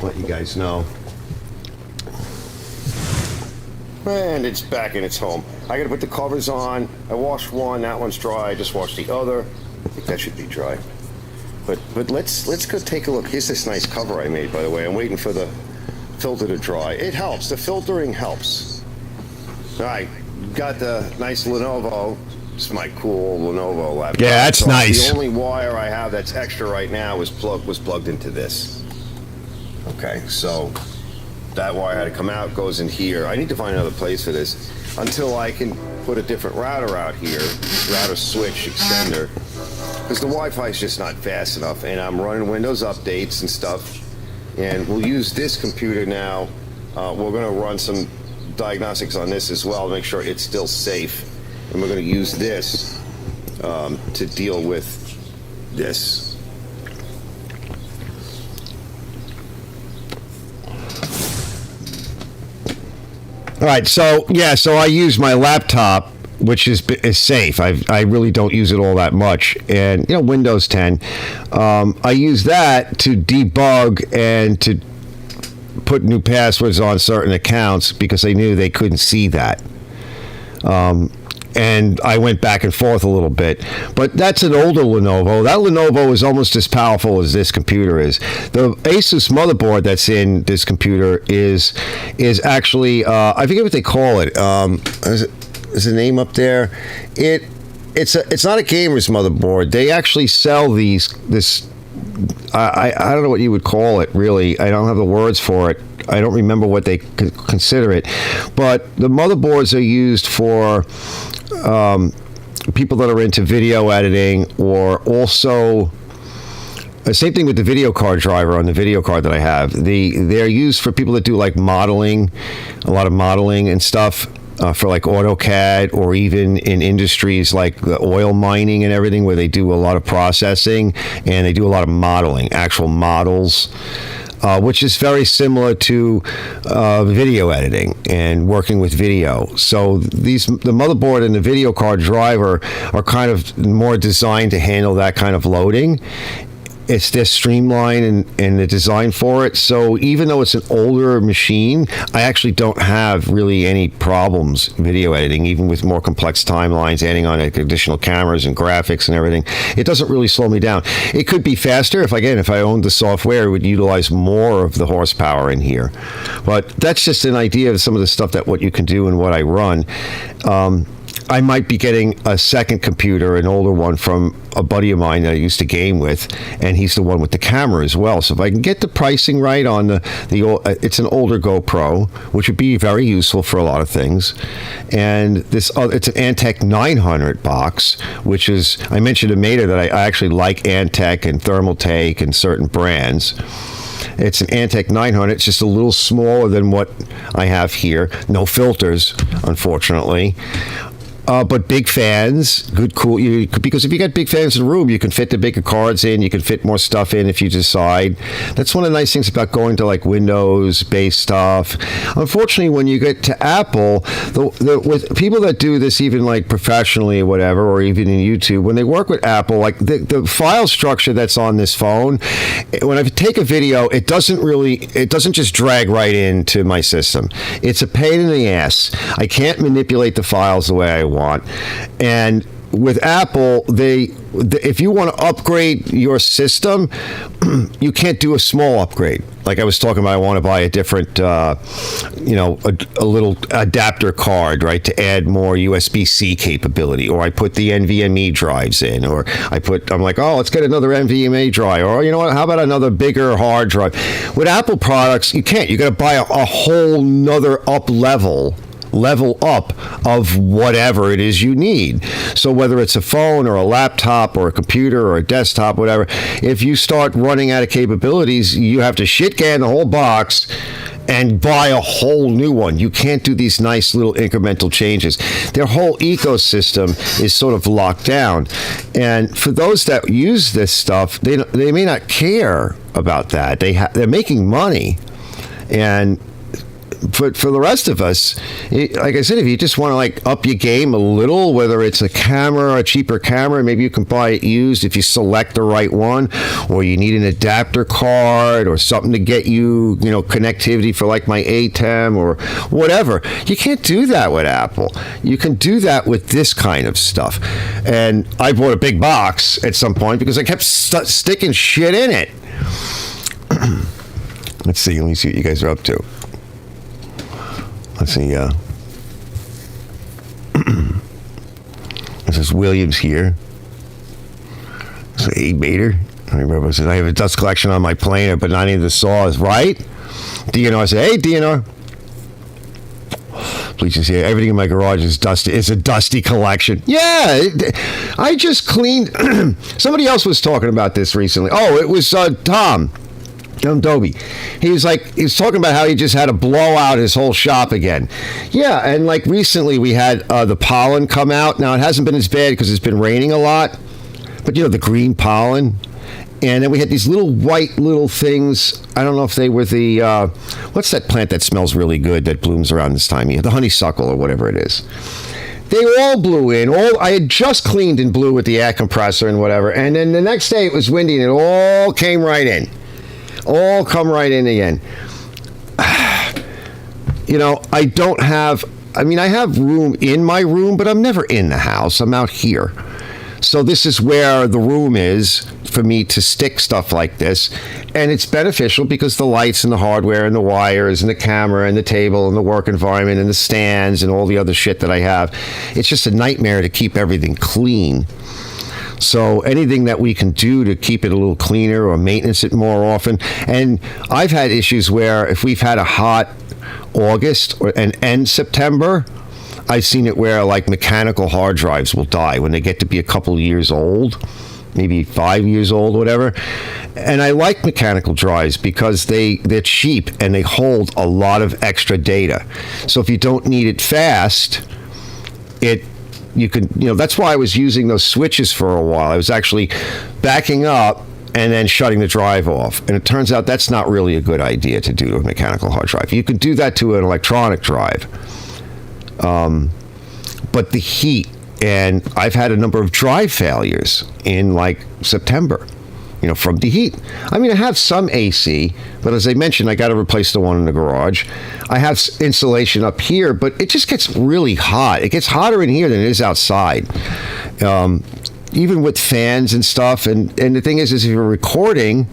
Let you guys know. And it's back in its home. I gotta put the covers on. I washed one, that one's dry. I just washed the other. I think that should be dry. But let's go take a look. Here's this nice cover I made, by the way. I'm waiting for the filter to dry. It helps. The filtering helps. All right, got the nice Lenovo. It's my cool Lenovo laptop. Yeah, that's so nice. The only wire I have that's extra right now was plugged into this. Okay, so that wire had to come out, goes in here. I need to find another place for this until I can put a different router out here, router switch extender, because the Wi-Fi is just not fast enough, and I'm running Windows updates and stuff, and we'll use this computer now. We're going to run some diagnostics on this as well to make sure it's still safe, and we're going to use this to deal with this. All right, so I use my laptop, which is safe. I really don't use it all that much, and Windows 10. I use that to debug and to put new passwords on certain accounts because I knew they couldn't see that. And I went back and forth a little bit. But that's an older Lenovo. That Lenovo is almost as powerful as this computer is. The Asus motherboard that's in this computer is actually, I forget what they call it. Is the name up there? It's not a gamer's motherboard. They actually sell this. I don't know what you would call it, really. I don't have the words for it. I don't remember what they consider it. But the motherboards are used for people that are into video editing, or also same thing with the video card driver on the video card that I have. They're used for people that do like modeling, a lot of modeling and stuff. For like AutoCAD, or even in industries like the oil mining and everything, where they do a lot of processing and they do a lot of modeling, actual models, which is very similar to video editing and working with video. So the motherboard and the video card driver are kind of more designed to handle that kind of loading. It's this streamlined and the design for it. So even though it's an older machine, I actually don't have really any problems video editing, even with more complex timelines, adding on additional cameras and graphics and everything. It doesn't really slow me down. It could be faster if I owned the software, it would utilize more of the horsepower in here. But that's just an idea of some of the stuff that what you can do and what I run. I might be getting a second computer, an older one, from a buddy of mine that I used to game with, and he's the one with the camera as well. So if I can get the pricing right on it's an older GoPro, which would be very useful for a lot of things. And it's an Antec 900 box, which is, I mentioned to Mater that I actually like Antec and Thermaltake and certain brands. It's an Antec 900. It's just a little smaller than what I have here. No filters, unfortunately. But big fans, good, cool. Because if you got big fans in the room, you can fit the bigger cards in. You can fit more stuff in if you decide. That's one of the nice things about going to like Windows-based stuff. Unfortunately, when you get to Apple, with people that do this even like professionally or whatever, or even in YouTube, when they work with Apple, like the file structure that's on this phone, when I take a video, it doesn't just drag right into my system. It's a pain in the ass. I can't manipulate the files the way I want. And with Apple, if you want to upgrade your system, you can't do a small upgrade. Like I was talking about, I want to buy a different, a little adapter card, right, to add more USB-C capability, or I put the NVMe drives in, or I'm like, oh, let's get another NVMe drive, or you know what, how about another bigger hard drive? With Apple products, you can't. You got to buy a whole nother level up of whatever it is you need. So whether it's a phone or a laptop or a computer or a desktop, whatever, if you start running out of capabilities, you have to shit-can the whole box and buy a whole new one. You can't do these nice little incremental changes. Their whole ecosystem is sort of locked down. And for those that use this stuff, they may not care about that. They're making money. And for the rest of us, like I said, if you just want to like up your game a little, whether it's a camera, a cheaper camera, maybe you can buy it used if you select the right one, or you need an adapter card or something to get you, connectivity for like my ATEM or whatever. You can't do that with Apple. You can do that with this kind of stuff. And I bought a big box at some point because I kept sticking shit in it. Let me see what you guys are up to. Let's see, this is Williams here. So, hey, Mater. I remember, says, I have a dust collection on my planer, but not any of the saws, right? DNR said, hey, DNR. Please just say, everything in my garage is dusty. It's a dusty collection. Yeah, I just cleaned. Somebody else was talking about this recently. Oh, it was Tom Dobie. He was talking about how he just had to blow out his whole shop again. Yeah, and like recently we had the pollen come out. Now it hasn't been as bad because it's been raining a lot, but the green pollen, And then we had these little white little things. I don't know if they were the, what's that plant that smells really good that blooms around this time of year? The honeysuckle or whatever it is. They all blew in. I had just cleaned and blew with the air compressor and whatever. And then the next day it was windy and it all came right in. All come right in again. You know, I have room in my room, but I'm never in the house. I'm out here. So this is where the room is for me to stick stuff like this. And it's beneficial because the lights and the hardware and the wires and the camera and the table and the work environment and the stands and all the other shit that I have, it's just a nightmare to keep everything clean. So anything that we can do to keep it a little cleaner or maintenance it more often. And I've had issues where if we've had a hot August and end September, I've seen it where like mechanical hard drives will die when they get to be a couple years old, maybe 5 years old, whatever. And I like mechanical drives because they're cheap and they hold a lot of extra data. So if you don't need it fast, you can, that's why I was using those switches for a while. I was actually backing up and then shutting the drive off. And it turns out that's not really a good idea to do to a mechanical hard drive. You could do that to an electronic drive. But the heat, and I've had a number of drive failures in like September, from the heat. I mean, I have some AC, but as I mentioned, I got to replace the one in the garage. I have insulation up here, but it just gets really hot. It gets hotter in here than it is outside. Even with fans and stuff. And the thing is if you're recording,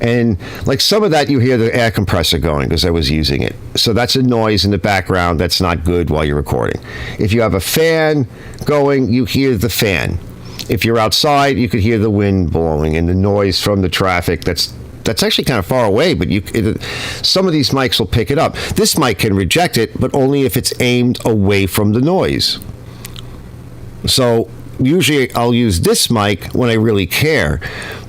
and like some of that, you hear the air compressor going because I was using it. So that's a noise in the background that's not good while you're recording. If you have a fan going, you hear the fan. If you're outside, you could hear the wind blowing and the noise from the traffic. That's actually kind of far away, but some of these mics will pick it up. This mic can reject it, but only if it's aimed away from the noise. So usually I'll use this mic when I really care,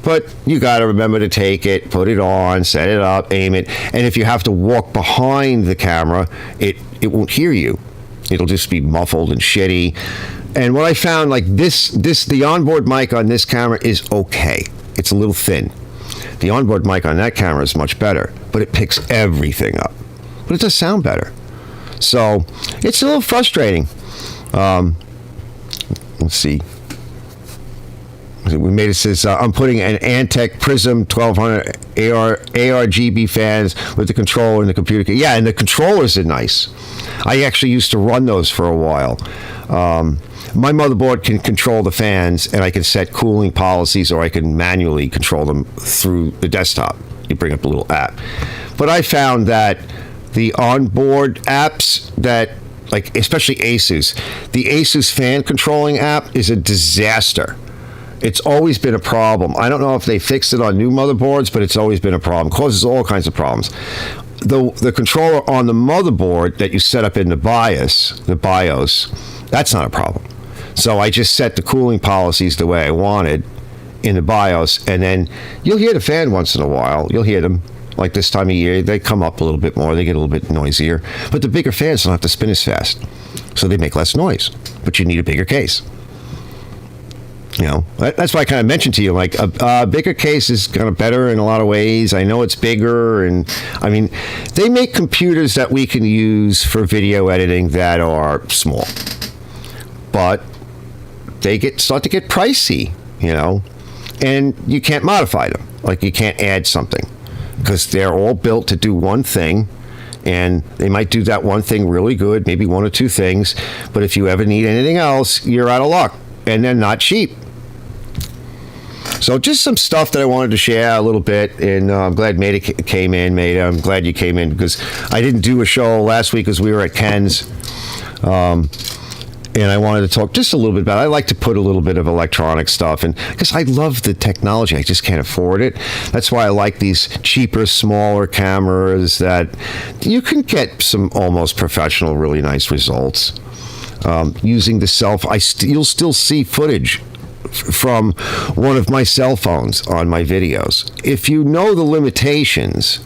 but you got to remember to take it, put it on, set it up, aim it, and if you have to walk behind the camera, it won't hear you. It'll just be muffled and shitty. And what I found, like the onboard mic on this camera is okay. It's a little thin. The onboard mic on that camera is much better, but it picks everything up. But it does sound better. So it's a little frustrating. Let's see. We made it says, I'm putting an Antec Prism 1200 ARGB fans with the controller and the computer. Yeah, and the controllers are nice. I actually used to run those for a while. My motherboard can control the fans, and I can set cooling policies, or I can manually control them through the desktop. You bring up a little app. But I found that the onboard apps that, like especially Asus, the Asus fan controlling app is a disaster. It's always been a problem. I don't know if they fixed it on new motherboards, but it's always been a problem. It causes all kinds of problems. The controller on the motherboard that you set up in the BIOS, that's not a problem. So I just set the cooling policies the way I wanted in the BIOS, and then you'll hear the fan once in a while. You'll hear them. Like this time of year, they come up a little bit more. They get a little bit noisier. But the bigger fans don't have to spin as fast. So they make less noise. But you need a bigger case. That's why I kind of mentioned to you, like a bigger case is kind of better in a lot of ways. I know it's bigger, and I mean, they make computers that we can use for video editing that are small, but they start to get pricey, and you can't modify them. Like you can't add something because they're all built to do one thing. And they might do that one thing really good, maybe one or two things, but if you ever need anything else, you're out of luck, and they're not cheap. So just some stuff that I wanted to share a little bit, and I'm glad Maida came in. Maida, I'm glad you came in because I didn't do a show last week because we were at Ken's, and I wanted to talk just a little bit about it. I like to put a little bit of electronic stuff, and because I love the technology, I just can't afford it. That's why I like these cheaper, smaller cameras that you can get some almost professional, really nice results. Using the you'll still see footage from one of my cell phones on my videos. If you know the limitations,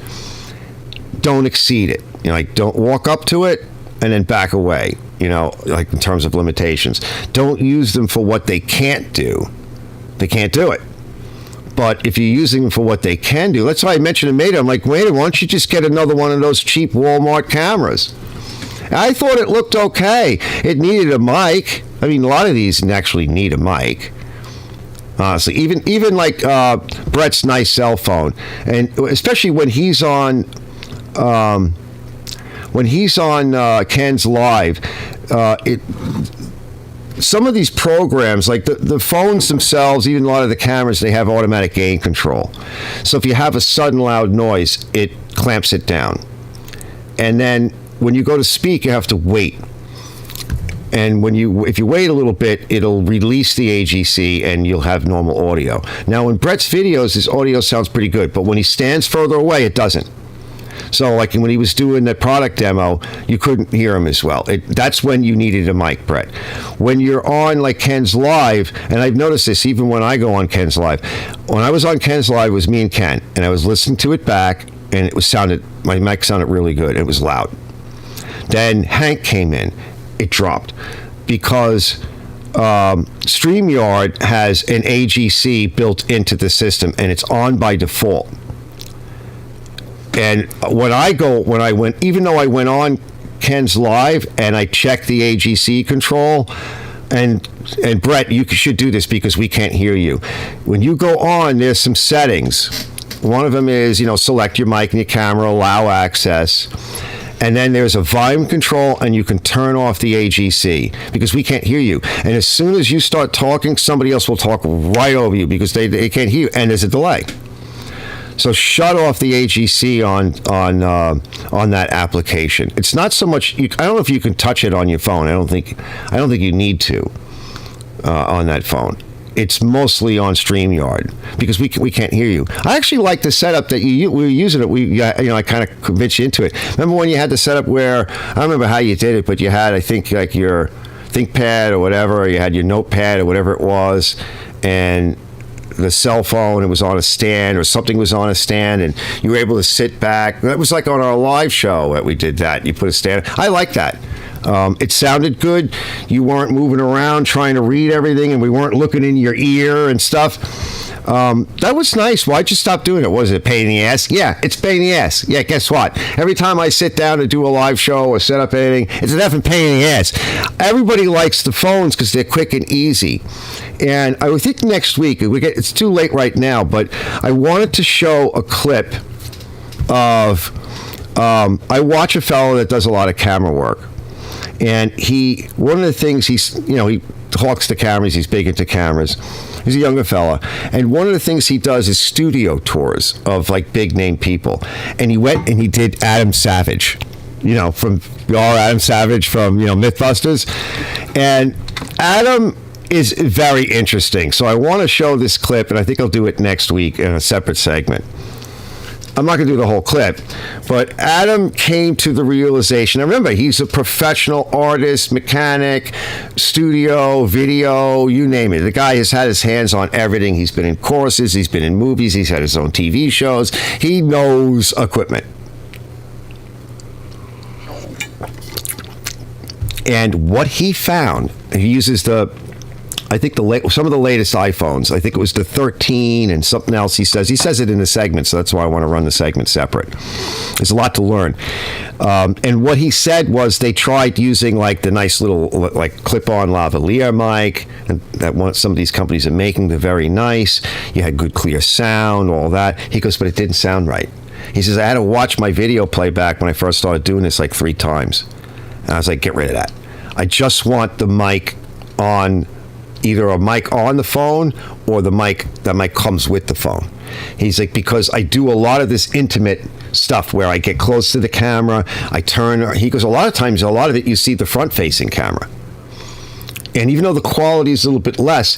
don't exceed it. Like don't walk up to it and then back away. Like in terms of limitations, don't use them for what they can't do. They can't do it. But if you're using them for what they can do, that's why I mentioned to Maida. I'm like, Maida, why don't you just get another one of those cheap Walmart cameras? I thought it looked okay. It needed a mic. I mean, a lot of these actually need a mic. Honestly, even like Brett's nice cell phone, and especially when he's on Ken's Live, some of these programs, like the phones themselves, even a lot of the cameras, they have automatic gain control. So if you have a sudden loud noise, it clamps it down. And then when you go to speak, you have to wait. And if you wait a little bit, it'll release the AGC and you'll have normal audio. Now, in Brett's videos, his audio sounds pretty good, but when he stands further away, it doesn't. So, like when he was doing the product demo, you couldn't hear him as well. That's when you needed a mic, Brett. When you're on like Ken's Live, and I've noticed this even when I go on Ken's Live. When I was on Ken's Live, it was me and Ken, and I was listening to it back, and my mic sounded really good. It was loud. Then Hank came in. It dropped because StreamYard has an AGC built into the system, and it's on by default. And even though I went on Ken's Live and I checked the AGC control, and Brett, you should do this because we can't hear you. When you go on, there's some settings. One of them is, select your mic and your camera, allow access. And then there's a volume control, and you can turn off the AGC because we can't hear you. And as soon as you start talking, somebody else will talk right over you because they can't hear you, and there's a delay. So shut off the AGC on that application. It's not so much. I don't know if you can touch it on your phone. I don't think you need to on that phone. It's mostly on StreamYard because we can't hear you. I actually like the setup that we were using it. I kind of convinced you into it. Remember when you had the setup where, I don't remember how you did it, but you had, I think, like your ThinkPad or whatever, or you had your notepad or whatever it was, and the cell phone, it was on a stand, or something was on a stand, and you were able to sit back. That was like on our live show that we did that. You put a stand. I like that. It sounded good. You weren't moving around trying to read everything, and we weren't looking in your ear and stuff. That was nice. Why'd you stop doing it? Was it a pain in the ass? Yeah, it's a pain in the ass. Yeah, guess what? Every time I sit down to do a live show or set up anything, it's a definite pain in the ass. Everybody likes the phones because they're quick and easy. And I think next week, it's too late right now, but I wanted to show a clip of, I watch a fellow that does a lot of camera work. And one of the things he talks to cameras, he's big into cameras. He's a younger fella. And one of the things he does is studio tours of like big name people. And he went and he did Adam Savage, from Adam Savage from, Mythbusters. And Adam is very interesting. So I want to show this clip, and I think I'll do it next week in a separate segment. I'm not going to do the whole clip, but Adam came to the realization. Now remember, he's a professional artist, mechanic, studio, video, you name it. The guy has had his hands on everything. He's been in courses, he's been in movies, he's had his own TV shows. He knows equipment. And what he found, he uses some of the latest iPhones. I think it was the 13 and something else he says. He says it in the segment, so that's why I want to run the segment separate. There's a lot to learn. And what he said was they tried using like the nice little like clip-on lavalier mic and that some of these companies are making. They're very nice. You had good clear sound, all that. He goes, but it didn't sound right. He says, I had to watch my video playback when I first started doing this like 3 times. And I was like, get rid of that. I just want the mic on, either a mic on the phone or that mic comes with the phone. He's like, because I do a lot of this intimate stuff where I get close to the camera, I turn. He goes, a lot of times, a lot of it, you see the front-facing camera. And even though the quality is a little bit less,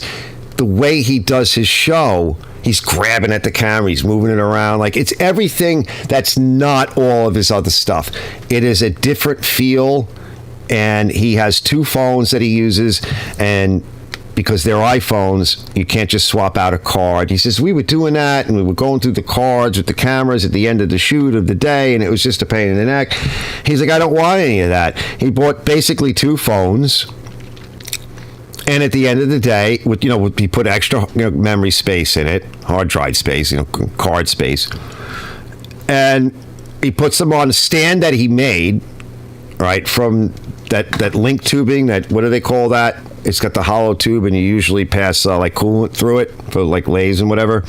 the way he does his show, he's grabbing at the camera, he's moving it around. Like, it's everything that's not all of his other stuff. It is a different feel, and he has 2 phones that he uses, and because they're iPhones, you can't just swap out a card. He says, we were doing that, and we were going through the cards with the cameras at the end of the shoot of the day, and it was just a pain in the neck. He's like, I don't want any of that. He bought basically 2 phones, And at the end of the day, he put extra memory space in it, hard drive space, card space, and he puts them on a stand that he made, right, from that link tubing. That, what do they call that? It's got the hollow tube, and you usually pass like coolant through it for like lathes and whatever.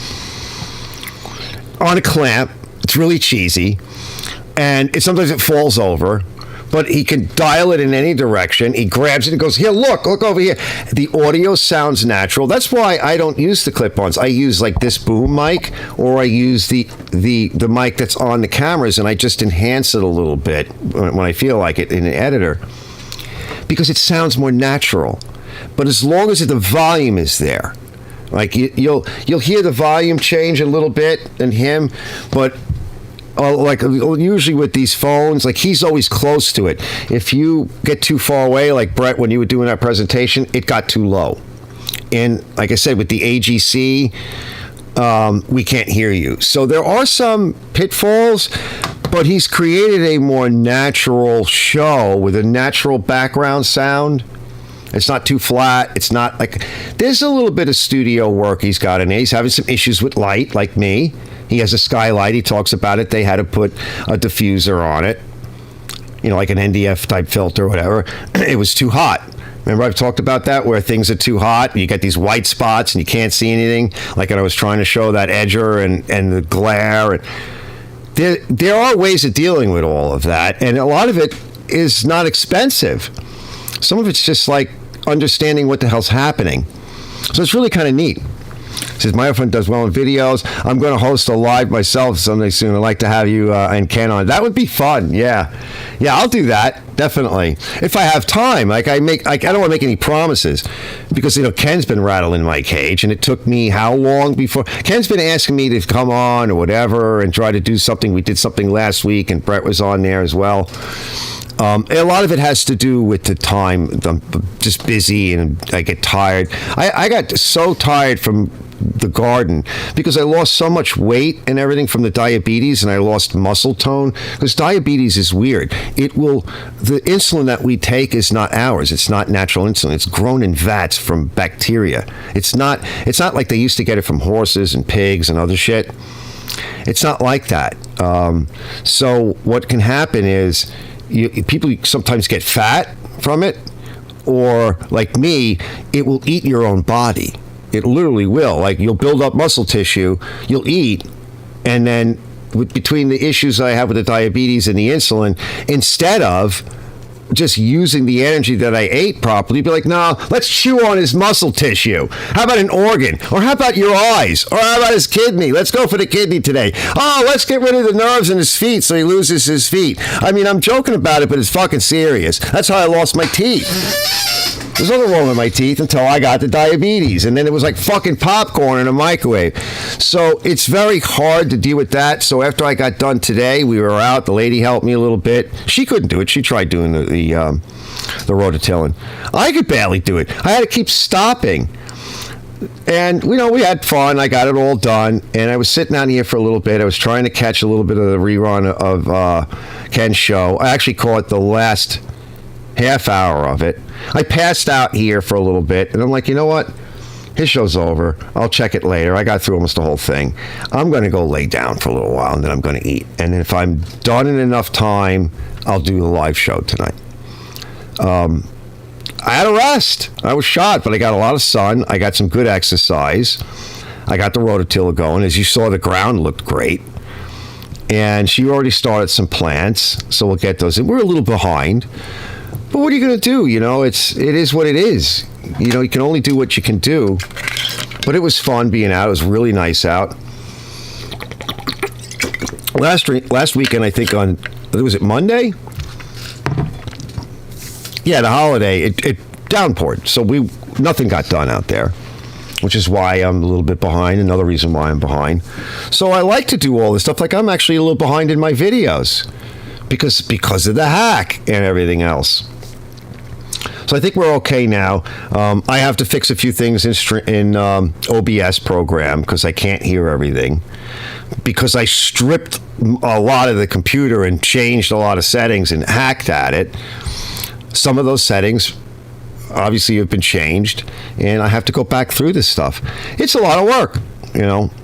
On a clamp. It's really cheesy, and sometimes it falls over. But he can dial it in any direction. He grabs it and goes, here, look over here. The audio sounds natural. That's why I don't use the clip-ons. I use like this boom mic, or I use the mic that's on the cameras, and I just enhance it a little bit when I feel like it in an editor, because it sounds more natural. But as long as the volume is there, like you'll hear the volume change a little bit in him, but like usually with these phones, like he's always close to it. If you get too far away, like Brett, when you were doing that presentation, it got too low. And like I said, with the AGC, we can't hear you. So there are some pitfalls, but he's created a more natural show with a natural background sound. It's not too flat. It's not like, there's a little bit of studio work he's got in it. He's having some issues with light, like me. He has a skylight. He talks about it. They had to put a diffuser on it, like an NDF type filter or whatever. It was too hot. Remember I've talked about that, where things are too hot. You get these white spots and you can't see anything. Like when I was trying to show that edger and the glare. And there are ways of dealing with all of that. And a lot of it is not expensive. Some of it's just like understanding what the hell's happening. So it's really kind of neat. Says my friend does well in videos. I'm going to host a live myself someday soon. I'd like to have you and Ken on. That would be fun. Yeah, I'll do that definitely if I have time. Like I don't want to make any promises, because Ken's been rattling my cage, and it took me how long before Ken's been asking me to come on or whatever and try to do something. We did something last week, and Brett was on there as well. A lot of it has to do with the time. I'm just busy and I get tired. I got so tired from the garden because I lost so much weight and everything from the diabetes, and I lost muscle tone, because diabetes is weird. The insulin that we take is not ours. It's not natural insulin. It's grown in vats from bacteria. It's not like they used to get it from horses and pigs and other shit. It's not like that. So what can happen is people sometimes get fat from it, or like me, it will eat your own body. It literally will. Like, you'll build up muscle tissue, you'll eat, and then between the issues I have with the diabetes and the insulin, instead of just using the energy that I ate properly, be like, no, let's chew on his muscle tissue. How about an organ? Or how about your eyes? Or how about his kidney? Let's go for the kidney today. Oh, let's get rid of the nerves in his feet so he loses his feet. I mean, I'm joking about it, but it's fucking serious. That's how I lost my teeth. There's nothing wrong with my teeth until I got the diabetes, and then it was like fucking popcorn in a microwave. So it's very hard to deal with that. So after I got done today, we were out. The lady helped me a little bit. She couldn't do it. She tried doing the rototillin. I could barely do it. I had to keep stopping. And, we had fun. I got it all done. And I was sitting out here for a little bit. I was trying to catch a little bit of the rerun of Ken's show. I actually caught the last half hour of it. I passed out here for a little bit, and I'm like, you know what? His show's over. I'll check it later. I got through almost the whole thing. I'm going to go lay down for a little while, and then I'm going to eat. And if I'm done in enough time, I'll do the live show tonight. I had a rest. I was shot, but I got a lot of sun. I got some good exercise. I got the rototiller going. As you saw, the ground looked great. And she already started some plants, so we'll get those in. We're a little behind. But what are you going to do? It is what it is. You can only do what you can do. But it was fun being out. It was really nice out. Last weekend, I think was it Monday? Yeah, the holiday. It downpoured, so nothing got done out there, which is why I'm a little bit behind. Another reason why I'm behind. So I like to do all this stuff. Like, I'm actually a little behind in my videos because of the hack and everything else. So I think we're okay now. I have to fix a few things in OBS program because I can't hear everything. Because I stripped a lot of the computer and changed a lot of settings and hacked at it. Some of those settings obviously have been changed, and I have to go back through this stuff. It's a lot of work,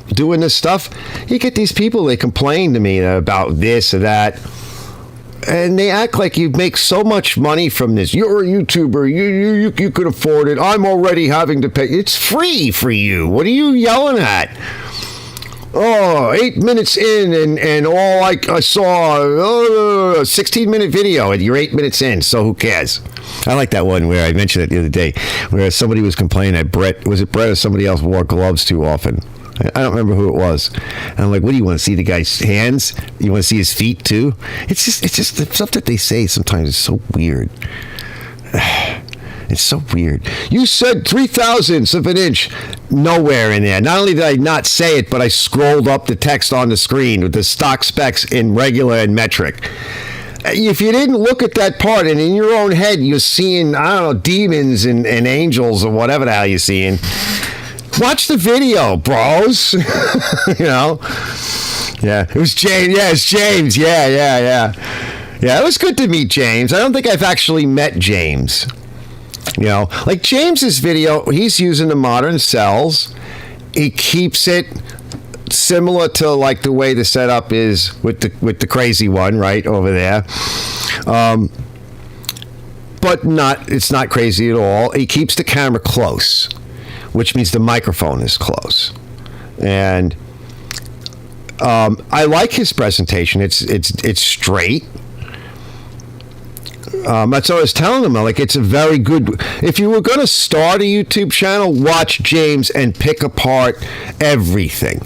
doing this stuff. You get these people, they complain to me about this or that, and they act like you make so much money from this. You're a YouTuber. You could afford it. I'm already having to pay. It's free for you. What are you yelling at? Oh, 8 minutes in, and all I saw a 16-minute video, and you're 8 minutes in, so who cares? I like that one where I mentioned it the other day, where somebody was complaining that Brett or somebody else wore gloves too often. I don't remember who it was. And I'm like, what do you want to see, the guy's hands? You want to see his feet too? It's just the stuff that they say sometimes is so weird. It's so weird. You said 3/1000ths of an inch. Nowhere in there. Not only did I not say it, but I scrolled up the text on the screen with the stock specs in regular and metric. If you didn't look at that part, and in your own head you're seeing, I don't know, demons and angels or whatever the hell you're seeing, watch the video, bros. Yeah, it was James. Yeah, it's James. Yeah, it was good to meet James. I don't think I've actually met James. Like James's video, he's using the modern cells. He keeps it similar to like the way the setup is with the crazy one right over there. But it's not crazy at all. He keeps the camera close, which means the microphone is close. And I like his presentation. It's straight. That's what I was telling them. Like, it's a very good. If you were going to start a YouTube channel, watch James and pick apart everything.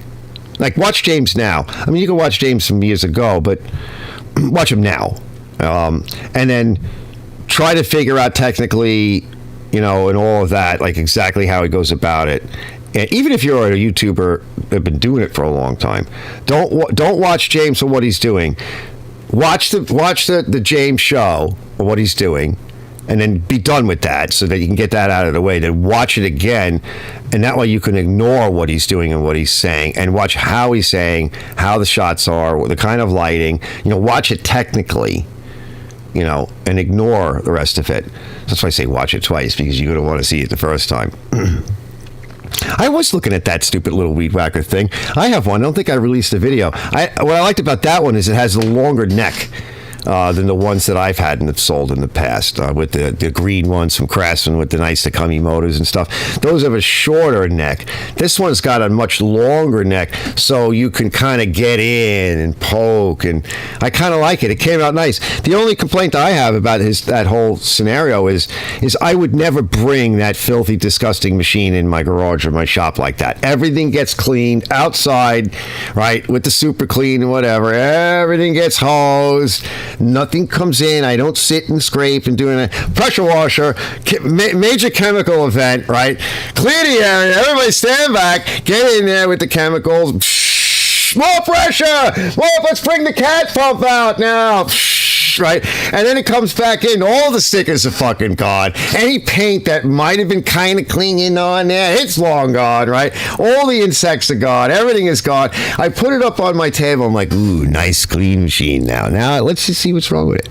Like, watch James now. I mean, you can watch James from years ago, but watch him now, and then try to figure out technically, and all of that, like exactly how he goes about it. And even if you're a YouTuber that's been doing it for a long time, don't watch James for what he's doing. Watch the James show or what he's doing, and then be done with that so that you can get that out of the way. Then watch it again, and that way you can ignore what he's doing and what he's saying, and watch how he's saying, how the shots are, the kind of lighting. Watch it technically, and ignore the rest of it. That's why I say watch it twice, because you're going to want to see it the first time. I was looking at that stupid little weed whacker thing. I have one. I don't think I released a video. What I liked about that one is it has a longer neck than the ones that I've had and have sold in the past, with the green ones from Craftsman with the nice Takumi motors and stuff. Those have a shorter neck. This one's got a much longer neck, so you can kind of get in and poke, and I kind of like it. It came out nice. The only complaint I have about that whole scenario is I would never bring that filthy, disgusting machine in my garage or my shop like that. Everything gets cleaned outside, right, with the Superclean and whatever. Everything gets hosed. Nothing comes in. I don't sit and scrape and do a pressure washer, major chemical event, right? Clear the area. Everybody stand back. Get in there with the chemicals. More pressure. Let's bring the cat pump out now. Right? And then it comes back in. All the stickers are fucking gone. Any paint that might have been kind of clinging on there, it's long gone, right? All the insects are gone. Everything is gone. I put it up on my table. I'm like, ooh, nice clean machine now. Now let's just see what's wrong with it.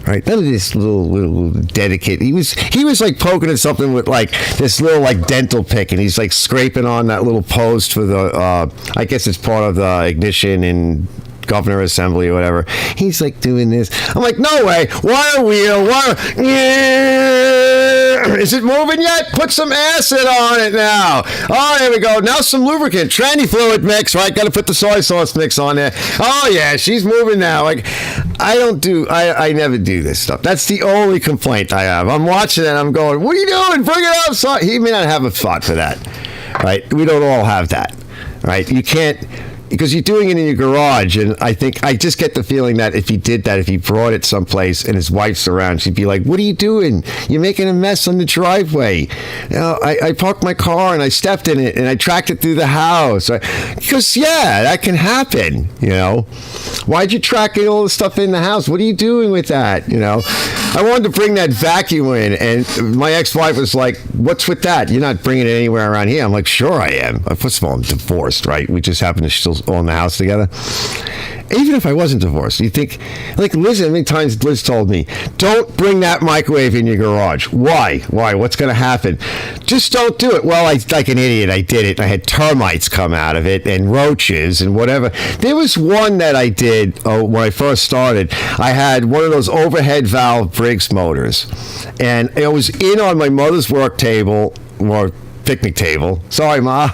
Right, none of this little dedicated. He was like poking at something with like this little like dental pick, and he's like scraping on that little post for the. I guess it's part of the ignition and governor assembly or whatever. He's like doing this. I'm like, no way. Wire wheel. Is it moving yet? Put some acid on it now. Oh, there we go. Now some lubricant. Tranny fluid mix, right? Got to put the soy sauce mix on there. Oh yeah, she's moving now. Like, I never do this stuff. That's the only complaint I have. I'm watching it and I'm going, what are you doing? Bring it up. So he may not have a thought for that, right? We don't all have that, right? You can't, because you're doing it in your garage, and I just get the feeling that if he did that, if he brought it someplace and his wife's around, she'd be like, what are you doing? You're making a mess on the driveway. I parked my car and I stepped in it and I tracked it through the house. Because, yeah, that can happen, Why'd you track all the stuff in the house? What are you doing with that, I wanted to bring that vacuum in, and my ex-wife was like, what's with that? You're not bringing it anywhere around here. I'm like, sure I am. First of all, I'm divorced, right? We just happen to still own the house together. even if I wasn't divorced, you think, like Liz, how many times Liz told me, don't bring that microwave in your garage. Why? What's going to happen? Just don't do it. Well, like an idiot, I did it. I had termites come out of it and roaches and whatever. There was one that I did when I first started. I had one of those overhead valve Briggs motors, and it was in on my mother's work table, or picnic table. Sorry, Ma.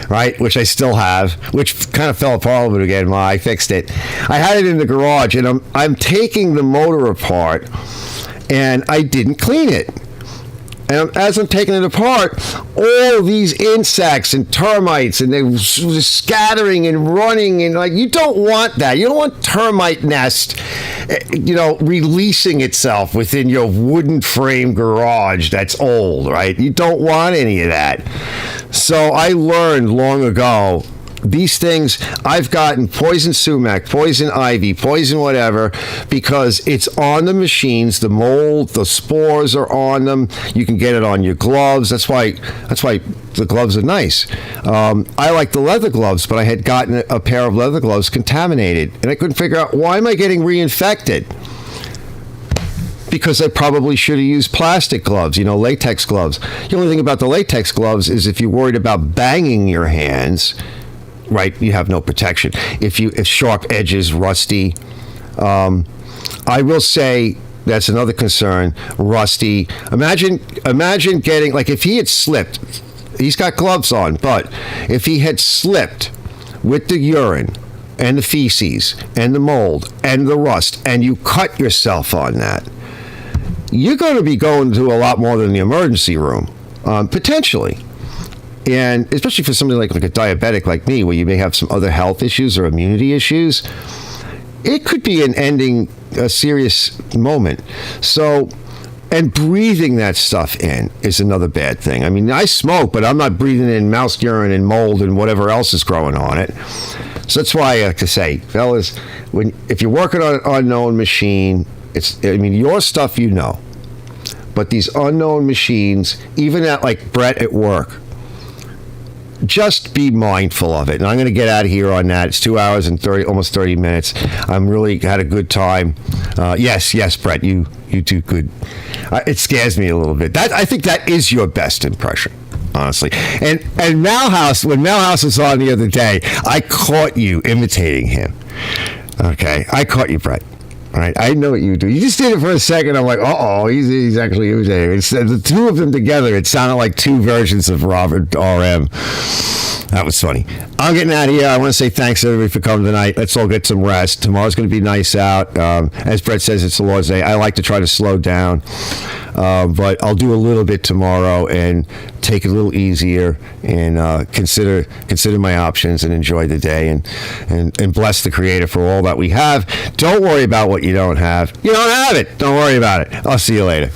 Right, which I still have, which kind of fell apart a little bit again. Ma, I fixed it. I had it in the garage, and I'm taking the motor apart, and I didn't clean it. And as I'm taking it apart, all these insects and termites, and they were scattering and running, and like, you don't want that. You don't want termite nest, releasing itself within your wooden frame garage that's old, right? You don't want any of that. So I learned long ago, these things, I've gotten poison sumac, poison ivy, poison whatever, because it's on the machines. The mold, the spores are on them. You can get it on your gloves. That's why the gloves are nice. I like the leather gloves, but I had gotten a pair of leather gloves contaminated, and I couldn't figure out, why am I getting reinfected? Because I probably should have used plastic gloves, latex gloves. The only thing about the latex gloves is if you're worried about banging your hands, right, you have no protection. If sharp edges, rusty. I will say that's another concern, rusty. Imagine getting, like, if he had slipped, he's got gloves on, but if he had slipped with the urine and the feces and the mold and the rust, and you cut yourself on that, you're going to be going to a lot more than the emergency room, potentially. And especially for somebody like a diabetic like me, where you may have some other health issues or immunity issues, it could be a serious moment. So, and breathing that stuff in is another bad thing. I mean, I smoke, but I'm not breathing in mouse urine and mold and whatever else is growing on it. So that's why I like to say, fellas, if you're working on an unknown machine, your stuff, but these unknown machines, even at like Brett at work, just be mindful of it. And I'm going to get out of here on that. It's 2 hours and almost 30 minutes. I'm really had a good time. Yes, Brett, you do good. It scares me a little bit. I think that is your best impression, honestly. And Malhouse, when Malhouse was on the other day, I caught you imitating him. Okay, I caught you, Brett. All right, I know what you do. You just did it for a second. I'm like, he's actually imitating. It's the two of them together. It sounded like two versions of Robert R.M. That was funny. I'm getting out of here. I want to say thanks to everybody for coming tonight. Let's all get some rest. Tomorrow's going to be nice out. As Brett says, it's the Lord's Day. I like to try to slow down, but I'll do a little bit tomorrow and take it a little easier and consider my options and enjoy the day and bless the Creator for all that we have. Don't worry about what you don't have. You don't have it. Don't worry about it. I'll see you later.